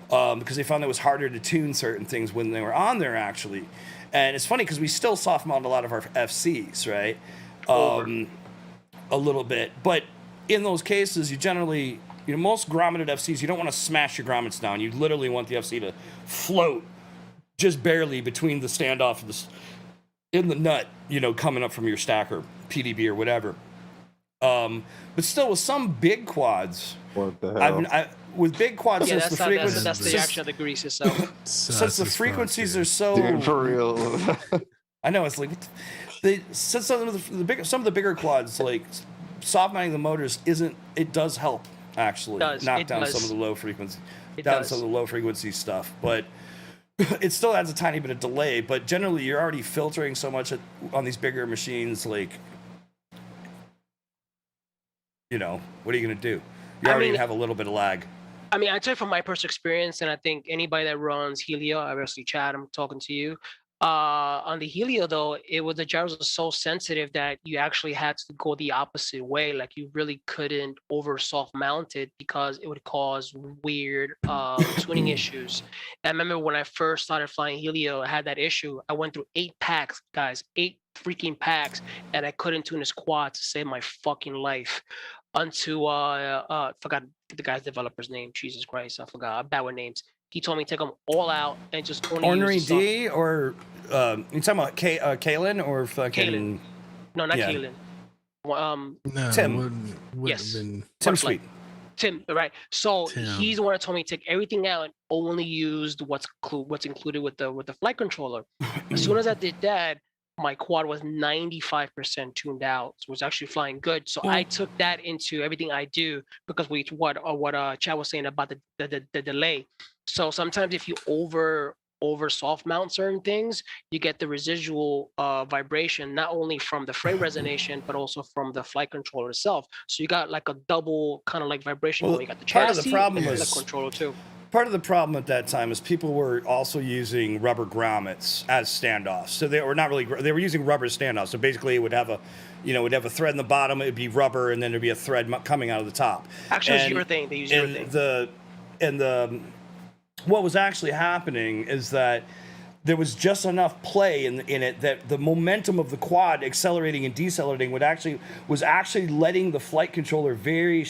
[SPEAKER 1] because they found it was harder to tune certain things when they were on there actually. And it's funny because we still soft mount a lot of our FCs, right? A little bit, but in those cases, you generally. Most grommeted FCs, you don't want to smash your grommets down. You literally want the FC to float just barely between the standoff and in the nut, coming up from your stacker, PDB or whatever. But still, with some big quads,
[SPEAKER 7] What the hell?
[SPEAKER 3] Yeah,
[SPEAKER 1] since the frequencies,
[SPEAKER 3] that's the action of the grease itself.
[SPEAKER 1] since the frequencies are so,
[SPEAKER 7] Dude, for real.
[SPEAKER 1] I know it's like, since some of the bigger quads, like soft mounting the motors it does help. Actually, knock down some of the low frequency, some of the low frequency stuff, but it still adds a tiny bit of delay. But generally, you're already filtering so much on these bigger machines. Like, what are you gonna do? You already have a little bit of lag.
[SPEAKER 3] I mean, I tell you from my personal experience, and I think anybody that runs Helio, obviously, Chad, I'm talking to you. On the Helio, though, the gyros are so sensitive that you actually had to go the opposite way. Like you really couldn't over soft mount it because it would cause weird tuning issues. And I remember when I first started flying Helio, I had that issue. I went through 8 packs, guys, 8 freaking packs, and I couldn't tune this quad to save my fucking life. Until forgot the guy's developer's name. Jesus Christ, I forgot. I'm bad with names. He told me to take them all out and just only
[SPEAKER 1] Ornery
[SPEAKER 3] use the
[SPEAKER 1] D or you talking about Kalen or fucking?
[SPEAKER 3] Kalen. No, not Kalen.
[SPEAKER 2] No,
[SPEAKER 1] Tim.
[SPEAKER 2] Would
[SPEAKER 3] Yes.
[SPEAKER 2] have been
[SPEAKER 1] Tim Sweet.
[SPEAKER 3] Tim, right? So
[SPEAKER 2] Tim.
[SPEAKER 3] he's the one that told me to take everything out and only used what's included with the flight controller. As soon as I did that, my quad was 95% tuned out. So it was actually flying good. So I took that into everything I do because what Chad was saying about the delay. So sometimes if you over soft mount certain things, you get the residual vibration, not only from the frame resonation, but also from the flight controller itself. So you got like a double kind of like vibration.
[SPEAKER 1] Well,
[SPEAKER 3] you got the
[SPEAKER 1] part of
[SPEAKER 3] chassis
[SPEAKER 1] the problem
[SPEAKER 3] and
[SPEAKER 1] was-
[SPEAKER 3] the controller too.
[SPEAKER 1] Part of the problem at that time is people were also using rubber grommets as standoffs. So they were not really, they were using rubber standoffs. So basically it would have a thread in the bottom, it'd be rubber, and then there'd be a thread coming out of the top.
[SPEAKER 3] Actually,
[SPEAKER 1] And-
[SPEAKER 3] it's urethane. They use urethane.
[SPEAKER 1] What was actually happening is that there was just enough play in it that the momentum of the quad accelerating and decelerating was actually letting the flight controller very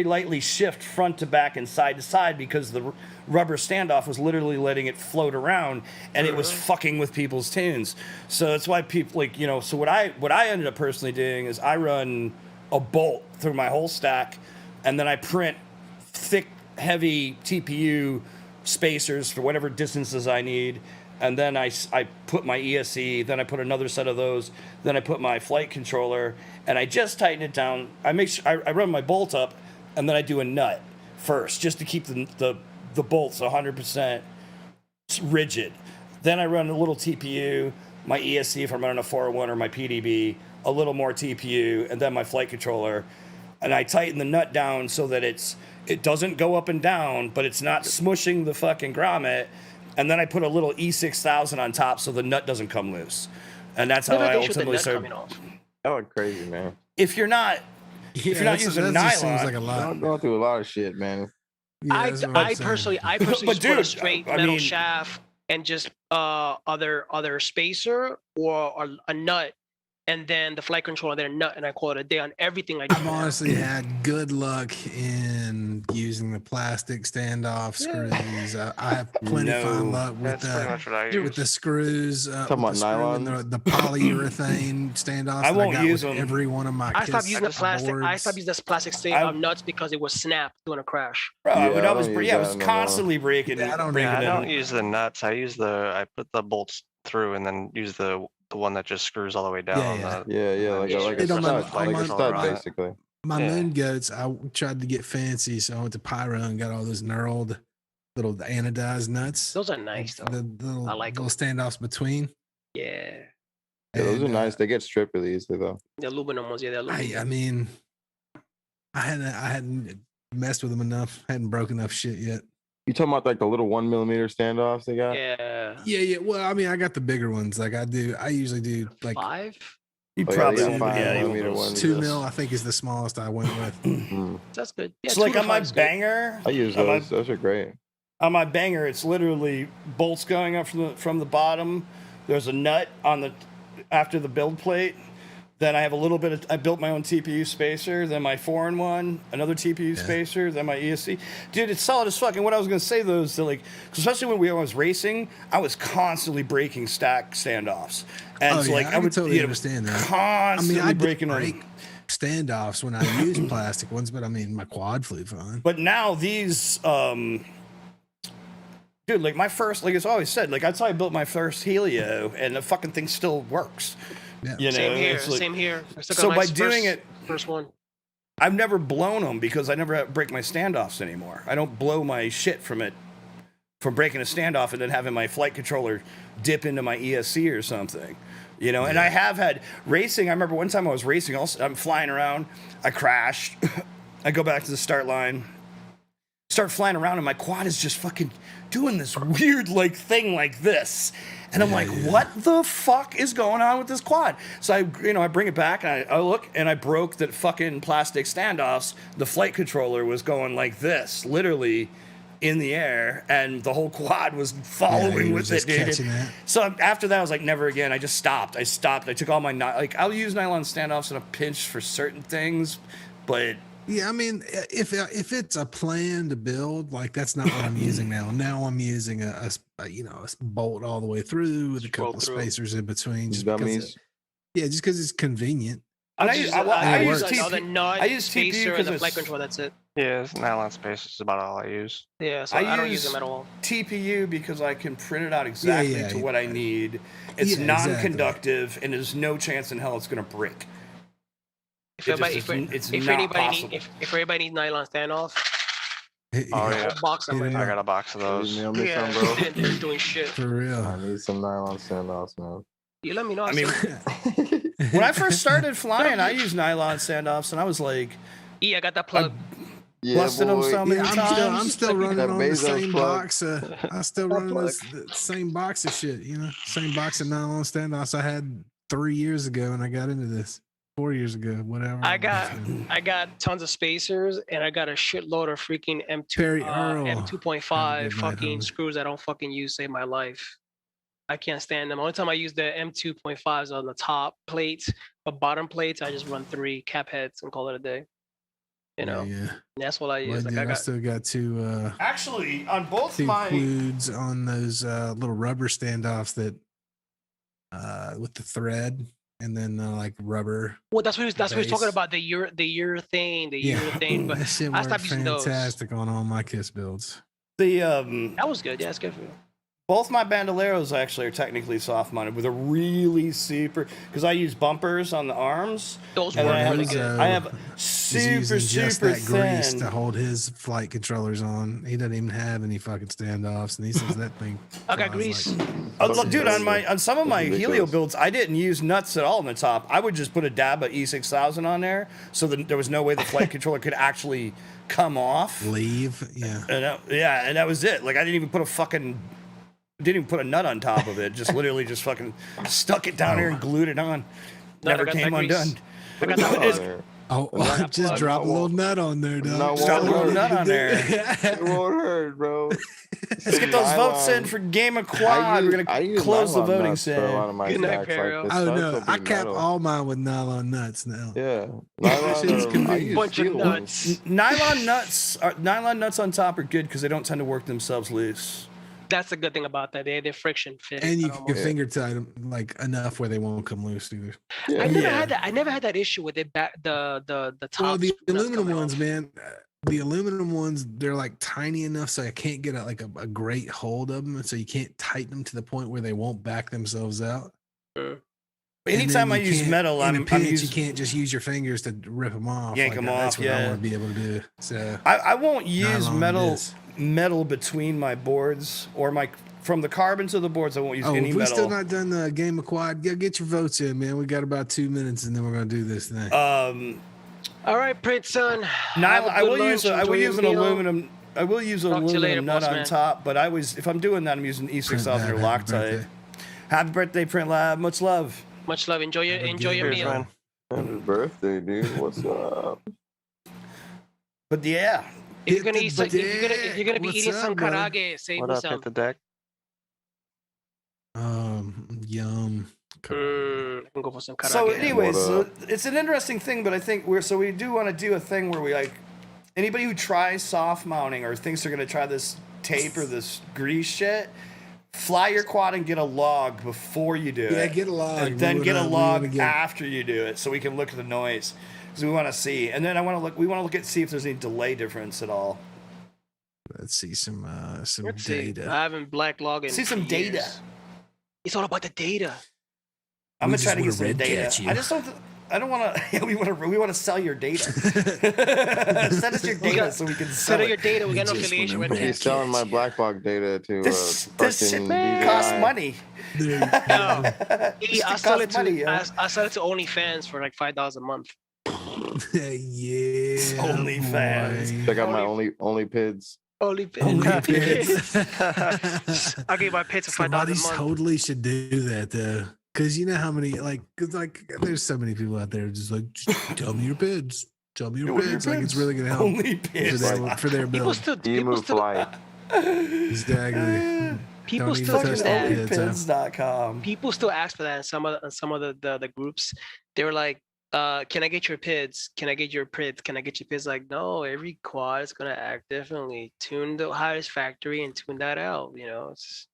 [SPEAKER 1] lightly shift front to back and side to side because the rubber standoff was literally letting it float around and it was fucking with people's tunes. So that's why people so what I ended up personally doing is I run a bolt through my whole stack and then I print thick, heavy TPU spacers for whatever distances I need, and then I put my ESC, then I put another set of those, then I put my flight controller, and I just tighten it down. I run my bolt up, and then I do a nut first, just to keep the bolts 100% rigid. Then I run a little TPU, my ESC if I'm running a 401 or my PDB, a little more TPU, and then my flight controller, and I tighten the nut down so that it doesn't go up and down, but it's not smushing the fucking grommet. And then I put a little E6000 on top so the nut doesn't come loose. And that's how I ultimately started.
[SPEAKER 7] That looked crazy, man.
[SPEAKER 1] If you're not using
[SPEAKER 2] that just
[SPEAKER 1] nylon,
[SPEAKER 2] seems like a lot.
[SPEAKER 7] I'm going through a lot of shit, man.
[SPEAKER 3] I personally
[SPEAKER 1] But
[SPEAKER 3] just put a
[SPEAKER 1] dude,
[SPEAKER 3] straight
[SPEAKER 1] I
[SPEAKER 3] metal
[SPEAKER 1] mean-
[SPEAKER 3] shaft and just other spacer or a nut and then the flight controller, then a nut, and I call it a day on everything I do.
[SPEAKER 2] I've honestly had good luck in using the plastic standoff screws. I have plenty of fine luck with the screws.
[SPEAKER 7] Talking about nylon,
[SPEAKER 2] the polyurethane standoffs.
[SPEAKER 1] I won't use them.
[SPEAKER 2] Every one of my.
[SPEAKER 3] I stopped using the plastic.
[SPEAKER 2] boards.
[SPEAKER 3] I stopped using this plastic standoff nuts because it was snapped during a crash.
[SPEAKER 1] Bro, I was constantly breaking.
[SPEAKER 6] I don't use the nuts. I put the bolts through and then use the one that just screws all the way down.
[SPEAKER 7] Like a stud, basically.
[SPEAKER 2] My moon goats, I tried to get fancy, so I went to Pyro and got all those knurled little anodized nuts.
[SPEAKER 3] Those are nice, though.
[SPEAKER 2] I like little standoffs between.
[SPEAKER 3] Yeah.
[SPEAKER 7] Yeah, those are nice. They get stripped really easily, though.
[SPEAKER 3] The aluminum ones, yeah, they're aluminum.
[SPEAKER 2] I mean, I hadn't messed with them enough. Hadn't broken enough shit yet.
[SPEAKER 7] You talking about like the little 1 millimeter standoffs they got?
[SPEAKER 3] Yeah.
[SPEAKER 2] Well, I mean, I got the bigger ones. Like I usually do like
[SPEAKER 3] 5.
[SPEAKER 1] You probably
[SPEAKER 7] 5 millimeter ones.
[SPEAKER 2] 2 mil. I think is the smallest I went with.
[SPEAKER 3] That's good. Yeah,
[SPEAKER 1] so like on my banger,
[SPEAKER 7] I use those. Those are great.
[SPEAKER 1] On my banger, it's literally bolts going up from the bottom. There's a nut on the after the build plate. Then I have a little bit of, I built my own TPU spacer, then my 4-in-1, another TPU spacer, then my ESC. Dude, it's solid as fuck. And what I was going to say, though, is that, like, especially when I was racing, I was constantly breaking stack standoffs. And so, like, I would
[SPEAKER 2] totally understand that.
[SPEAKER 1] Constantly
[SPEAKER 2] I
[SPEAKER 1] breaking
[SPEAKER 2] break standoffs when I use plastic ones, but I mean, my quad flew fine.
[SPEAKER 1] But now these, dude, like my first, like it's always said, like that's how I built my first Helio, and the fucking thing still works.
[SPEAKER 2] Yeah.
[SPEAKER 1] You know,
[SPEAKER 3] same here.
[SPEAKER 1] So by doing it,
[SPEAKER 3] first one,
[SPEAKER 1] I've never blown them because I never break my standoffs anymore. I don't blow my shit from breaking a standoff and then having my flight controller dip into my ESC or something. You know, and I have had racing. I remember one time I was racing. I'm flying around. I crashed. I go back to the start line. Start flying around, and my quad is just fucking doing this weird like thing like this. And I'm like, what the fuck is going on with this quad? So I bring it back and I look and I broke the fucking plastic standoffs. The flight controller was going like this, literally in the air, and the whole quad was following with it, dude. So after that, I was like, never again. I just stopped. I took all my I'll use nylon standoffs in a pinch for certain things, but.
[SPEAKER 2] Yeah, I mean, if it's a plan to build, like that's not what I'm using now. Now I'm using a bolt all the way through with a couple of spacers in between. Just because it's convenient.
[SPEAKER 1] I use
[SPEAKER 3] spacer and the flight control. That's it.
[SPEAKER 6] Yeah, it's nylon spacer is about all I use.
[SPEAKER 3] Yeah, so I don't use them at all.
[SPEAKER 1] TPU because I can print it out exactly to what I need. It's non-conductive, and there's no chance in hell it's going to break.
[SPEAKER 3] If everybody needs nylon standoff, box them right
[SPEAKER 6] I got a box of those.
[SPEAKER 3] They're doing shit.
[SPEAKER 2] For real.
[SPEAKER 7] I need some nylon standoffs, man.
[SPEAKER 3] You let me know.
[SPEAKER 1] I mean, when I first started flying, I used nylon standoffs, and I was like,
[SPEAKER 3] I got that plug.
[SPEAKER 1] Busted them so many times.
[SPEAKER 2] I'm still running on the same box. I'm still running the same box of shit. Same box of nylon standoffs I had 3 years ago, and I got into this. 4 years ago, whatever.
[SPEAKER 3] I got tons of spacers, and I got a shitload of freaking M2.5 fucking screws I don't fucking use. Save my life. I can't stand them. Only time I use the M2.5s on the top plates, but bottom plates I just run 3 cap heads and call it a day. And that's what I use.
[SPEAKER 2] I still got two.
[SPEAKER 1] Actually, on both
[SPEAKER 2] two
[SPEAKER 1] my
[SPEAKER 2] quoods on those little rubber standoffs that with the thread. And then like rubber.
[SPEAKER 3] Well, that's what he was talking about, the urethane. But I stopped using those.
[SPEAKER 2] Fantastic on all my KISS builds.
[SPEAKER 3] That was good. Yeah, it's good for you.
[SPEAKER 1] Both my bandoleros actually are technically soft mounted with a really super, because I use bumpers on the arms.
[SPEAKER 3] Those were really good.
[SPEAKER 1] I have super thin
[SPEAKER 2] grease to hold his flight controllers on. He doesn't even have any fucking standoffs, and he says that thing.
[SPEAKER 3] I got grease.
[SPEAKER 1] Look, dude, on some of my Helio builds, I didn't use nuts at all on the top. I would just put a dab of E6000 on there, so that there was no way the flight controller could actually come off.
[SPEAKER 2] Leave,
[SPEAKER 1] and that was it. Like I didn't even put a nut on top of it. Just literally just fucking stuck it down here and glued it on. Never came undone.
[SPEAKER 3] I got that
[SPEAKER 2] just drop a little nut on there, dog.
[SPEAKER 1] Drop a little nut on there.
[SPEAKER 7] It won't hurt, bro.
[SPEAKER 1] Let's get those votes in for Game of Quad. We're gonna close the voting
[SPEAKER 7] for a lot of my
[SPEAKER 3] Good night,
[SPEAKER 7] stacks.
[SPEAKER 3] Perio.
[SPEAKER 7] Like, the
[SPEAKER 2] Oh
[SPEAKER 7] studs
[SPEAKER 2] no,
[SPEAKER 7] will be
[SPEAKER 2] I cap
[SPEAKER 7] metal.
[SPEAKER 2] all mine with nylon nuts now.
[SPEAKER 7] Yeah, nylon
[SPEAKER 2] Shit's
[SPEAKER 7] or I
[SPEAKER 2] convenient.
[SPEAKER 7] use
[SPEAKER 3] Bunch of
[SPEAKER 7] steel
[SPEAKER 3] nuts.
[SPEAKER 7] ones.
[SPEAKER 1] Nylon nuts on top are good because they don't tend to work themselves loose.
[SPEAKER 3] That's the good thing about that. They're friction fit.
[SPEAKER 2] And you
[SPEAKER 3] not
[SPEAKER 2] can
[SPEAKER 3] almost-
[SPEAKER 2] finger tie them like enough where they won't come loose either.
[SPEAKER 7] Yeah.
[SPEAKER 3] I never had that issue with it. The top.
[SPEAKER 2] Well, the
[SPEAKER 3] screw nuts
[SPEAKER 2] aluminum
[SPEAKER 3] coming
[SPEAKER 2] ones,
[SPEAKER 3] off.
[SPEAKER 2] man. The aluminum ones, they're like tiny enough so I can't get a great hold of them, and so you can't tighten them to the point where they won't back themselves out.
[SPEAKER 1] Anytime
[SPEAKER 2] And
[SPEAKER 1] I
[SPEAKER 2] then you
[SPEAKER 1] use
[SPEAKER 2] can't-
[SPEAKER 1] metal,
[SPEAKER 2] in a
[SPEAKER 1] I'm
[SPEAKER 2] pinch,
[SPEAKER 1] using.
[SPEAKER 2] you can't just use your fingers to rip them off.
[SPEAKER 1] Yank 'em
[SPEAKER 2] That's
[SPEAKER 1] off,
[SPEAKER 2] what I
[SPEAKER 1] yeah.
[SPEAKER 2] want to be able to do. So
[SPEAKER 1] I won't use
[SPEAKER 2] nylon
[SPEAKER 1] metal between my boards or from the carbon to the boards. I won't use any
[SPEAKER 2] if we
[SPEAKER 1] metal.
[SPEAKER 2] still not done the game of quad, get your votes in, man. We got about 2 minutes, and then we're gonna do this thing.
[SPEAKER 3] All right, Prince son.
[SPEAKER 1] I will use an aluminum. I will use an
[SPEAKER 3] Talk to you
[SPEAKER 1] aluminum
[SPEAKER 3] later,
[SPEAKER 1] nut
[SPEAKER 3] boss
[SPEAKER 1] on
[SPEAKER 3] man.
[SPEAKER 1] top, but if I'm doing that, I'm using E6000 or
[SPEAKER 2] Happy
[SPEAKER 1] Loctite.
[SPEAKER 2] birthday.
[SPEAKER 1] Happy birthday, Print Lab. Much love.
[SPEAKER 3] Much love. Enjoy your
[SPEAKER 2] Cheers,
[SPEAKER 3] meal.
[SPEAKER 6] man.
[SPEAKER 7] Happy birthday, dude. What's up?
[SPEAKER 1] But yeah,
[SPEAKER 3] If you're
[SPEAKER 2] Hit
[SPEAKER 3] gonna
[SPEAKER 2] the
[SPEAKER 3] eat, if you're gonna be
[SPEAKER 2] What's
[SPEAKER 3] eating some
[SPEAKER 2] up, brother?
[SPEAKER 3] karage, save
[SPEAKER 6] What
[SPEAKER 3] me
[SPEAKER 6] up? Hit
[SPEAKER 3] some.
[SPEAKER 6] the deck.
[SPEAKER 2] Yum.
[SPEAKER 3] I can go for some karage.
[SPEAKER 1] so anyways,
[SPEAKER 7] What up?
[SPEAKER 1] it's an interesting thing, but I think we do want to do a thing where we like anybody who tries soft mounting or thinks they're gonna try this tape or this grease shit, fly your quad and get a log before you do
[SPEAKER 2] Yeah,
[SPEAKER 1] it.
[SPEAKER 2] get a log.
[SPEAKER 1] And then
[SPEAKER 2] We
[SPEAKER 1] get a
[SPEAKER 2] wanna- we
[SPEAKER 1] log
[SPEAKER 2] wanna get-
[SPEAKER 1] after you do it, so we can look at the noise because we want to see. And then we want to look at see if there's any delay difference at all.
[SPEAKER 2] Let's see some
[SPEAKER 3] Let's see.
[SPEAKER 2] data.
[SPEAKER 3] I haven't black logged.
[SPEAKER 1] See some data.
[SPEAKER 3] It's all about the data.
[SPEAKER 1] I'm
[SPEAKER 2] We
[SPEAKER 1] gonna try to get
[SPEAKER 2] just
[SPEAKER 1] some
[SPEAKER 2] wanna red
[SPEAKER 1] data.
[SPEAKER 2] catch you.
[SPEAKER 1] I just don't. I don't want to. We want to sell your data. Send us your data so we can sell
[SPEAKER 3] Set up your
[SPEAKER 1] it.
[SPEAKER 3] data. We got no
[SPEAKER 2] just
[SPEAKER 3] affiliation
[SPEAKER 2] wanna
[SPEAKER 3] with
[SPEAKER 7] He's
[SPEAKER 3] that.
[SPEAKER 7] selling my black box data to
[SPEAKER 1] This shit
[SPEAKER 7] fucking
[SPEAKER 1] costs
[SPEAKER 7] DJI.
[SPEAKER 1] money.
[SPEAKER 2] There you go.
[SPEAKER 3] No.
[SPEAKER 1] This
[SPEAKER 3] I
[SPEAKER 1] shit
[SPEAKER 3] sell it
[SPEAKER 1] costs money,
[SPEAKER 3] to
[SPEAKER 1] yo.
[SPEAKER 3] I sell it to OnlyFans for like $5 a month.
[SPEAKER 2] Yeah.
[SPEAKER 1] OnlyFans.
[SPEAKER 2] boy.
[SPEAKER 7] Check out my only pids.
[SPEAKER 3] OnlyFans. I gave my pits for $5
[SPEAKER 2] Somebody
[SPEAKER 3] a month.
[SPEAKER 2] totally should do that though, because you know how many there's so many people out there just like just tell me your bids, tell me your
[SPEAKER 1] What are your
[SPEAKER 2] bids. Like it's
[SPEAKER 1] bids?
[SPEAKER 2] really gonna help
[SPEAKER 1] Only
[SPEAKER 2] for
[SPEAKER 1] piss.
[SPEAKER 2] their
[SPEAKER 3] People
[SPEAKER 2] bill.
[SPEAKER 3] still,
[SPEAKER 7] Emu flight.
[SPEAKER 2] Exactly.
[SPEAKER 3] people
[SPEAKER 2] Don't
[SPEAKER 3] still
[SPEAKER 2] even
[SPEAKER 3] do
[SPEAKER 2] touch
[SPEAKER 3] that.
[SPEAKER 2] that.
[SPEAKER 1] Onlypids.com.
[SPEAKER 3] People still ask for that in some of the groups. They were like, can I get your PIDs? Can I get your PIDs? Can I get your PIDs? Like, no, every quad is gonna act differently. Tune the highest factory and tune that out. You know, it's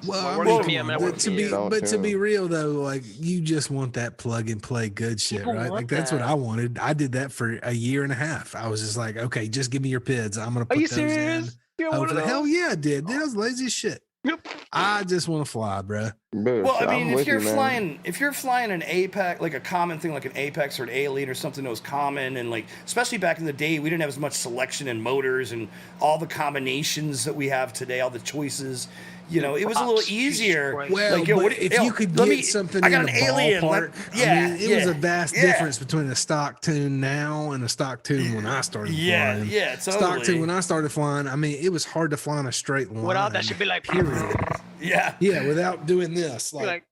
[SPEAKER 2] Well,
[SPEAKER 3] works
[SPEAKER 2] I mean,
[SPEAKER 3] for me, I'm not
[SPEAKER 2] but
[SPEAKER 3] working
[SPEAKER 2] to
[SPEAKER 3] for
[SPEAKER 2] be
[SPEAKER 3] you.
[SPEAKER 7] Don't
[SPEAKER 2] but to be
[SPEAKER 7] tune.
[SPEAKER 2] real though, like you just want that plug and play good shit,
[SPEAKER 3] People
[SPEAKER 2] right?
[SPEAKER 3] want
[SPEAKER 2] Like that's what
[SPEAKER 3] that.
[SPEAKER 2] I wanted. I did that for a year and a half. I was just like, okay, just give me your PIDs. I'm gonna
[SPEAKER 3] Are
[SPEAKER 2] put
[SPEAKER 3] you
[SPEAKER 2] those
[SPEAKER 3] serious?
[SPEAKER 2] in.
[SPEAKER 3] You got one of
[SPEAKER 2] Hopefully, hell
[SPEAKER 3] those?
[SPEAKER 2] yeah, I did. Dude, I was lazy as shit.
[SPEAKER 3] Yep.
[SPEAKER 2] I just want to fly, bro.
[SPEAKER 7] Dude,
[SPEAKER 1] Well, I
[SPEAKER 7] I'm
[SPEAKER 1] mean, if
[SPEAKER 7] with
[SPEAKER 1] you're
[SPEAKER 7] you, man.
[SPEAKER 1] flying an Apex, like a common thing, like an Apex or an A-Elite or something that was common, and like, especially back in the day, we didn't have as much selection in motors and all the combinations that we have today, all the choices. You know, it was a little
[SPEAKER 3] Props, Jesus
[SPEAKER 1] easier.
[SPEAKER 3] Christ.
[SPEAKER 2] Well,
[SPEAKER 1] Like, yo,
[SPEAKER 2] but
[SPEAKER 1] what-
[SPEAKER 2] if
[SPEAKER 1] yo,
[SPEAKER 2] you could
[SPEAKER 1] let
[SPEAKER 2] get
[SPEAKER 1] me-
[SPEAKER 2] something
[SPEAKER 1] I got
[SPEAKER 2] in
[SPEAKER 1] an
[SPEAKER 2] the
[SPEAKER 1] alien.
[SPEAKER 2] ballpark,
[SPEAKER 1] Yeah,
[SPEAKER 2] I mean, it was
[SPEAKER 1] yeah,
[SPEAKER 2] a vast
[SPEAKER 1] yeah.
[SPEAKER 2] difference between a stock tune now and a stock tune when I started
[SPEAKER 1] Yeah,
[SPEAKER 2] flying.
[SPEAKER 1] yeah,
[SPEAKER 2] Stock
[SPEAKER 1] totally.
[SPEAKER 2] tune when I started flying, I mean, it was hard to fly in a straight line.
[SPEAKER 3] Without that, should be like,
[SPEAKER 2] period.
[SPEAKER 1] Yeah.
[SPEAKER 2] Yeah, without doing this,
[SPEAKER 3] You're
[SPEAKER 2] like,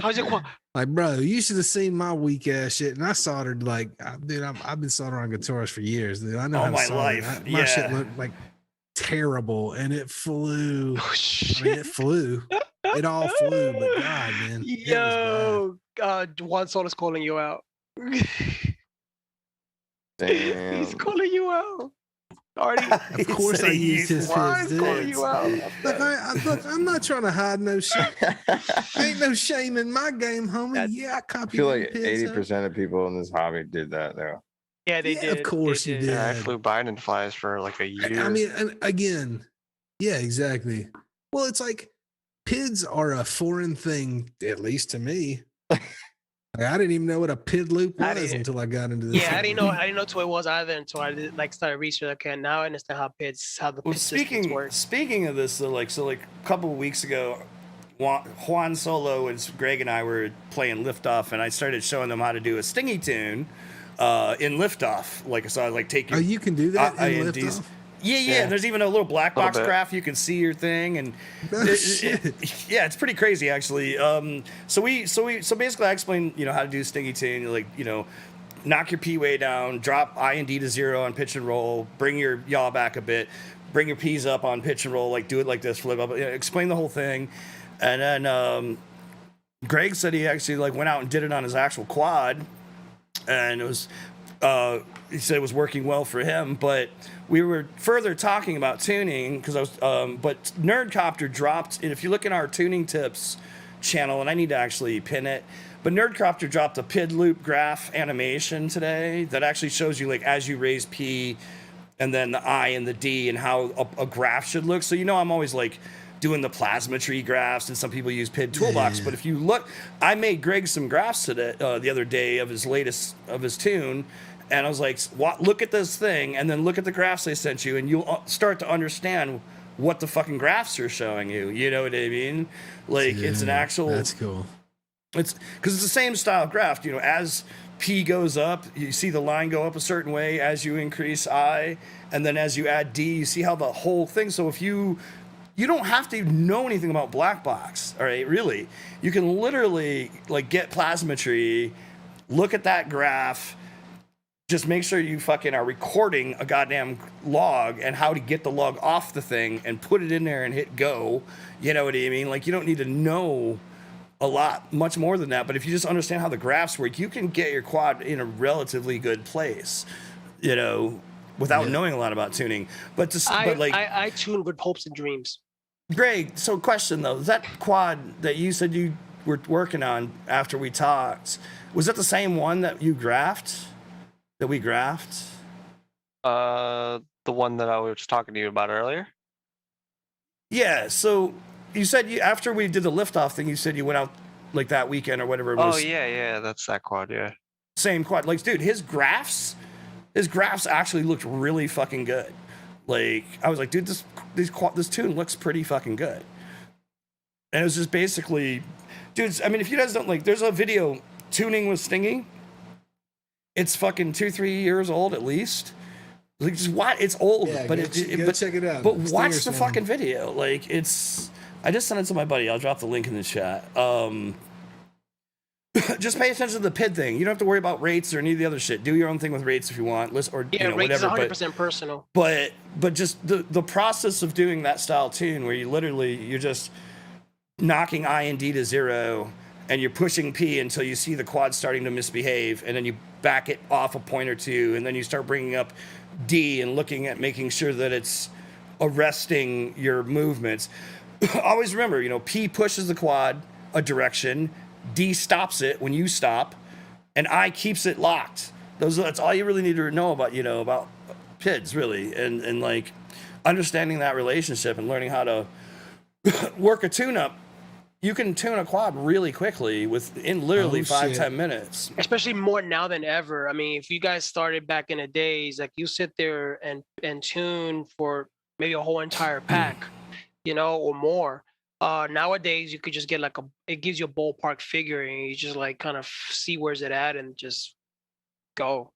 [SPEAKER 3] how's your quad?
[SPEAKER 2] like, bro, you should have seen my weak ass shit. And I soldered like, dude, I've been soldering on guitars for years. Dude. I know
[SPEAKER 1] All
[SPEAKER 2] how to
[SPEAKER 1] my
[SPEAKER 2] solder.
[SPEAKER 1] life,
[SPEAKER 2] My shit
[SPEAKER 1] yeah.
[SPEAKER 2] looked like terrible, and it flew.
[SPEAKER 3] Oh,
[SPEAKER 2] I
[SPEAKER 3] shit.
[SPEAKER 2] mean, it flew. It all flew, but God, man, it was
[SPEAKER 3] Yo, Juan Solo's calling you out.
[SPEAKER 7] Damn.
[SPEAKER 3] He's calling you out. Already.
[SPEAKER 2] bad. Of course, I used his
[SPEAKER 3] Juan's
[SPEAKER 2] fizz,
[SPEAKER 3] calling
[SPEAKER 2] dude.
[SPEAKER 3] you out.
[SPEAKER 2] Look, I'm not trying to hide no shit. Ain't no shame in my game, homie.
[SPEAKER 3] That's-
[SPEAKER 2] Yeah, I
[SPEAKER 7] I
[SPEAKER 2] copied
[SPEAKER 7] feel
[SPEAKER 2] them
[SPEAKER 7] like
[SPEAKER 2] pids,
[SPEAKER 7] 80% of people in this hobby did that though.
[SPEAKER 3] Yeah, they
[SPEAKER 2] Yeah,
[SPEAKER 3] did.
[SPEAKER 2] of course
[SPEAKER 3] they
[SPEAKER 2] you
[SPEAKER 3] did.
[SPEAKER 2] did.
[SPEAKER 6] Yeah, I flew Biden flies for like a year.
[SPEAKER 2] I mean, and again, yeah, exactly. Well, it's like PIDs are a foreign thing, at least to me. Like, I didn't even know what a PID loop
[SPEAKER 3] I
[SPEAKER 2] was
[SPEAKER 3] didn't-
[SPEAKER 2] until I got into this.
[SPEAKER 3] Yeah, I
[SPEAKER 2] thing.
[SPEAKER 3] didn't know what it was either until I did like started research. Okay, now I understand how the
[SPEAKER 1] Well,
[SPEAKER 3] pit systems work.
[SPEAKER 1] speaking of this, though, like a couple of weeks ago, Juan Solo and Greg and I were playing Liftoff, and I started showing them how to do a stingy tune in Liftoff. Like, so I like take your
[SPEAKER 2] Oh, you can do that in
[SPEAKER 1] INDs.
[SPEAKER 2] Liftoff?
[SPEAKER 1] Yeah.
[SPEAKER 6] Yeah.
[SPEAKER 1] There's even a little black
[SPEAKER 6] Little
[SPEAKER 1] box
[SPEAKER 6] bit.
[SPEAKER 1] craft. You can see your thing, and
[SPEAKER 2] Oh, shit.
[SPEAKER 1] yeah, it's pretty crazy actually. So basically, I explained how to do stingy tune. Like knock your P way down, drop I and D to 0 on pitch and roll, bring your yaw back a bit, bring your P's up on pitch and roll, like do it like this, flip up, explain the whole thing. And then Greg said he actually like went out and did it on his actual quad, and it was he said it was working well for him. But we were further talking about tuning because I was but Nerdcopter dropped, and if you look in our tuning tips channel, and I need to actually pin it, but Nerdcopter dropped a PID loop graph animation today that actually shows you like as you raise P and then the I and the D and how a graph should look. So I'm always like doing the plasma tree graphs, and some people use PID Toolbox. But if you look, I made Greg some graphs today, the other day of his tune, and I was like, look at this thing, and then look at the graphs I sent you, and you'll start to understand what the fucking graphs are showing you. You know what I mean? Like, it's an actual...
[SPEAKER 2] That's cool.
[SPEAKER 1] It's because it's the same style graph. As P goes up, you see the line go up a certain way as you increase I, and then as you add D, you see how the whole thing... So if you don't have to know anything about black box, all right, really. You can literally like get plasmatry, look at that graph, just make sure you fucking are recording a goddamn log and how to get the log off the thing and put it in there and hit go. You know what I mean? Like, you don't need to know much more than that, but if you just understand how the graphs work, you can get your quad in a relatively good place, without knowing a lot about tuning. But
[SPEAKER 3] I tune with hopes and dreams.
[SPEAKER 1] Greg, so question though, that quad that you said you were working on after we talked, was that the same one that we graphed?
[SPEAKER 6] The one that I was talking to you about earlier?
[SPEAKER 1] Yeah, so you said after we did the liftoff thing, you said you went out like that weekend or whatever it was.
[SPEAKER 6] Oh, yeah, that's that quad, yeah.
[SPEAKER 1] Same quad. Like, dude, his graphs actually looked really fucking good. Like, I was like, dude, this tune looks pretty fucking good. And it was just basically, dudes, I mean, if you guys don't, like, there's a video, Tuning with Stingy. It's fucking 2-3 years old at least. Like, just what? It's old, but
[SPEAKER 2] check it out.
[SPEAKER 1] But watch the fucking video. Like, I just sent it to my buddy. I'll drop the link in the chat. Just pay attention to the PID thing. You don't have to worry about rates or any of the other shit. Do your own thing with rates if you want.
[SPEAKER 3] Rates
[SPEAKER 1] whatever.
[SPEAKER 3] is 100% personal.
[SPEAKER 1] But just the process of doing that style tune where you're just knocking I and D to 0 and you're pushing P until you see the quad starting to misbehave, and then you back it off a point or two, and then you start bringing up D and looking at making sure that it's arresting your movements. Always remember, P pushes the quad a direction, D stops it when you stop, and I keeps it locked. That's all you really need to know about, about PIDs, really. And like understanding that relationship and learning how to work a tune-up. You can tune a quad really quickly in literally 5-10 minutes.
[SPEAKER 3] Especially more now than ever. I mean, if you guys started back in the days, like you sit there and tune for maybe a whole entire pack, or more. Nowadays, you could just get it gives you a ballpark figure, and you just like kind of see where's it at and just go.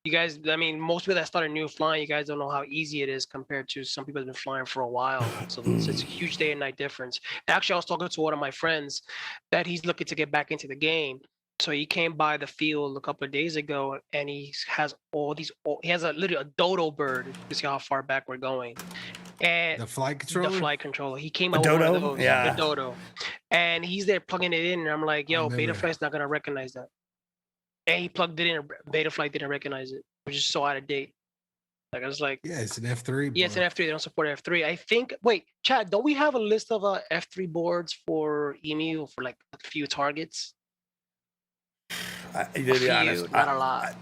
[SPEAKER 3] You guys, I mean, most people that started new flying, you guys don't know how easy it is compared to some people that have been flying for a while. So it's a huge day and night difference. Actually, I was talking to one of my friends that he's looking to get back into the game. So he came by the field a couple of days ago, and he has literally a dodo bird. You see how far back we're going. And
[SPEAKER 2] the flight controller.
[SPEAKER 3] He came out with one of those, the dodo, and he's there plugging it in, and I'm like, "Yo, Betaflight's not gonna recognize that." And he plugged it in, and Betaflight didn't recognize it, which is so out of date. Like, I was like,
[SPEAKER 2] "Yeah, it's an F3."
[SPEAKER 3] Yeah, it's an F3. They don't support F3. I think. Wait, Chad, don't we have a list of F3 boards for EMU for like a few targets?
[SPEAKER 1] To be honest,
[SPEAKER 3] not a lot.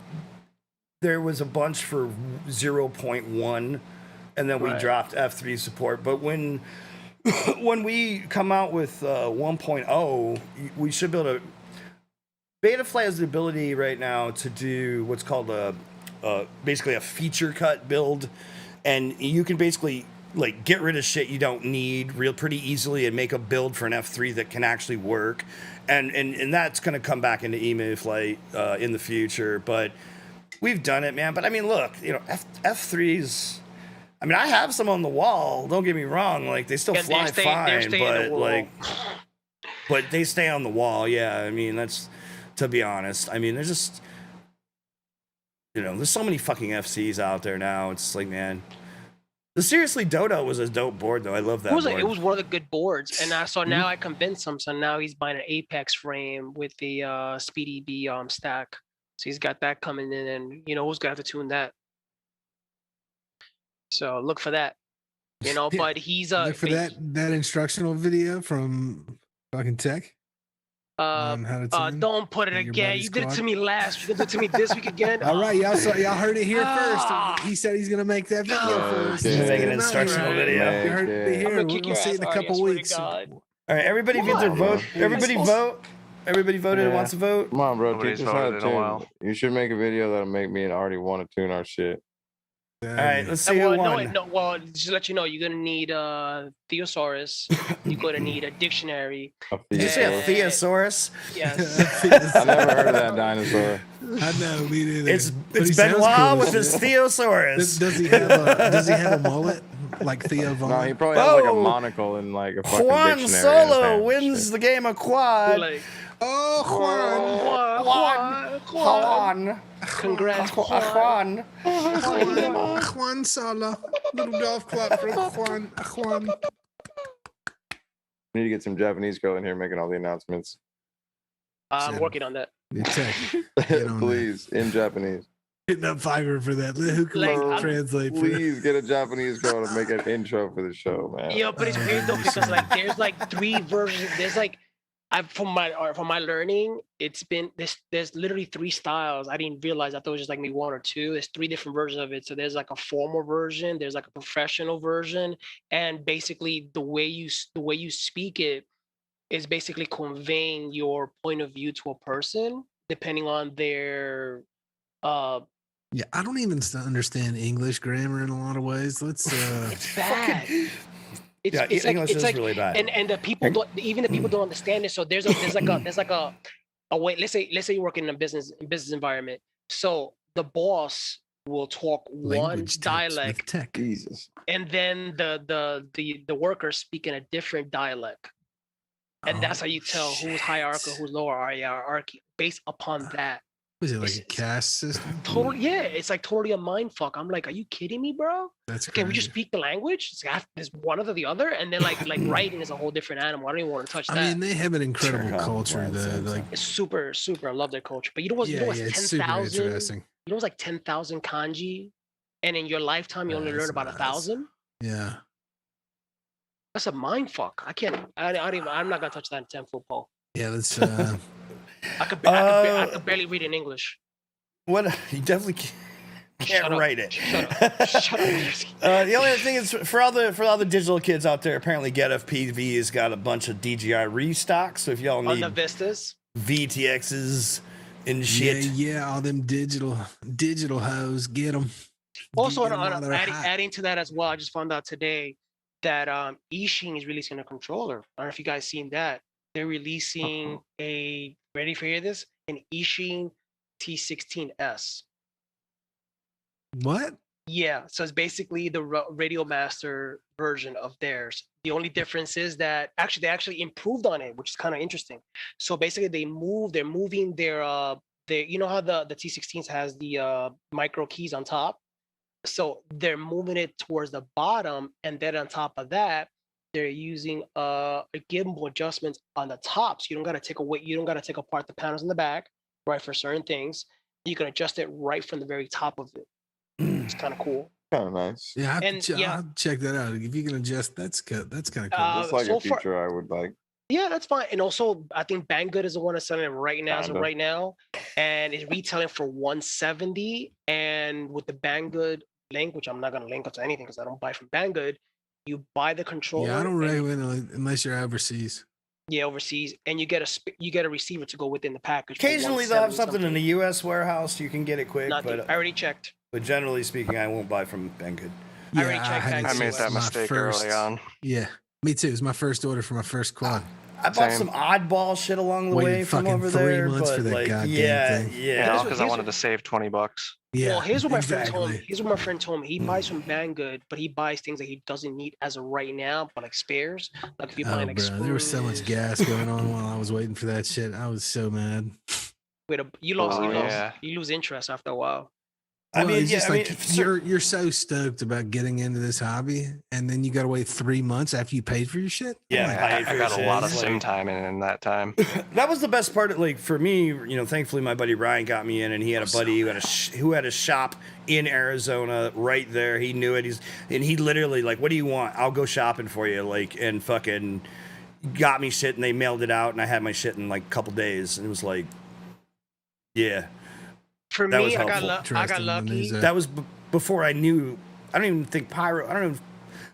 [SPEAKER 1] There was a bunch for 0.1. And then we dropped F3 support. But when we come out with 1.0, we should be able to... Betaflight has the ability right now to do what's called basically a feature cut build. And you can basically like get rid of shit you don't need pretty easily and make a build for an F3 that can actually work. And that's going to come back into EMU flight in the future. But we've done it, man. But I mean, look, F3s... I mean, I have some on the wall. Don't get me wrong; like they still fly fine, but they stay on the wall. Yeah, I mean that's to be honest. I mean, they're just you know, there's so many fucking FCs out there now. It's like, man. The Seriously Dodo was a dope board, though. I love that board.
[SPEAKER 3] It was one of the good boards. And now I convinced him. So now he's buying an Apex frame with the Speedy B stack. So he's got that coming in, and you know who's gonna have to tune that. So look for that. You know,
[SPEAKER 2] Yeah,
[SPEAKER 3] but he's
[SPEAKER 2] look for that instructional video from fucking Tech. On how to tune
[SPEAKER 3] don't put it
[SPEAKER 2] your
[SPEAKER 3] again.
[SPEAKER 2] buddy
[SPEAKER 3] You did it
[SPEAKER 2] squad.
[SPEAKER 3] to me last week. You did it to me this week again.
[SPEAKER 2] All right, y'all heard it here first. He said he's gonna make that video for us.
[SPEAKER 7] Okay.
[SPEAKER 1] Make an instructional video.
[SPEAKER 2] You heard it here.
[SPEAKER 3] I'm gonna
[SPEAKER 2] We're
[SPEAKER 3] kick
[SPEAKER 2] gonna
[SPEAKER 3] your
[SPEAKER 2] see it
[SPEAKER 3] ass,
[SPEAKER 2] in a
[SPEAKER 3] Artie, I
[SPEAKER 2] couple
[SPEAKER 3] swear to
[SPEAKER 2] weeks.
[SPEAKER 3] God.
[SPEAKER 1] All right, everybody
[SPEAKER 3] Come
[SPEAKER 1] get their
[SPEAKER 3] on,
[SPEAKER 1] vote.
[SPEAKER 3] man.
[SPEAKER 1] Everybody vote. Everybody voted and wants to vote.
[SPEAKER 7] Come on, bro.
[SPEAKER 6] Nobody's
[SPEAKER 7] Teach us how
[SPEAKER 6] voted
[SPEAKER 7] to
[SPEAKER 6] in a while.
[SPEAKER 7] tune. You should make a video that'll make me and Artie want to tune our shit.
[SPEAKER 1] All right, let's see who won.
[SPEAKER 3] Well, just to let you know, you're gonna need Theosaurus. You're gonna need a dictionary.
[SPEAKER 1] Did you say a Theosaurus?
[SPEAKER 3] Yes.
[SPEAKER 7] I never heard of that dinosaur.
[SPEAKER 2] I know, me neither.
[SPEAKER 1] It's
[SPEAKER 2] But he
[SPEAKER 1] Benoit
[SPEAKER 2] sounds cool
[SPEAKER 1] with
[SPEAKER 2] as
[SPEAKER 1] his
[SPEAKER 2] shit.
[SPEAKER 1] Theosaurus.
[SPEAKER 2] Does he have a mullet like Theo Vaughn?
[SPEAKER 7] No, he probably has like a
[SPEAKER 1] Oh.
[SPEAKER 7] monocle and like a fucking
[SPEAKER 1] Juan
[SPEAKER 7] dictionary in his
[SPEAKER 1] Solo
[SPEAKER 7] hand and
[SPEAKER 1] wins
[SPEAKER 7] shit.
[SPEAKER 1] the game of quad.
[SPEAKER 3] Like,
[SPEAKER 1] Juan.
[SPEAKER 3] congrats,
[SPEAKER 1] Juan.
[SPEAKER 2] Juan Sala, little golf club from Juan.
[SPEAKER 7] We need to get some Japanese girl in here making all the announcements.
[SPEAKER 3] I'm working on that.
[SPEAKER 2] Tech, get on
[SPEAKER 7] Please, in Japanese.
[SPEAKER 2] hitting up Fiverr for that. Who can
[SPEAKER 3] Like,
[SPEAKER 2] translate? For
[SPEAKER 7] Please get a Japanese girl to make an intro for the show, man.
[SPEAKER 3] Yeah, but it's weird though because like there's like 3 versions. There's like from my learning, it's been there's literally 3 styles. I didn't realize. I thought it was just like maybe 1 or 2. There's 3 different versions of it. So there's like a formal version, there's like a professional version, and basically the way you speak it is basically conveying your point of view to a person depending on their
[SPEAKER 2] Yeah, I don't even understand English grammar in a lot of ways. Let's
[SPEAKER 3] it's bad.
[SPEAKER 1] Yeah, English is really bad.
[SPEAKER 3] And the people don't, even the people don't understand it. So there's like a way. Let's say you work in a business environment. So the boss will talk one
[SPEAKER 2] language types with
[SPEAKER 3] dialect,
[SPEAKER 2] tech.
[SPEAKER 7] Jesus.
[SPEAKER 3] and then the workers speak in a different dialect, and that's how you tell who's hierarchical, who's lower hierarchy based upon that.
[SPEAKER 2] Was it like a caste system?
[SPEAKER 3] Totally, yeah. It's like totally a mind fuck. I'm like, are you kidding me, bro?
[SPEAKER 2] That's
[SPEAKER 3] Can we just speak the language? There's one or the other, and then like writing is a whole different animal. I don't even want to touch that.
[SPEAKER 2] I mean, they have an incredible culture. Like
[SPEAKER 3] It's super. I love their culture. But you know what's
[SPEAKER 2] it's super
[SPEAKER 3] 10,000? You
[SPEAKER 2] interesting.
[SPEAKER 3] know what's like 10,000 kanji, and in your lifetime you only learn about 1,000.
[SPEAKER 2] Yeah.
[SPEAKER 3] That's a mind fuck. I can't. I'm not gonna touch that in 10-foot pole.
[SPEAKER 2] Yeah, that's.
[SPEAKER 3] I could barely read in English.
[SPEAKER 1] What? You definitely can't write it.
[SPEAKER 3] Shut up.
[SPEAKER 1] The only other thing is for all the digital kids out there, apparently GetFPV has got a bunch of DJI restocks. So if y'all
[SPEAKER 3] On
[SPEAKER 1] need
[SPEAKER 3] the Vistas.
[SPEAKER 1] VTXs and shit,
[SPEAKER 2] Yeah, all them digital hoes, get them.
[SPEAKER 3] Also, adding to that as well, I just found out today that Ishin is releasing a controller. I don't know if you guys seen that. They're releasing ready for this? An Ishin T16S.
[SPEAKER 2] What?
[SPEAKER 3] Yeah, so it's basically the Radio Master version of theirs. The only difference is that they actually improved on it, which is kind of interesting. So basically, they're moving their you know how the T16s has the micro keys on top. So they're moving it towards the bottom, and then on top of that, they're using a gimbal adjustments on the top. So you don't got to take apart the panels in the back, right? For certain things, you can adjust it right from the very top of it. It's kind of cool.
[SPEAKER 7] Kind of nice.
[SPEAKER 2] Yeah, I'll check that out. If you can adjust, that's good. That's kind of cool.
[SPEAKER 7] That's like a feature I would like.
[SPEAKER 3] Yeah, that's fine. And also, I think Banggood is the one that's selling it right now, and it's retailing for $170. And with the Banggood link, which I'm not gonna link up to anything because I don't buy from Banggood, you buy the controller.
[SPEAKER 2] Yeah, I don't recommend unless you're overseas.
[SPEAKER 3] Yeah, overseas, and you get a receiver to go within the package.
[SPEAKER 1] Occasionally they'll have something in the U.S. warehouse. You can get it quick, but
[SPEAKER 3] I already checked.
[SPEAKER 1] But generally speaking, I won't buy from Banggood.
[SPEAKER 3] I already checked.
[SPEAKER 6] I made that mistake early on.
[SPEAKER 2] Yeah, me too. It was my first order for my first quad.
[SPEAKER 1] I bought some oddball shit along the way from over there, but like, yeah,
[SPEAKER 6] because I wanted to save $20.
[SPEAKER 2] Yeah.
[SPEAKER 3] Well, here's what my friend told me. He buys from Banggood, but he buys things that he doesn't need as of right now, but like spares. Like if you buy like
[SPEAKER 2] there was so much gas going on while I was waiting for that shit. I was so mad.
[SPEAKER 3] you lose interest after a while.
[SPEAKER 2] Well, it's just you're so stoked about getting into this hobby, and then you got to wait 3 months after you paid for your shit.
[SPEAKER 1] Yeah,
[SPEAKER 6] I got a lot of sim time in that time.
[SPEAKER 1] That was the best part. Like for me, thankfully my buddy Ryan got me in, and he had a buddy who had a shop in Arizona right there. He knew it. He literally like, what do you want? I'll go shopping for you. Like, and fucking got me shit, and they mailed it out, and I had my shit in like a couple days, and it was like, yeah.
[SPEAKER 3] For me, I got lucky.
[SPEAKER 1] That was before I knew. I don't even think Pyro. I don't even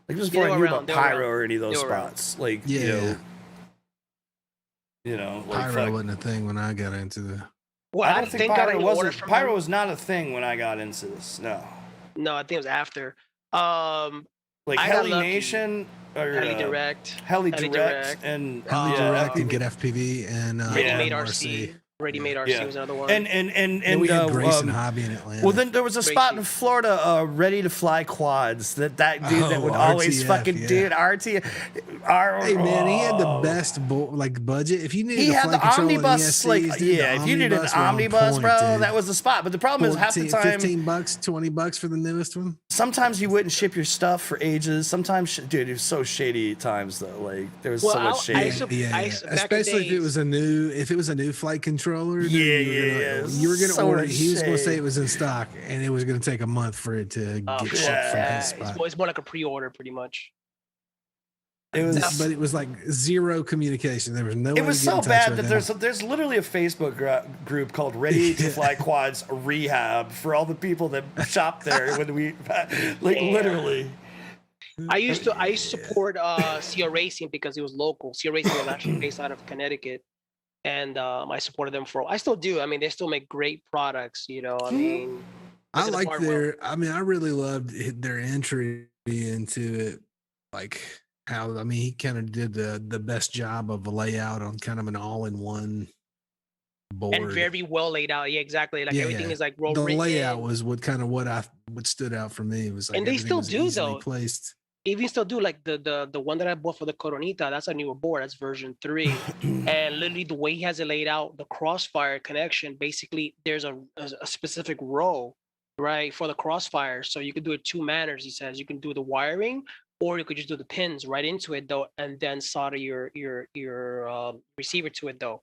[SPEAKER 1] like. It was before I knew about Pyro or any of those spots. Like,
[SPEAKER 2] yeah,
[SPEAKER 1] like
[SPEAKER 2] Pyro wasn't a thing when I got into the.
[SPEAKER 3] Well,
[SPEAKER 1] I don't think Pyro wasn't. Pyro was not a thing when I got into this. No.
[SPEAKER 3] No, I think it was after.
[SPEAKER 1] Like Heli Nation or
[SPEAKER 3] Heli Direct,
[SPEAKER 1] Heli Direct, and
[SPEAKER 2] Heli Direct and Get FPV and
[SPEAKER 3] Ready-Made RC. Ready-Made RC was another one.
[SPEAKER 2] And we had Grayson Hobby in Atlanta.
[SPEAKER 1] Well, then there was a spot in Florida, Ready to Fly Quads. That dude that would always fucking dude RTF.
[SPEAKER 2] Hey man, he had the best budget. If you needed,
[SPEAKER 1] he had the omnibus. If you needed an omnibus, bro, that was the spot. But the problem is half the time,
[SPEAKER 2] $15, $20 for the newest one.
[SPEAKER 1] Sometimes you wouldn't ship your stuff for ages. Sometimes, dude, it was so shady at times though. Like there was so much shady.
[SPEAKER 2] Especially if it was a new flight controller. You were gonna order. He was gonna say it was in stock, and it was gonna take a month for it to get shipped from his spot.
[SPEAKER 3] It's more like a pre-order, pretty much.
[SPEAKER 2] But it was like zero communication. There was no.
[SPEAKER 1] It was so bad that there's literally a Facebook group called Ready to Fly Quads Rehab for all the people that shop there when we literally.
[SPEAKER 3] I used to support CR Racing because it was local. CR Racing was actually based out of Connecticut. And I supported them I still do. I mean, they still make great products, I mean.
[SPEAKER 2] I really loved their entry into it. Like how, he kind of did the best job of a layout on kind of an all-in-one board.
[SPEAKER 3] And very well laid out. Yeah, exactly. Like everything is like roll.
[SPEAKER 2] The layout was what stood out for me. It was like,
[SPEAKER 3] and they still do though.
[SPEAKER 2] Placed.
[SPEAKER 3] Even still do like the one that I bought for the Coronita. That's a newer board. That's version 3, and literally the way he has it laid out, the crossfire connection. Basically, there's a specific row, right, for the crossfire. So you could do it 2 manners. He says you can do the wiring, or you could just do the pins right into it though, and then solder your receiver to it though.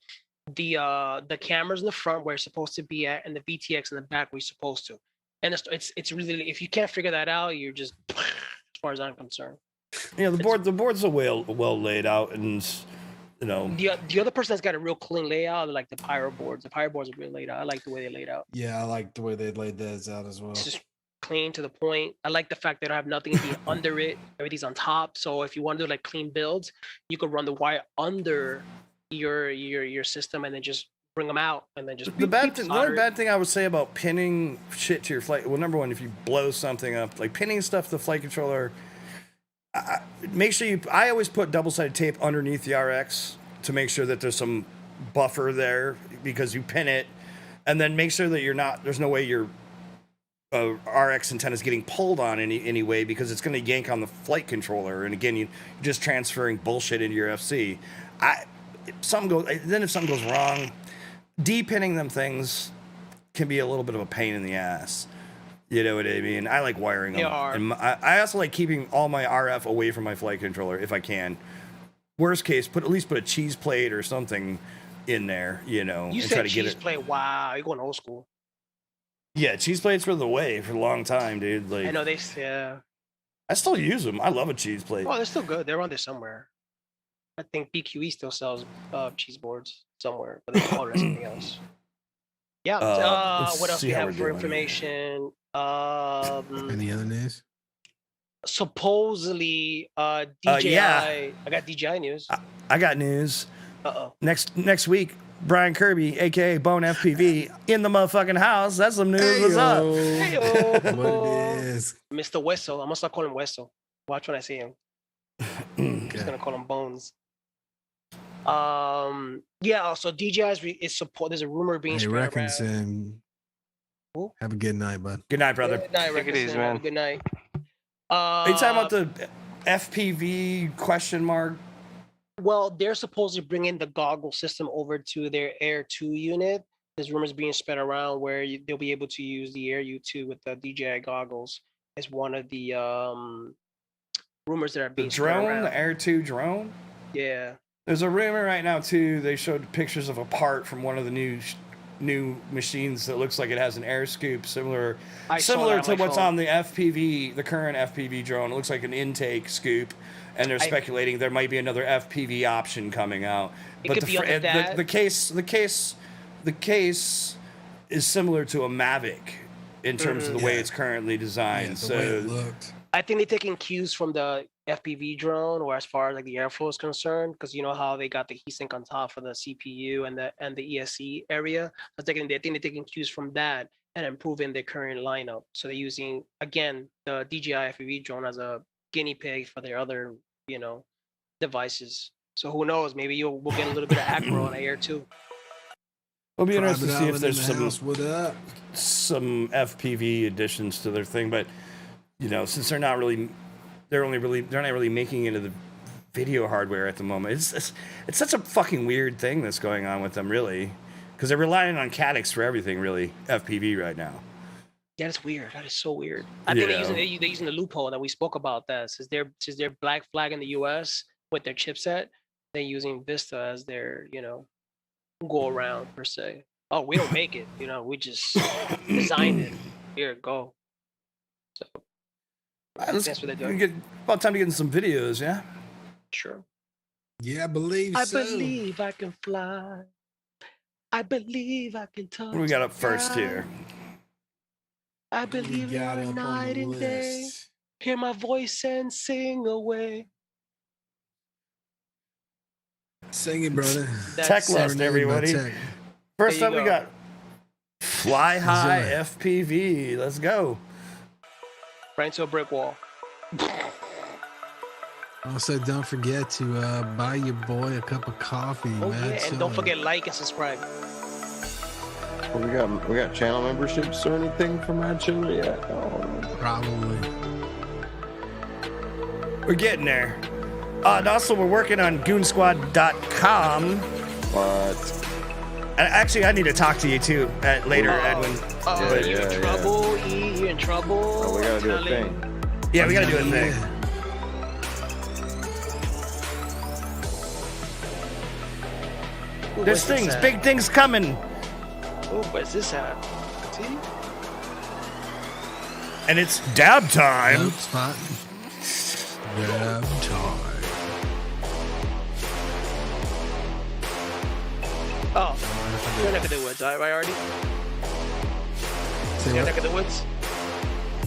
[SPEAKER 3] The cameras in the front where it's supposed to be at, and the VTX in the back where you're supposed to. And it's really, if you can't figure that out, you're just. As far as I'm concerned,
[SPEAKER 1] the board's a well laid out, and
[SPEAKER 3] the other person that's got a real clean layout, like the Pyro boards. The Pyro boards are really laid out. I like the way they laid out.
[SPEAKER 2] Yeah, I like the way they laid those out as well.
[SPEAKER 3] It's just clean to the point. I like the fact that I don't have nothing under it. Everything's on top. So if you want to do like clean builds, you could run the wire under your system and then just bring them out and then just
[SPEAKER 1] the other bad thing I would say about pinning shit to your flight. Well, number one, if you blow something up, like pinning stuff to the flight controller, make sure I always put double-sided tape underneath the RX to make sure that there's some buffer there because you pin it, and then make sure that there's no way your RX antenna is getting pulled on any way because it's going to yank on the flight controller, and again, you're just transferring bullshit into your FC. If something goes wrong, depinning them things can be a little bit of a pain in the ass. You know what I mean? I like wiring them. And I also like keeping all my RF away from my flight controller if I can. Worst case, at least put a cheese plate or something in there,
[SPEAKER 3] You
[SPEAKER 1] and
[SPEAKER 3] said
[SPEAKER 1] try to
[SPEAKER 3] cheese
[SPEAKER 1] get it.
[SPEAKER 3] Plate. Wow, you're going old school.
[SPEAKER 1] Yeah, cheese plates were the way for a long time, dude. Like
[SPEAKER 3] I know
[SPEAKER 1] I still use them. I love a cheese plate.
[SPEAKER 3] Oh, they're still good. They're on there somewhere. I think BQE still sells cheese boards somewhere, but they don't order anything else. Yeah. What else do we have for information?
[SPEAKER 2] Any other news?
[SPEAKER 3] Supposedly, DJI. I got DJI news.
[SPEAKER 1] I got news.
[SPEAKER 3] Uh-oh.
[SPEAKER 1] Next week, Brian Kirby, aka Bone FPV, in the motherfucking house. That's some news.
[SPEAKER 2] Hey-o.
[SPEAKER 1] What's up?
[SPEAKER 3] Hey-o.
[SPEAKER 2] What it is?
[SPEAKER 3] Mr. Wessel. I'm gonna start calling him Wessel. Watch when I see him. I'm just gonna call him Bones. Yeah. So DJI is support. There's a rumor being spread around.
[SPEAKER 2] Have a good night, bud.
[SPEAKER 1] Good night, brother.
[SPEAKER 3] Good night,
[SPEAKER 6] Take it easy, man.
[SPEAKER 3] Good night.
[SPEAKER 1] Are you talking about the FPV question mark?
[SPEAKER 3] Well, they're supposed to bring in the goggle system over to their Air 2 unit. There's rumors being spread around where they'll be able to use the Air U2 with the DJI goggles. As one of the rumors that are being spread around.
[SPEAKER 1] The Air 2 drone?
[SPEAKER 3] Yeah.
[SPEAKER 1] There's a rumor right now too. They showed pictures of a part from one of the new machines that looks like it has an air scoop similar to what's on the FPV, the current FPV drone. It looks like an intake scoop, and they're speculating there might be another FPV option coming out. But the case is similar to a Mavic in terms of the way it's currently designed.
[SPEAKER 2] The way it looked.
[SPEAKER 3] I think they're taking cues from the FPV drone, or as far as like the airflow is concerned, because you know how they got the heatsink on top for the CPU and the ESC area. I think they're taking cues from that and improving their current lineup. So they're using again the DJI FPV drone as a guinea pig for their other devices. So who knows? Maybe we'll get a little bit of acro on Air too.
[SPEAKER 1] It'll be interesting to see if there's some FPV additions to their thing, but since they're not really making it into the video hardware at the moment. It's such a fucking weird thing that's going on with them, really, because they're relying on Caddx for everything, really. FPV right now.
[SPEAKER 3] Yeah, that's weird. That is so weird. I think they're using the loophole that we spoke about. That since they're black flag in the U.S. with their chipset, they're using Vista as their go around per se. Oh, we don't make it. We just designed it. Here, go. So. That's what they're doing.
[SPEAKER 1] About time to get in some videos, yeah?
[SPEAKER 3] Sure.
[SPEAKER 2] Yeah, I believe
[SPEAKER 3] I believe I can fly. I believe I can touch.
[SPEAKER 1] What do we got up first here?
[SPEAKER 3] I believe in night and day. Hear my voice and sing away.
[SPEAKER 2] Sing it, brother.
[SPEAKER 1] Tech list, everybody. First up, we got Fly High FPV. Let's go.
[SPEAKER 3] Right into a brick wall.
[SPEAKER 2] Also, don't forget to buy your boy a cup of coffee, man.
[SPEAKER 3] Yeah, and don't forget like and subscribe.
[SPEAKER 7] Well, we got channel memberships or anything from our channel yet? Oh.
[SPEAKER 2] Probably.
[SPEAKER 1] We're getting there. And also, we're working on goonsquad.com.
[SPEAKER 7] What?
[SPEAKER 1] Actually, I need to talk to you too later, Edwin.
[SPEAKER 3] You're in trouble. You're in trouble.
[SPEAKER 7] Oh, we gotta do a thing.
[SPEAKER 1] Yeah, we gotta do a thing.
[SPEAKER 3] Ooh,
[SPEAKER 1] there's things, big things coming.
[SPEAKER 3] Oh, where's this at? See?
[SPEAKER 1] And it's dab time.
[SPEAKER 2] Nope, spot. Dab time.
[SPEAKER 3] Oh, you're neck of the woods, right, already? You're neck of the woods?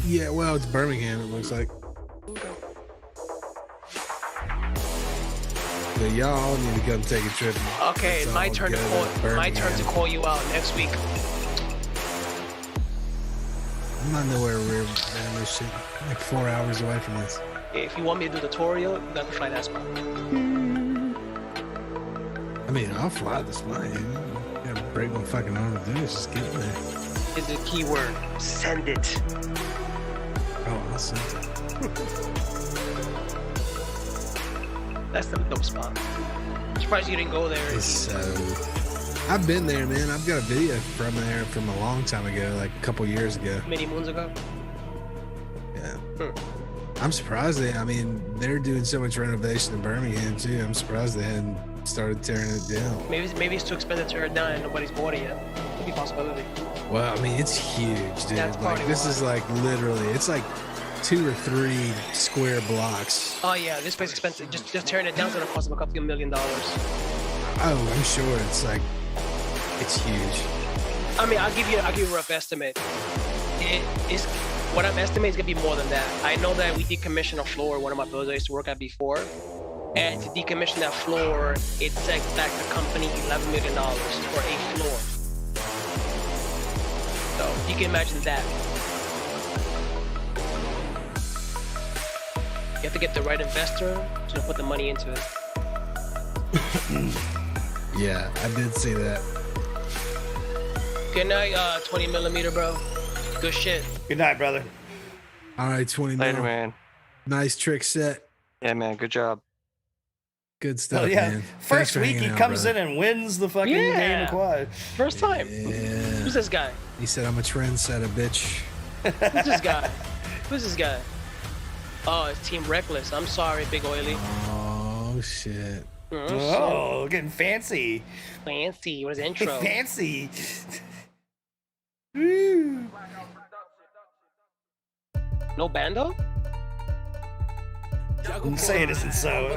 [SPEAKER 2] Yeah, well, it's Birmingham, it looks like. So y'all need to come take a trip.
[SPEAKER 3] Okay, my turn to call you out next week.
[SPEAKER 2] I'm not nowhere near this shit. Like 4 hours away from this.
[SPEAKER 3] If you want me to do the tutorial, you got to fly that spot.
[SPEAKER 2] I mean, I'll fly this plane. You gotta break my fucking arm to do this. Just get in there.
[SPEAKER 3] Is the key word. Send it.
[SPEAKER 2] Oh, I'll send it.
[SPEAKER 3] That's the dope spot. I'm surprised you didn't go there.
[SPEAKER 2] I've been there, man. I've got a video from there from a long time ago, like a couple years ago.
[SPEAKER 3] Many moons ago?
[SPEAKER 2] Yeah. I'm surprised they're doing so much renovation in Birmingham too. I'm surprised they hadn't started tearing it down.
[SPEAKER 3] Maybe it's too expensive to tear it down and nobody's bought it yet. Could be a possibility.
[SPEAKER 2] Well, I mean, it's huge, dude. Like this is like literally, it's like 2 or 3 square blocks.
[SPEAKER 3] Oh yeah, this place is expensive. Just tearing it down is gonna cost them a couple $1 million.
[SPEAKER 2] Oh, I'm sure it's huge.
[SPEAKER 3] I mean, I'll give you a rough estimate. What I'm estimating is gonna be more than that. I know that we decommissioned a floor one of my buildings I used to work at before. And to decommission that floor, it set back the company $11 million for a floor. So you can imagine that. You have to get the right investor to put the money into it.
[SPEAKER 2] Yeah, I did see that.
[SPEAKER 3] Good night, 20 millimeter, bro. Good shit.
[SPEAKER 1] Good night, brother.
[SPEAKER 2] All right, 20
[SPEAKER 6] Later, man.
[SPEAKER 2] Nice trick set.
[SPEAKER 6] Yeah, man. Good job.
[SPEAKER 2] Good stuff,
[SPEAKER 1] Oh yeah,
[SPEAKER 2] man.
[SPEAKER 1] first week he comes in and wins the fucking game of quad.
[SPEAKER 3] First time.
[SPEAKER 2] Yeah.
[SPEAKER 3] Who's this guy?
[SPEAKER 2] He said, "I'm a trendsetter, bitch."
[SPEAKER 3] Who's this guy? Who's this guy? Oh, it's Team Reckless. I'm sorry, Big Oily.
[SPEAKER 2] Oh shit.
[SPEAKER 1] Oh, getting fancy.
[SPEAKER 3] Fancy. What is the intro?
[SPEAKER 1] Fancy. Woo.
[SPEAKER 3] No bando?
[SPEAKER 1] I'm saying it isn't so.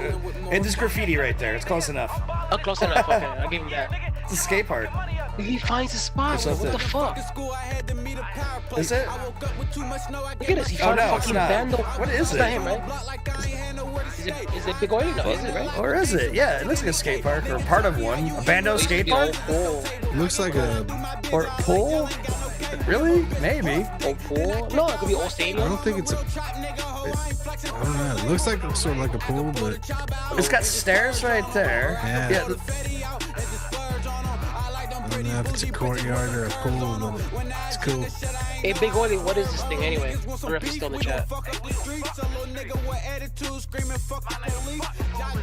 [SPEAKER 1] And there's graffiti right there. It's close enough.
[SPEAKER 3] Oh, close enough. Okay, I'll give him that.
[SPEAKER 1] It's a skate park.
[SPEAKER 3] He finds a spot.
[SPEAKER 1] What
[SPEAKER 3] the fuck?
[SPEAKER 1] Is it?
[SPEAKER 3] Look at this. He found a
[SPEAKER 1] no, it's
[SPEAKER 3] fucking
[SPEAKER 1] not.
[SPEAKER 3] bando.
[SPEAKER 1] What is
[SPEAKER 3] It's
[SPEAKER 1] it?
[SPEAKER 3] not him, right? Is it Big Oily? No, is it, right?
[SPEAKER 1] Or is it? Yeah, it looks like a skate park or part of one. A bando skate park?
[SPEAKER 2] Looks like a
[SPEAKER 1] or pool? Really? Maybe.
[SPEAKER 3] Old pool? No, it could be old stadium.
[SPEAKER 2] I don't think it's a. I don't know. It looks like sort of like a pool, but
[SPEAKER 1] it's got stairs right there.
[SPEAKER 2] Yeah. I don't know if it's a courtyard or a pool, but it's cool.
[SPEAKER 3] Hey, Big Oily, what is this thing anyway? I don't know if he's still in the chat.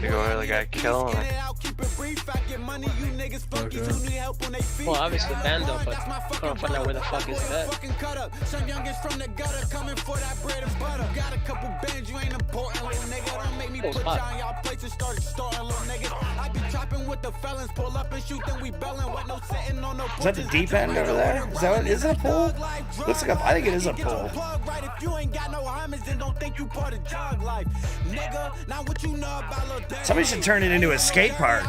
[SPEAKER 6] Big Oily got killing it.
[SPEAKER 3] Well, obviously bando, but I don't find out where the fuck is that. Oh, spot.
[SPEAKER 1] Is that the deep end over there? Is that what? Is it a pool? Looks like I think it is a pool. Somebody should turn it into a skate park.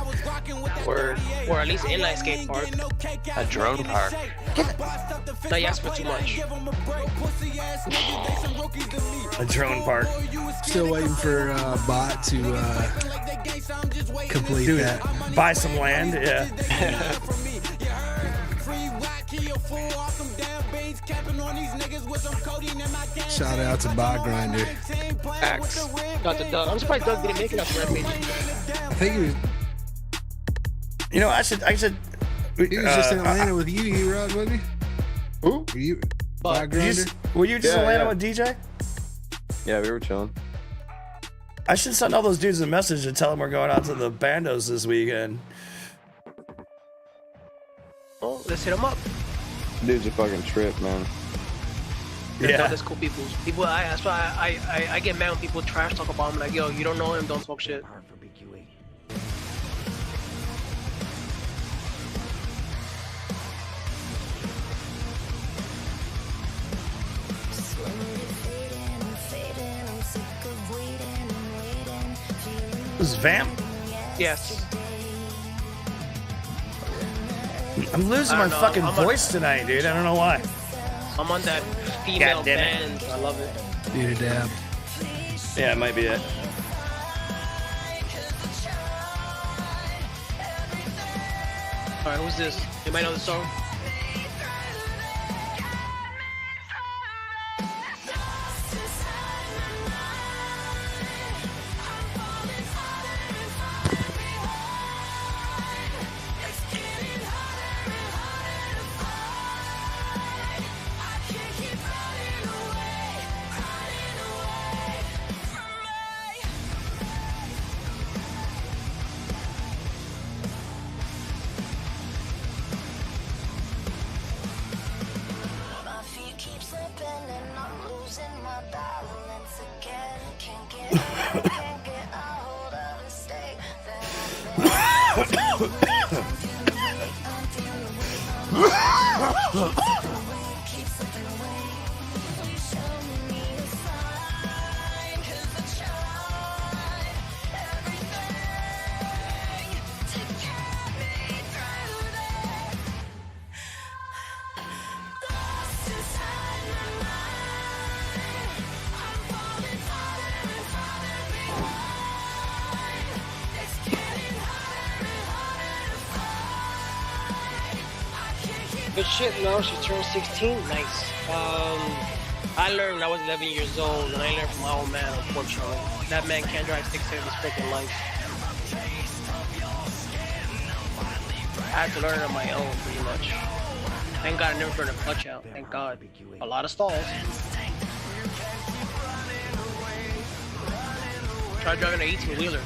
[SPEAKER 3] Or at least inline skate park.
[SPEAKER 6] A drone park.
[SPEAKER 3] No, you asked for too much.
[SPEAKER 1] A drone park.
[SPEAKER 2] Still waiting for Bot to complete that.
[SPEAKER 1] Buy some land, yeah.
[SPEAKER 2] Shout out to Bot Grinder.
[SPEAKER 3] Facts. Got the Doug. I'm surprised Doug didn't make it up for Rampage.
[SPEAKER 2] I think he was.
[SPEAKER 1] You know, I should.
[SPEAKER 2] He was just in Atlanta with you, E-Rod, wasn't he?
[SPEAKER 7] Who?
[SPEAKER 2] Were you? Bot Grinder?
[SPEAKER 1] Were you just in Atlanta with DJ?
[SPEAKER 7] Yeah, we were chilling.
[SPEAKER 1] I should send all those dudes a message and tell them we're going out to the bandos this weekend.
[SPEAKER 3] Oh, let's hit him up.
[SPEAKER 7] Dude's a fucking trip, man.
[SPEAKER 3] Yeah, that's cool people. That's why I get mad when people trash talk about him. Like, yo, you don't know him, don't talk shit.
[SPEAKER 1] This is Vamp?
[SPEAKER 3] Yes.
[SPEAKER 1] I'm losing my fucking voice tonight, dude. I don't know why.
[SPEAKER 3] I'm on that female band. I love it.
[SPEAKER 2] Need a dab.
[SPEAKER 1] Yeah, it might be it.
[SPEAKER 3] Alright, who's this? You might know the song? Good shit, no, she turned 16, nice. I learned when I was 11 years old, and I learned from my old man, unfortunately. That man can't drive 6 in his freaking life. I had to learn it on my own, pretty much. Thank God I never burned a clutch out, thank God. A lot of stalls. Try driving an 18-wheeler.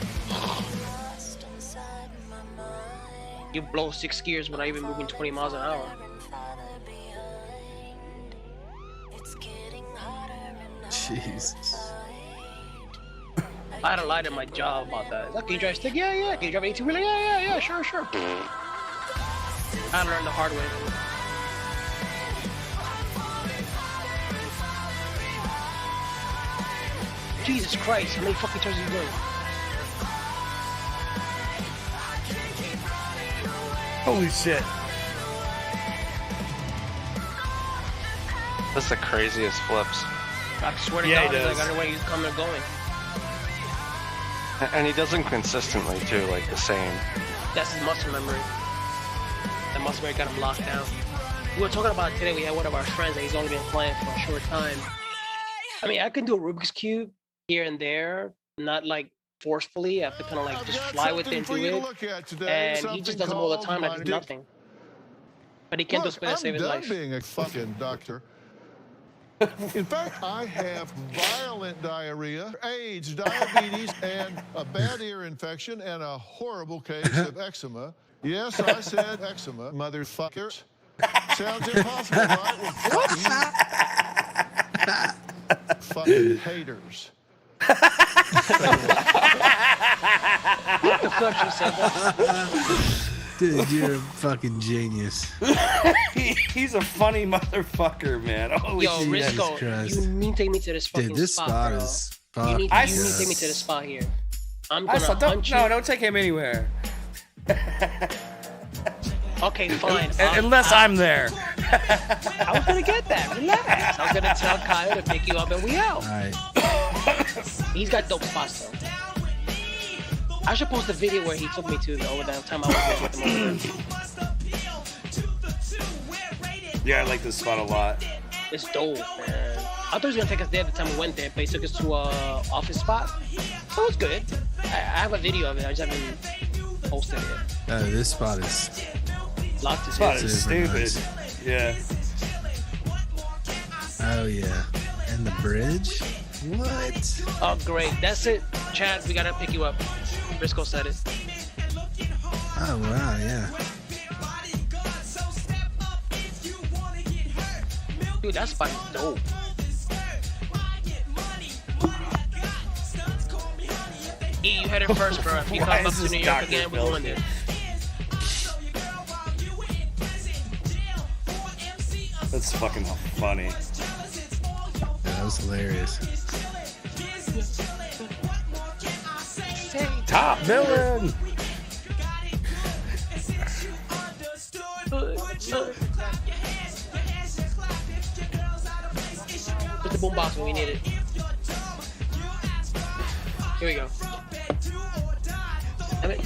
[SPEAKER 3] You blow 6 gears without even moving 20 miles an hour.
[SPEAKER 2] Jesus.
[SPEAKER 3] I had a lie to my job about that. Like, can you drive stick? Yeah, yeah. Can you drive 18-wheeler? Yeah, sure. I learned the hard way. Jesus Christ, how many fucking turns are you doing?
[SPEAKER 1] Holy shit.
[SPEAKER 6] That's the craziest flips.
[SPEAKER 3] I swear to
[SPEAKER 1] Yeah,
[SPEAKER 3] God,
[SPEAKER 1] he
[SPEAKER 3] I
[SPEAKER 1] does.
[SPEAKER 3] don't know where he's coming and going.
[SPEAKER 6] And he does them consistently too, like the same.
[SPEAKER 3] That's his muscle memory. That muscle memory got him locked down. We were talking about it today. We had one of our friends that he's only been playing for a short time. I mean, I can do a Rubik's Cube here and there, not like forcefully. I have to kind of like just fly with it and do it. And he just does them all the time like it's nothing. But he can't do spin and save his life.
[SPEAKER 11] I'm done being a fucking doctor. In fact, I have violent diarrhea, AIDS, diabetes, and a bad ear infection, and a horrible case of eczema. Yes, I said eczema, motherfuckers. Sounds impossible, right? Well, fuck you. Fucking haters.
[SPEAKER 3] What the fuck you said that?
[SPEAKER 2] Dude, you're a fucking genius.
[SPEAKER 1] He's a funny motherfucker, man. Holy
[SPEAKER 3] Yo,
[SPEAKER 1] shit.
[SPEAKER 3] Risco, you need to take me to this fucking
[SPEAKER 2] Dude, this spot
[SPEAKER 3] bro.
[SPEAKER 2] is
[SPEAKER 3] You need
[SPEAKER 2] fucking
[SPEAKER 3] to take me to this spot here. I'm
[SPEAKER 1] I
[SPEAKER 3] gonna
[SPEAKER 1] saw,
[SPEAKER 3] hunt you.
[SPEAKER 1] don't take him anywhere.
[SPEAKER 3] Okay, fine.
[SPEAKER 1] Unless I'm there.
[SPEAKER 3] I was gonna get that. Relax. I was gonna tell Kyle to pick you up and we out.
[SPEAKER 2] Alright.
[SPEAKER 3] He's got dope spots though. I should post a video where he took me to the over that time I was with him over there.
[SPEAKER 1] Yeah, I like this spot a lot.
[SPEAKER 3] It's dope, man. I thought he was gonna take us there the time we went there, but he took us to a office spot. So it was good. I have a video of it. I just haven't posted it.
[SPEAKER 2] This spot is.
[SPEAKER 3] Lots of
[SPEAKER 1] This spot is
[SPEAKER 2] super
[SPEAKER 1] stupid.
[SPEAKER 2] nice.
[SPEAKER 1] Yeah.
[SPEAKER 2] Oh yeah. And the bridge? What?
[SPEAKER 3] Oh great, that's it. Chad, we gotta pick you up. Risco said it.
[SPEAKER 2] Oh wow, yeah.
[SPEAKER 3] Dude, that spot is dope. E, you headed first, bro. If you
[SPEAKER 1] Why
[SPEAKER 3] come up
[SPEAKER 1] is
[SPEAKER 3] to
[SPEAKER 1] this
[SPEAKER 3] New York
[SPEAKER 1] Dr.
[SPEAKER 3] again, we're
[SPEAKER 1] Phil
[SPEAKER 3] going there.
[SPEAKER 1] That's fucking funny.
[SPEAKER 2] That was hilarious.
[SPEAKER 1] Top villain.
[SPEAKER 3] Put the boombox when we need it. Here we go. I mean,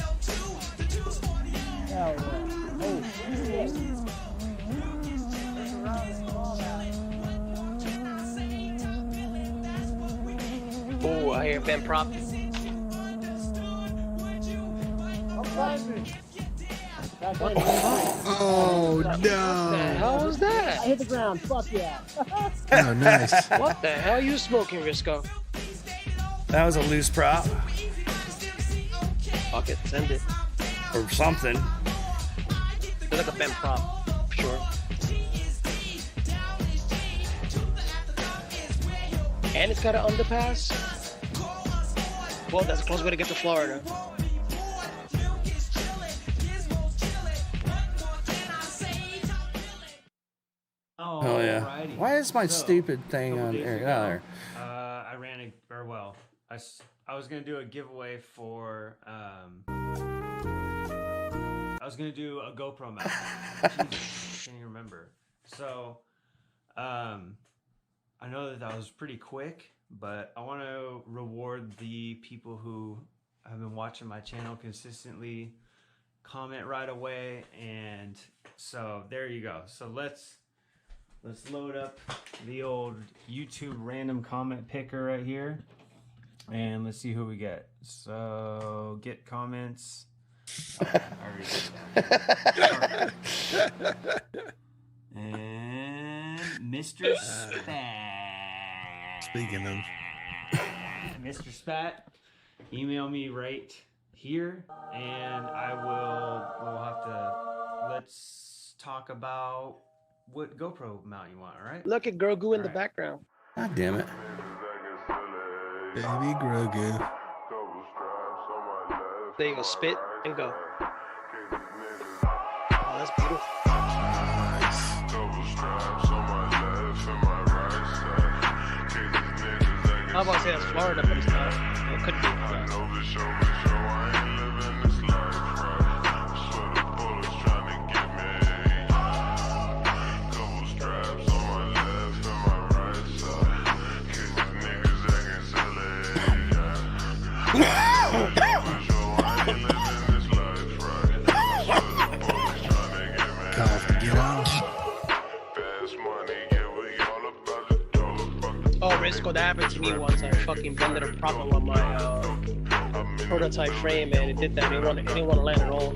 [SPEAKER 3] oh, I hear Ben Prop.
[SPEAKER 2] Oh
[SPEAKER 3] What the
[SPEAKER 2] no!
[SPEAKER 3] hell was that?
[SPEAKER 12] I hit the ground. Fuck yeah.
[SPEAKER 2] Oh nice.
[SPEAKER 3] What the hell are you smoking, Risco?
[SPEAKER 1] That was a loose prop
[SPEAKER 3] Fuck it, send it.
[SPEAKER 1] or something.
[SPEAKER 3] It's like a Ben Prop, for sure. And it's got an underpass. Well, that's a close way to get to Florida.
[SPEAKER 1] Oh yeah.
[SPEAKER 8] Alrighty.
[SPEAKER 1] Why is my
[SPEAKER 8] So,
[SPEAKER 1] stupid thing
[SPEAKER 8] couple
[SPEAKER 1] on
[SPEAKER 8] days
[SPEAKER 1] there?
[SPEAKER 8] ago,
[SPEAKER 1] There.
[SPEAKER 8] I ran a, or well, I was gonna do a giveaway for I was gonna do a GoPro mount. Jesus, can't even remember. So, I know that was pretty quick, but I want to reward the people who have been watching my channel consistently, comment right away, and so there you go. So let's load up the old YouTube random comment picker right here, and let's see who we get. So get comments. Oh, I already did that. And Mr. Spat.
[SPEAKER 2] Speaking of.
[SPEAKER 8] Mr. Spat, email me right here, and we'll have to, let's talk about what GoPro mount you want, all right?
[SPEAKER 3] Look at Grogu in the background.
[SPEAKER 1] God damn it.
[SPEAKER 2] Baby Grogu.
[SPEAKER 3] There you go, spit and go. Oh, that's beautiful. How about I say that's Florida, but it's not. It could be. Oh, Risco, that happened to me once. I fucking bended a problem on my prototype frame, and it did that. It didn't want to land at all.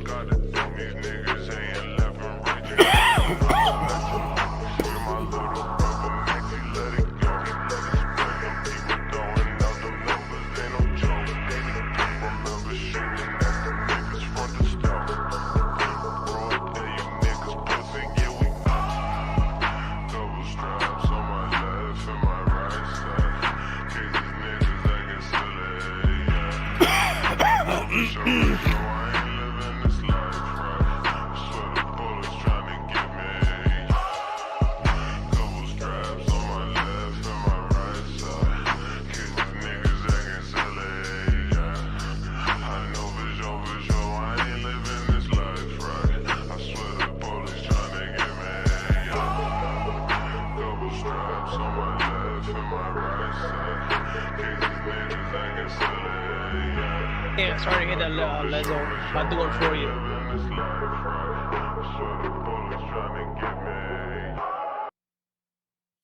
[SPEAKER 3] Yeah, sorry to hear that, Lezo. I'll do it for you.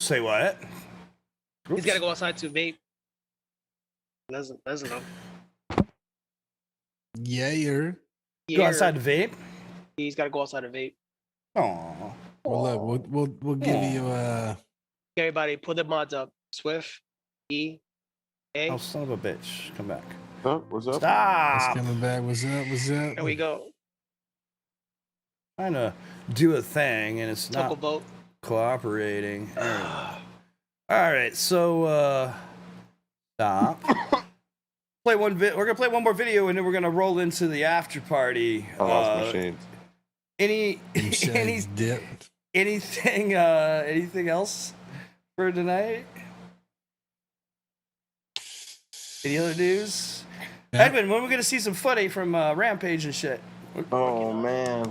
[SPEAKER 1] Say what?
[SPEAKER 3] He's got to go outside to vape. Lezo.
[SPEAKER 2] Yeah, you're.
[SPEAKER 1] Go outside to vape?
[SPEAKER 3] He's got to go outside to vape.
[SPEAKER 1] Aw.
[SPEAKER 2] Well, look, we'll give you
[SPEAKER 3] Everybody, put the mods up. Swift, E, A.
[SPEAKER 1] Oh, son of a bitch. Come back.
[SPEAKER 7] Oh, what's up?
[SPEAKER 1] Stop.
[SPEAKER 2] It's coming back. What's up? What's up?
[SPEAKER 3] There we go.
[SPEAKER 1] Trying to do a thing, and it's
[SPEAKER 3] Took a
[SPEAKER 1] not
[SPEAKER 3] vote.
[SPEAKER 1] cooperating. All right, so stop. Play one. We're gonna play one more video, and then we're gonna roll into the after party.
[SPEAKER 7] I lost my shades.
[SPEAKER 1] Anything else for tonight? Any other news?
[SPEAKER 2] Yeah.
[SPEAKER 1] Edwin, when are we gonna see some footy from Rampage and shit?
[SPEAKER 7] Oh man.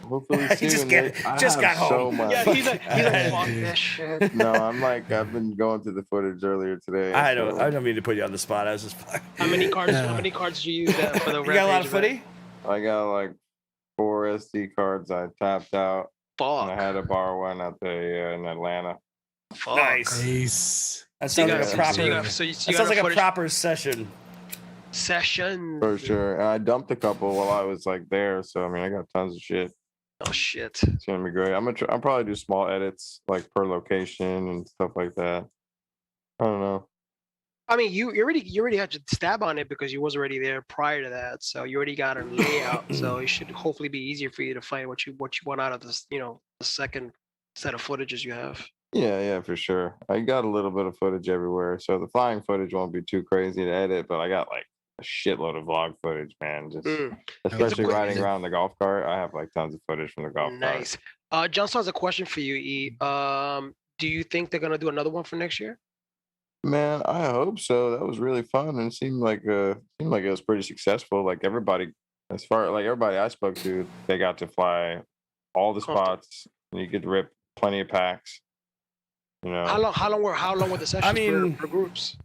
[SPEAKER 7] Hopefully
[SPEAKER 1] He
[SPEAKER 7] soon.
[SPEAKER 1] just got home.
[SPEAKER 7] So much.
[SPEAKER 3] Yeah, he's like, fuck this shit.
[SPEAKER 7] No, I've been going through the footage earlier today.
[SPEAKER 1] I don't mean to put you on the spot. I was just.
[SPEAKER 3] How many cards do you use for the
[SPEAKER 1] You got a lot of
[SPEAKER 3] Rampage
[SPEAKER 1] footy?
[SPEAKER 7] I got like 4 SD cards I tapped out.
[SPEAKER 3] Fuck.
[SPEAKER 7] And I had to borrow one out there in Atlanta.
[SPEAKER 3] Fuck.
[SPEAKER 1] Nice.
[SPEAKER 2] Ace.
[SPEAKER 1] That sounds like a proper.
[SPEAKER 3] That
[SPEAKER 1] That sounds like a proper session.
[SPEAKER 3] Session.
[SPEAKER 7] For sure. And I dumped a couple while I was like there. So I mean I got tons of shit.
[SPEAKER 3] Oh shit.
[SPEAKER 7] It's gonna be great. I'll probably do small edits like per location and stuff like that. I don't know.
[SPEAKER 3] I mean, you already had to stab on it because you was already there prior to that, so you already got a layout. So it should hopefully be easier for you to find what you want out of this, the second set of footages you have.
[SPEAKER 7] Yeah, for sure. I got a little bit of footage everywhere, so the flying footage won't be too crazy to edit. But I got like a shitload of vlog footage, man. Just especially riding around the golf cart. I have like tons of footage from the golf cart.
[SPEAKER 3] Nice. Johnson has a question for you, E. Do you think they're gonna do another one for next year?
[SPEAKER 7] Man, I hope so. That was really fun and it seemed like it was pretty successful. Like everybody I spoke to, they got to fly all the spots and you could rip plenty of packs. You know.
[SPEAKER 3] How long were the sessions for groups?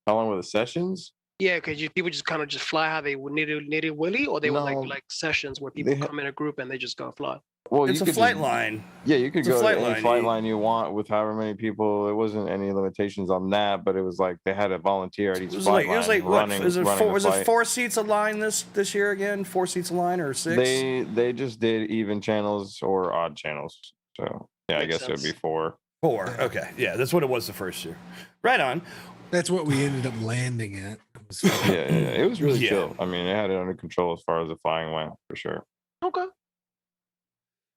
[SPEAKER 7] How long were the sessions?
[SPEAKER 3] Yeah, because people just kind of just fly how they nitty willy, or they were like sessions where people come in a group and they just go fly.
[SPEAKER 7] Well,
[SPEAKER 1] it's a flight line.
[SPEAKER 7] Yeah, you could go to any flight line you want with however many people. It wasn't any limitations on that, but it was like they had a volunteer at each flight line. It was like running. Was
[SPEAKER 1] it 4 seats a line this year again? 4 seats a line or 6?
[SPEAKER 7] They just did even channels or odd channels. So yeah, I guess it would be 4.
[SPEAKER 1] 4. Okay, yeah, that's what it was the first year. Right on.
[SPEAKER 2] That's what we ended up landing at.
[SPEAKER 7] It was really
[SPEAKER 1] Yeah.
[SPEAKER 7] chill. I mean, it had it under control as far as the flying went, for sure.
[SPEAKER 3] Okay.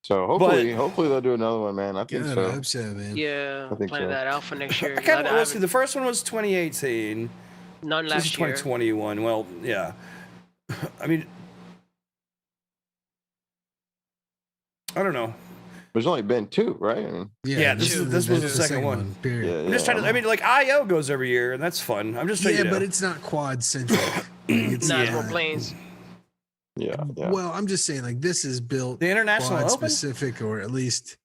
[SPEAKER 7] So hopefully they'll do another one, man. I think
[SPEAKER 2] God,
[SPEAKER 7] so.
[SPEAKER 2] I hope so, man.
[SPEAKER 3] Yeah,
[SPEAKER 7] I think
[SPEAKER 3] planning
[SPEAKER 7] so.
[SPEAKER 3] that out for next year.
[SPEAKER 1] I kind of, let's see, the first one was 2018.
[SPEAKER 3] None
[SPEAKER 1] This is
[SPEAKER 3] last year.
[SPEAKER 1] 2021. Well, yeah. I mean, I don't know.
[SPEAKER 7] There's only been 2, right? I mean,
[SPEAKER 1] Yeah, this was the second one.
[SPEAKER 2] Period.
[SPEAKER 7] yeah,
[SPEAKER 1] I'm just trying to. I mean, like IO goes every year, and that's fun. I'm just trying.
[SPEAKER 2] Yeah,
[SPEAKER 1] You know.
[SPEAKER 2] but it's not quad centric. It's
[SPEAKER 3] Nah, it's
[SPEAKER 1] Yeah.
[SPEAKER 3] more planes.
[SPEAKER 7] yeah.
[SPEAKER 2] Well, I'm just saying, like, this is built
[SPEAKER 1] The International
[SPEAKER 2] quad
[SPEAKER 1] Open?
[SPEAKER 2] specific, or at least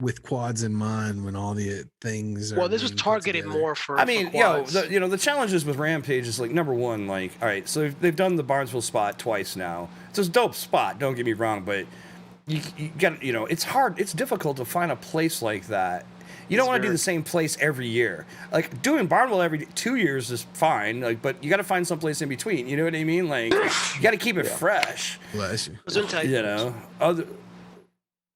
[SPEAKER 2] with quads in mind when all the things.
[SPEAKER 3] Well,
[SPEAKER 2] are
[SPEAKER 3] this was
[SPEAKER 2] being put
[SPEAKER 3] targeted
[SPEAKER 2] together.
[SPEAKER 3] more for.
[SPEAKER 1] I mean,
[SPEAKER 3] for
[SPEAKER 1] yo,
[SPEAKER 3] quads.
[SPEAKER 1] the challenges with Rampage is like number one, like, all right, so they've done the Barnesville spot twice now. It's a dope spot, don't get me wrong, but you got, you know, it's hard, it's difficult to find a place like that. You don't want to do the same place every year. Like doing Barnwell every 2 years is fine, like, but you got to find some place in between. You know what I mean? Like, you got to keep it fresh.
[SPEAKER 2] Bless you.
[SPEAKER 1] You know,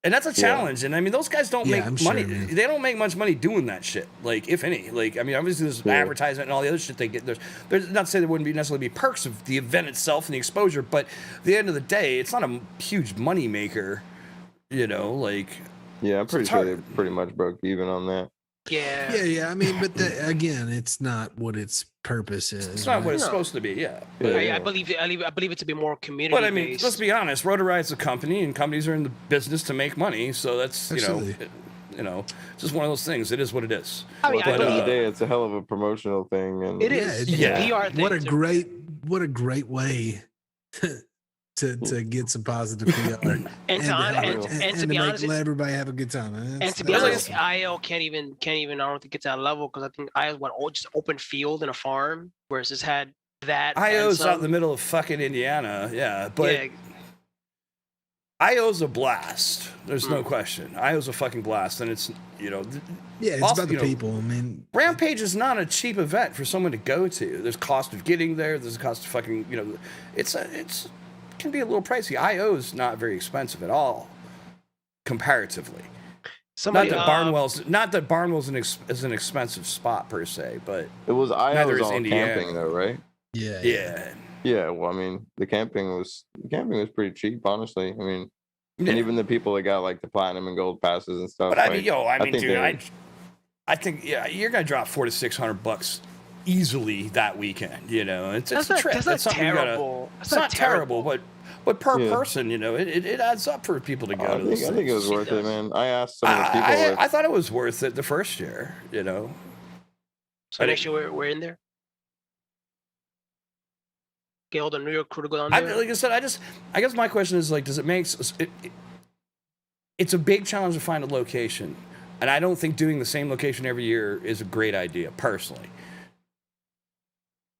[SPEAKER 1] and that's a challenge. And I mean, those guys don't make
[SPEAKER 2] I'm
[SPEAKER 1] money.
[SPEAKER 2] sure, man.
[SPEAKER 1] They don't make much money doing that shit. Like, if any. Like, I mean, obviously there's advertisement and all the other shit they get. There's not to say there wouldn't be necessarily be perks of the event itself and the exposure, but at the end of the day, it's not a huge money maker. You know, like.
[SPEAKER 7] Yeah, I'm pretty
[SPEAKER 1] it's
[SPEAKER 7] sure
[SPEAKER 1] hard.
[SPEAKER 7] they pretty much broke even on that.
[SPEAKER 3] Yeah.
[SPEAKER 2] Yeah. I mean, but again, it's not what its purpose is.
[SPEAKER 1] It's not what
[SPEAKER 2] right?
[SPEAKER 1] it's supposed to be. Yeah.
[SPEAKER 3] I believe it to be more community.
[SPEAKER 1] But I mean,
[SPEAKER 3] based.
[SPEAKER 1] let's be honest. Rotaride's a company, and companies are in the business to make money. So that's
[SPEAKER 2] Absolutely.
[SPEAKER 1] it's just one of those things. It is what it is.
[SPEAKER 3] I mean,
[SPEAKER 7] At the
[SPEAKER 3] I
[SPEAKER 7] end of the
[SPEAKER 3] believe
[SPEAKER 7] day, it's a hell of a promotional thing, and
[SPEAKER 3] it is.
[SPEAKER 2] Yeah,
[SPEAKER 3] It's a PR thing.
[SPEAKER 2] What a great way to get some positive PR
[SPEAKER 3] And to be honest,
[SPEAKER 2] let everybody have a good time.
[SPEAKER 3] And to be honest, IL can't even. I don't think it's at that level because I think IL just open field in a farm, whereas it's had that.
[SPEAKER 1] IO's out in the middle of fucking Indiana, yeah, but
[SPEAKER 3] Yeah.
[SPEAKER 1] IO's a blast. There's no question. IO's a fucking blast, and it's
[SPEAKER 2] yeah, it's
[SPEAKER 1] also,
[SPEAKER 2] about the people. I mean,
[SPEAKER 1] Rampage is not a cheap event for someone to go to. There's cost of getting there. There's a cost of fucking it's can be a little pricey. IO is not very expensive at all, comparatively. Not that Barnwell's is an expensive spot per se, but
[SPEAKER 7] it was
[SPEAKER 1] neither
[SPEAKER 7] IO's
[SPEAKER 1] is
[SPEAKER 7] all
[SPEAKER 1] Indiana.
[SPEAKER 7] camping though, right?
[SPEAKER 2] Yeah.
[SPEAKER 7] Yeah, well, I mean, the camping was pretty cheap, honestly. I mean, and even the people that got like the platinum and gold passes and stuff.
[SPEAKER 1] But I mean,
[SPEAKER 7] think
[SPEAKER 1] dude, I think you're gonna drop $400 to $600 easily that weekend. You know, it's a trip.
[SPEAKER 3] That's not
[SPEAKER 1] something you
[SPEAKER 3] terrible.
[SPEAKER 1] It's not terrible, but per
[SPEAKER 7] Yeah.
[SPEAKER 1] person, it adds up for people to go to those
[SPEAKER 7] I think it was
[SPEAKER 1] things.
[SPEAKER 7] worth it, man. I asked some of the people.
[SPEAKER 1] I thought it was worth it the first year. You know.
[SPEAKER 3] So next year we're in there. Get all the New York crew to go down there.
[SPEAKER 1] Like I said, I guess my question is like, does it make it's a big challenge to find a location, and I don't think doing the same location every year is a great idea, personally.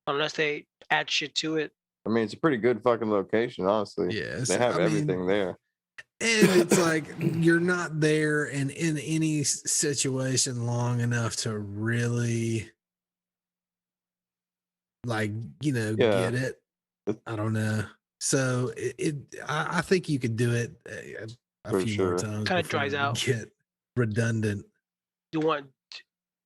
[SPEAKER 3] Unless they add shit to it.
[SPEAKER 7] I mean, it's a pretty good fucking location, honestly.
[SPEAKER 2] Yeah,
[SPEAKER 7] they have everything there.
[SPEAKER 2] And it's like you're not there and in any situation long enough to really, like, get it. I don't know. So I think you could do it a few more times.
[SPEAKER 3] Kind of
[SPEAKER 2] before
[SPEAKER 3] dries
[SPEAKER 2] you
[SPEAKER 3] out.
[SPEAKER 2] Get redundant.
[SPEAKER 3] You want.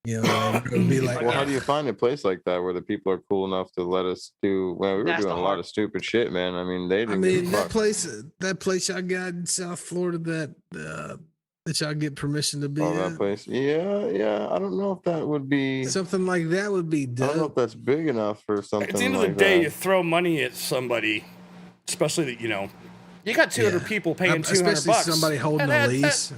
[SPEAKER 2] It would be like,
[SPEAKER 7] well, how do you find a place like that where the people are cool enough to let us do? Well, we were
[SPEAKER 3] That's
[SPEAKER 7] doing
[SPEAKER 3] the
[SPEAKER 7] a lot
[SPEAKER 3] hard-
[SPEAKER 7] of stupid shit, man. I mean, they didn't. give a
[SPEAKER 2] that
[SPEAKER 7] fuck.
[SPEAKER 2] place I got in South Florida that y'all get permission to be
[SPEAKER 7] Oh,
[SPEAKER 2] at.
[SPEAKER 7] that place. Yeah. I don't know if that would be
[SPEAKER 2] Something like that would be
[SPEAKER 7] I don't know
[SPEAKER 2] dope.
[SPEAKER 7] if that's big enough for something.
[SPEAKER 1] At the end of the
[SPEAKER 7] like
[SPEAKER 1] day,
[SPEAKER 7] that.
[SPEAKER 1] you throw money at somebody, especially that you got 200 people paying $200.
[SPEAKER 2] Especially somebody holding
[SPEAKER 1] and
[SPEAKER 2] a
[SPEAKER 1] that-
[SPEAKER 2] lease,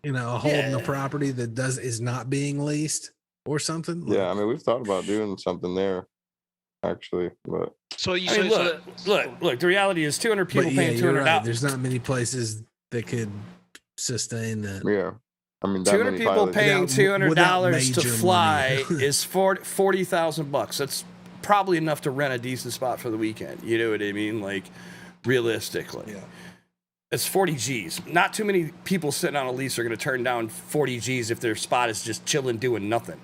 [SPEAKER 2] holding a property that is not being leased or something.
[SPEAKER 7] Yeah, I mean, we've thought about doing something there, actually, but
[SPEAKER 3] So you
[SPEAKER 1] I mean, look. The reality is 200 people
[SPEAKER 2] But yeah,
[SPEAKER 1] paying
[SPEAKER 2] you're
[SPEAKER 1] $200.
[SPEAKER 2] right. There's not many places that could sustain that.
[SPEAKER 7] yeah, I mean, that
[SPEAKER 1] 200
[SPEAKER 7] many
[SPEAKER 1] people
[SPEAKER 7] pilots-
[SPEAKER 1] paying $200
[SPEAKER 2] without
[SPEAKER 1] to
[SPEAKER 2] major
[SPEAKER 1] fly
[SPEAKER 2] money.
[SPEAKER 1] is $40,000. That's probably enough to rent a decent spot for the weekend. You know what I mean? Like, realistically.
[SPEAKER 2] Yeah.
[SPEAKER 1] It's 40 G's. Not too many people sitting on a lease are going to turn down 40 G's if their spot is just chilling doing nothing.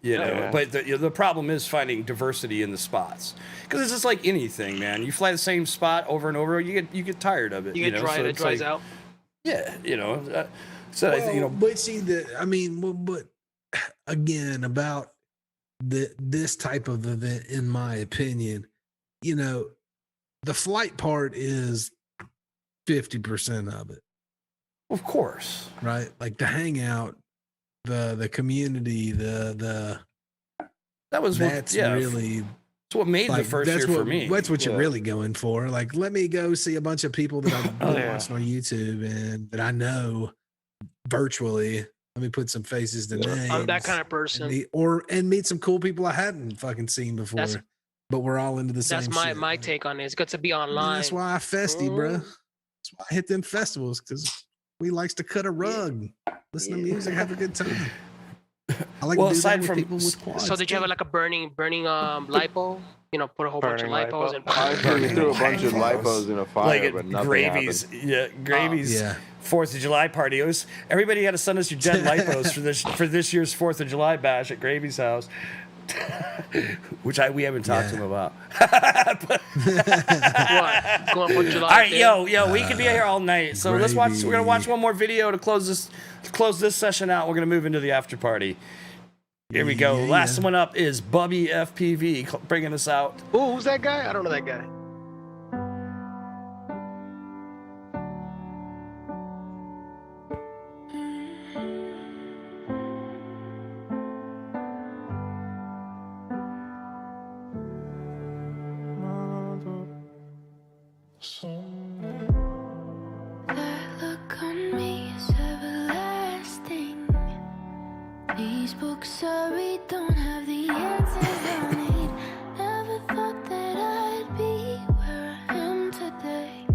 [SPEAKER 6] Yeah.
[SPEAKER 1] But the problem is finding diversity in the spots, because it's just like anything, man. You fly the same spot over and over, you get tired of it.
[SPEAKER 3] You get dry,
[SPEAKER 1] So
[SPEAKER 3] it
[SPEAKER 1] it's
[SPEAKER 3] dries
[SPEAKER 1] like,
[SPEAKER 3] out.
[SPEAKER 1] Yeah,
[SPEAKER 2] But see, but again, about this type of event, in my opinion, the flight part is 50% of it.
[SPEAKER 1] Of course.
[SPEAKER 2] Right? Like the hangout, the community, that was really
[SPEAKER 1] it's what made the first year for me.
[SPEAKER 2] That's what you're really going for. Like, let me go see a bunch of people that I've been watching on YouTube and that I know virtually. Let me put some faces to names.
[SPEAKER 3] I'm that kind of person.
[SPEAKER 2] And meet some cool people I hadn't fucking seen before. But we're all into the same shit.
[SPEAKER 3] That's my take on it. It's good to be online.
[SPEAKER 2] And that's why I festy, bro. That's why I hit them festivals, because we likes to cut a rug, listen to music, have a good time. I like to do that with people with quads.
[SPEAKER 3] So did you have like a burning lipo? Put a whole bunch of lipos and
[SPEAKER 7] I threw a bunch of lipos in a fire,
[SPEAKER 1] like
[SPEAKER 7] but nothing
[SPEAKER 1] Gravy's,
[SPEAKER 7] happened.
[SPEAKER 1] Gravy's 4th of July party. It was everybody had to send us your dead lipos for this year's 4th of July bash at Gravy's house. Which we haven't talked to him about.
[SPEAKER 3] What? Going for July?
[SPEAKER 1] All right, yo, we could be here all night. So let's watch. We're gonna watch one more video to close this session out. We're gonna move into the after party. Here we go. Last one up is Bubby FPV bringing us out.
[SPEAKER 3] Ooh, who's that guy? I don't know that guy.
[SPEAKER 12] That look on me is everlasting. These books I read don't have the answers I need. Never thought that I'd be where I am today.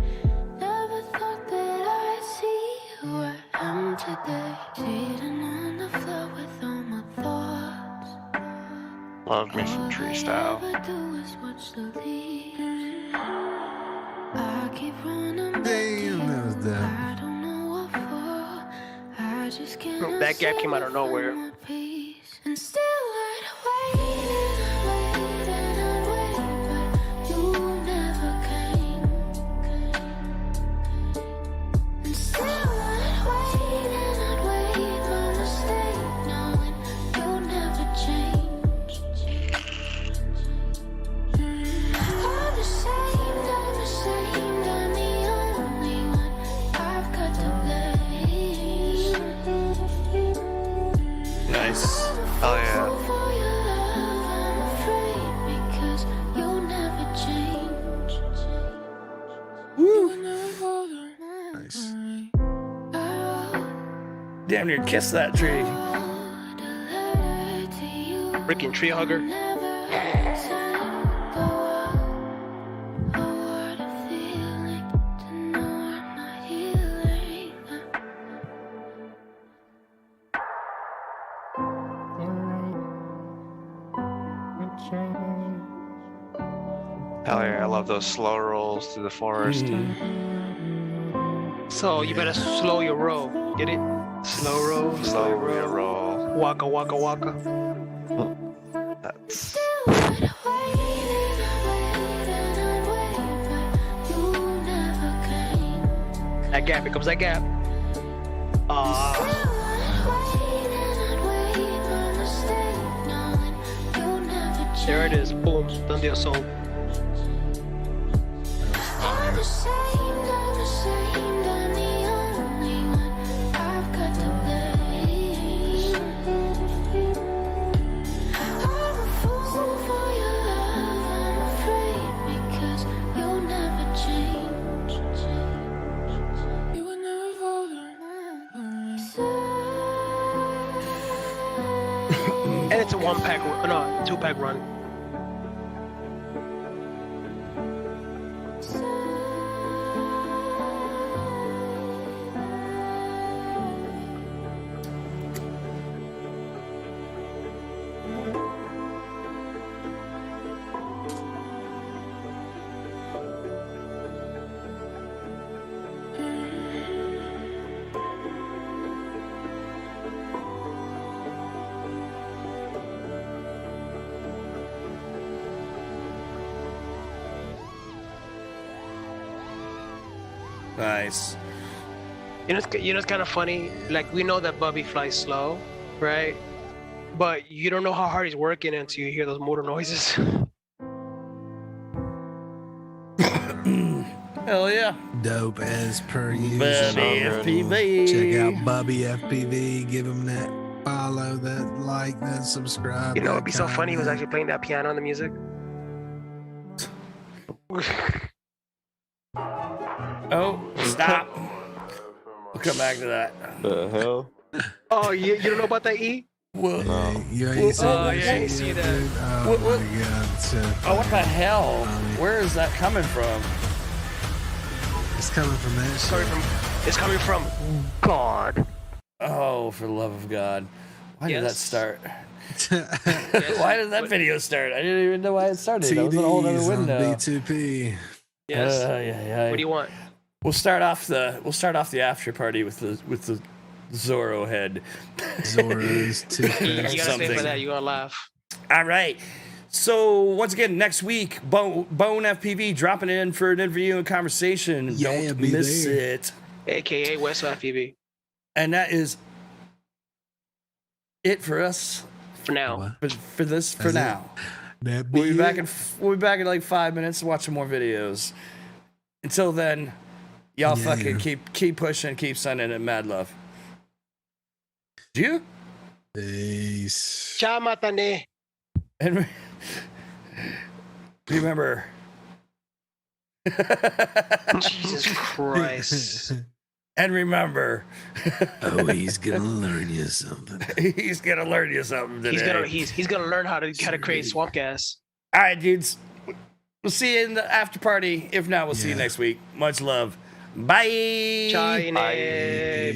[SPEAKER 12] Never thought that I'd see who I am today. Sitting on the floor with all my thoughts.
[SPEAKER 6] Love me some tree style.
[SPEAKER 12] All I do is watch the leaves. I keep running back.
[SPEAKER 2] Damn, that was dumb.
[SPEAKER 12] I don't know what for. I just can't.
[SPEAKER 3] That gap came out of nowhere.
[SPEAKER 12] And still I'd wait and I'd wait and I'd wait, but you never came. And still I'd wait and I'd wait, my mistake, knowing you never change. I'm ashamed, I'm the only one I've got to blame.
[SPEAKER 1] Nice.
[SPEAKER 6] Oh yeah.
[SPEAKER 12] For your love, I'm afraid, because you'll never change.
[SPEAKER 2] Nice.
[SPEAKER 1] Damn near kiss that tree.
[SPEAKER 3] Freaking tree hugger.
[SPEAKER 6] Hell yeah, I love those slow rolls through the forest.
[SPEAKER 3] So you better slow your roll. Get it? Slow roll, slow
[SPEAKER 6] Slow
[SPEAKER 3] roll.
[SPEAKER 6] roll.
[SPEAKER 3] Waka waka waka.
[SPEAKER 6] That's
[SPEAKER 3] That gap, here comes that gap. There it is. Boom. Done deal sold.
[SPEAKER 12] I'm ashamed, I'm the only one I've got to blame. I'm a fool for your love, I'm afraid, because you'll never change. You will never fall
[SPEAKER 3] And it's a 2-pack run.
[SPEAKER 1] Nice.
[SPEAKER 3] You know, it's kind of funny. Like, we know that Bubby flies slow, right? but you don't know how hard he's working until you hear those motor noises.
[SPEAKER 1] Hell yeah.
[SPEAKER 2] Dope as per usual.
[SPEAKER 1] Bubby FPV.
[SPEAKER 2] Check out Bubby FPV. Give him that follow, that like, that subscribe.
[SPEAKER 3] You know,
[SPEAKER 2] that
[SPEAKER 3] it'd be so funny. He was
[SPEAKER 2] comment.
[SPEAKER 3] actually playing that piano in the music.
[SPEAKER 1] Oh, stop. We'll come back to that.
[SPEAKER 7] The hell?
[SPEAKER 3] Oh, you don't know about that E?
[SPEAKER 1] Whoa.
[SPEAKER 2] Hey, you ain't seen
[SPEAKER 3] Oh,
[SPEAKER 2] that
[SPEAKER 3] yeah,
[SPEAKER 2] shit
[SPEAKER 3] you see
[SPEAKER 2] yet,
[SPEAKER 3] that.
[SPEAKER 2] dude? Oh
[SPEAKER 1] What-
[SPEAKER 2] my god. So
[SPEAKER 1] Oh, what the
[SPEAKER 2] funny.
[SPEAKER 1] hell? Where is that coming from?
[SPEAKER 2] It's coming from that shit.
[SPEAKER 3] It's coming from God.
[SPEAKER 1] Oh, for the love of God. Why did that
[SPEAKER 3] Yes.
[SPEAKER 1] start?
[SPEAKER 3] Yes.
[SPEAKER 1] Why did that video start? I didn't even know why it started. That was a whole other
[SPEAKER 2] TDs on
[SPEAKER 1] window.
[SPEAKER 2] B2P.
[SPEAKER 3] Yes.
[SPEAKER 1] Yeah.
[SPEAKER 3] What do you want?
[SPEAKER 1] We'll start off the after party with the Zorro head.
[SPEAKER 2] Zorro's
[SPEAKER 3] You gotta
[SPEAKER 2] toothpaste.
[SPEAKER 3] stay
[SPEAKER 1] Something.
[SPEAKER 3] for that. You're gonna laugh.
[SPEAKER 1] All right. So once again, next week, Bone FPV dropping in for an interview and conversation.
[SPEAKER 2] Yeah,
[SPEAKER 1] Don't
[SPEAKER 2] be
[SPEAKER 1] miss
[SPEAKER 2] there.
[SPEAKER 1] it.
[SPEAKER 3] AKA West FPV.
[SPEAKER 1] And that is it for us
[SPEAKER 3] For now.
[SPEAKER 2] What?
[SPEAKER 1] for this for
[SPEAKER 2] That's it.
[SPEAKER 1] now.
[SPEAKER 2] That
[SPEAKER 1] We'll be back
[SPEAKER 2] it.
[SPEAKER 1] in like 5 minutes to watch some more videos. Until then, y'all
[SPEAKER 2] Yeah.
[SPEAKER 1] fucking keep pushing, keep sending it mad love. You?
[SPEAKER 2] Peace.
[SPEAKER 3] Ciao, matane.
[SPEAKER 1] And remember.
[SPEAKER 3] Jesus Christ.
[SPEAKER 1] And remember.
[SPEAKER 2] Oh, he's gonna learn you something.
[SPEAKER 1] He's gonna learn you something today.
[SPEAKER 3] He's gonna learn how to create swamp gas.
[SPEAKER 1] All right, dudes. We'll see you in the after party. If not, we'll see you
[SPEAKER 2] Yeah.
[SPEAKER 1] next week. Much love. Bye.
[SPEAKER 3] China.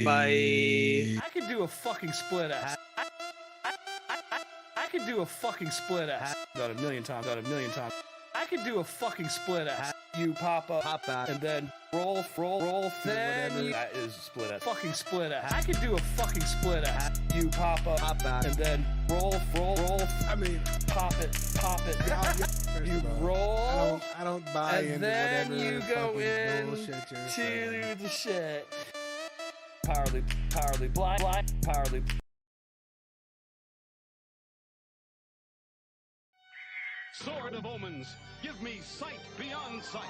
[SPEAKER 3] Bye.
[SPEAKER 1] I could do a fucking split a I could do a fucking split a Done a million times. I could do a fucking split a You pop out, and then roll, then that is split a fucking split a I could do a fucking split a You pop out, and then roll.
[SPEAKER 2] I mean,
[SPEAKER 1] Pop it.
[SPEAKER 2] first
[SPEAKER 1] You
[SPEAKER 2] of all,
[SPEAKER 1] roll.
[SPEAKER 2] I don't buy
[SPEAKER 1] And
[SPEAKER 2] into
[SPEAKER 1] then
[SPEAKER 2] whatever
[SPEAKER 1] you go
[SPEAKER 2] fucking
[SPEAKER 1] in
[SPEAKER 2] bullshit you're saying.
[SPEAKER 1] to the shit. Powerly blind, powerly.
[SPEAKER 13] Sword of omens, give me sight beyond sight.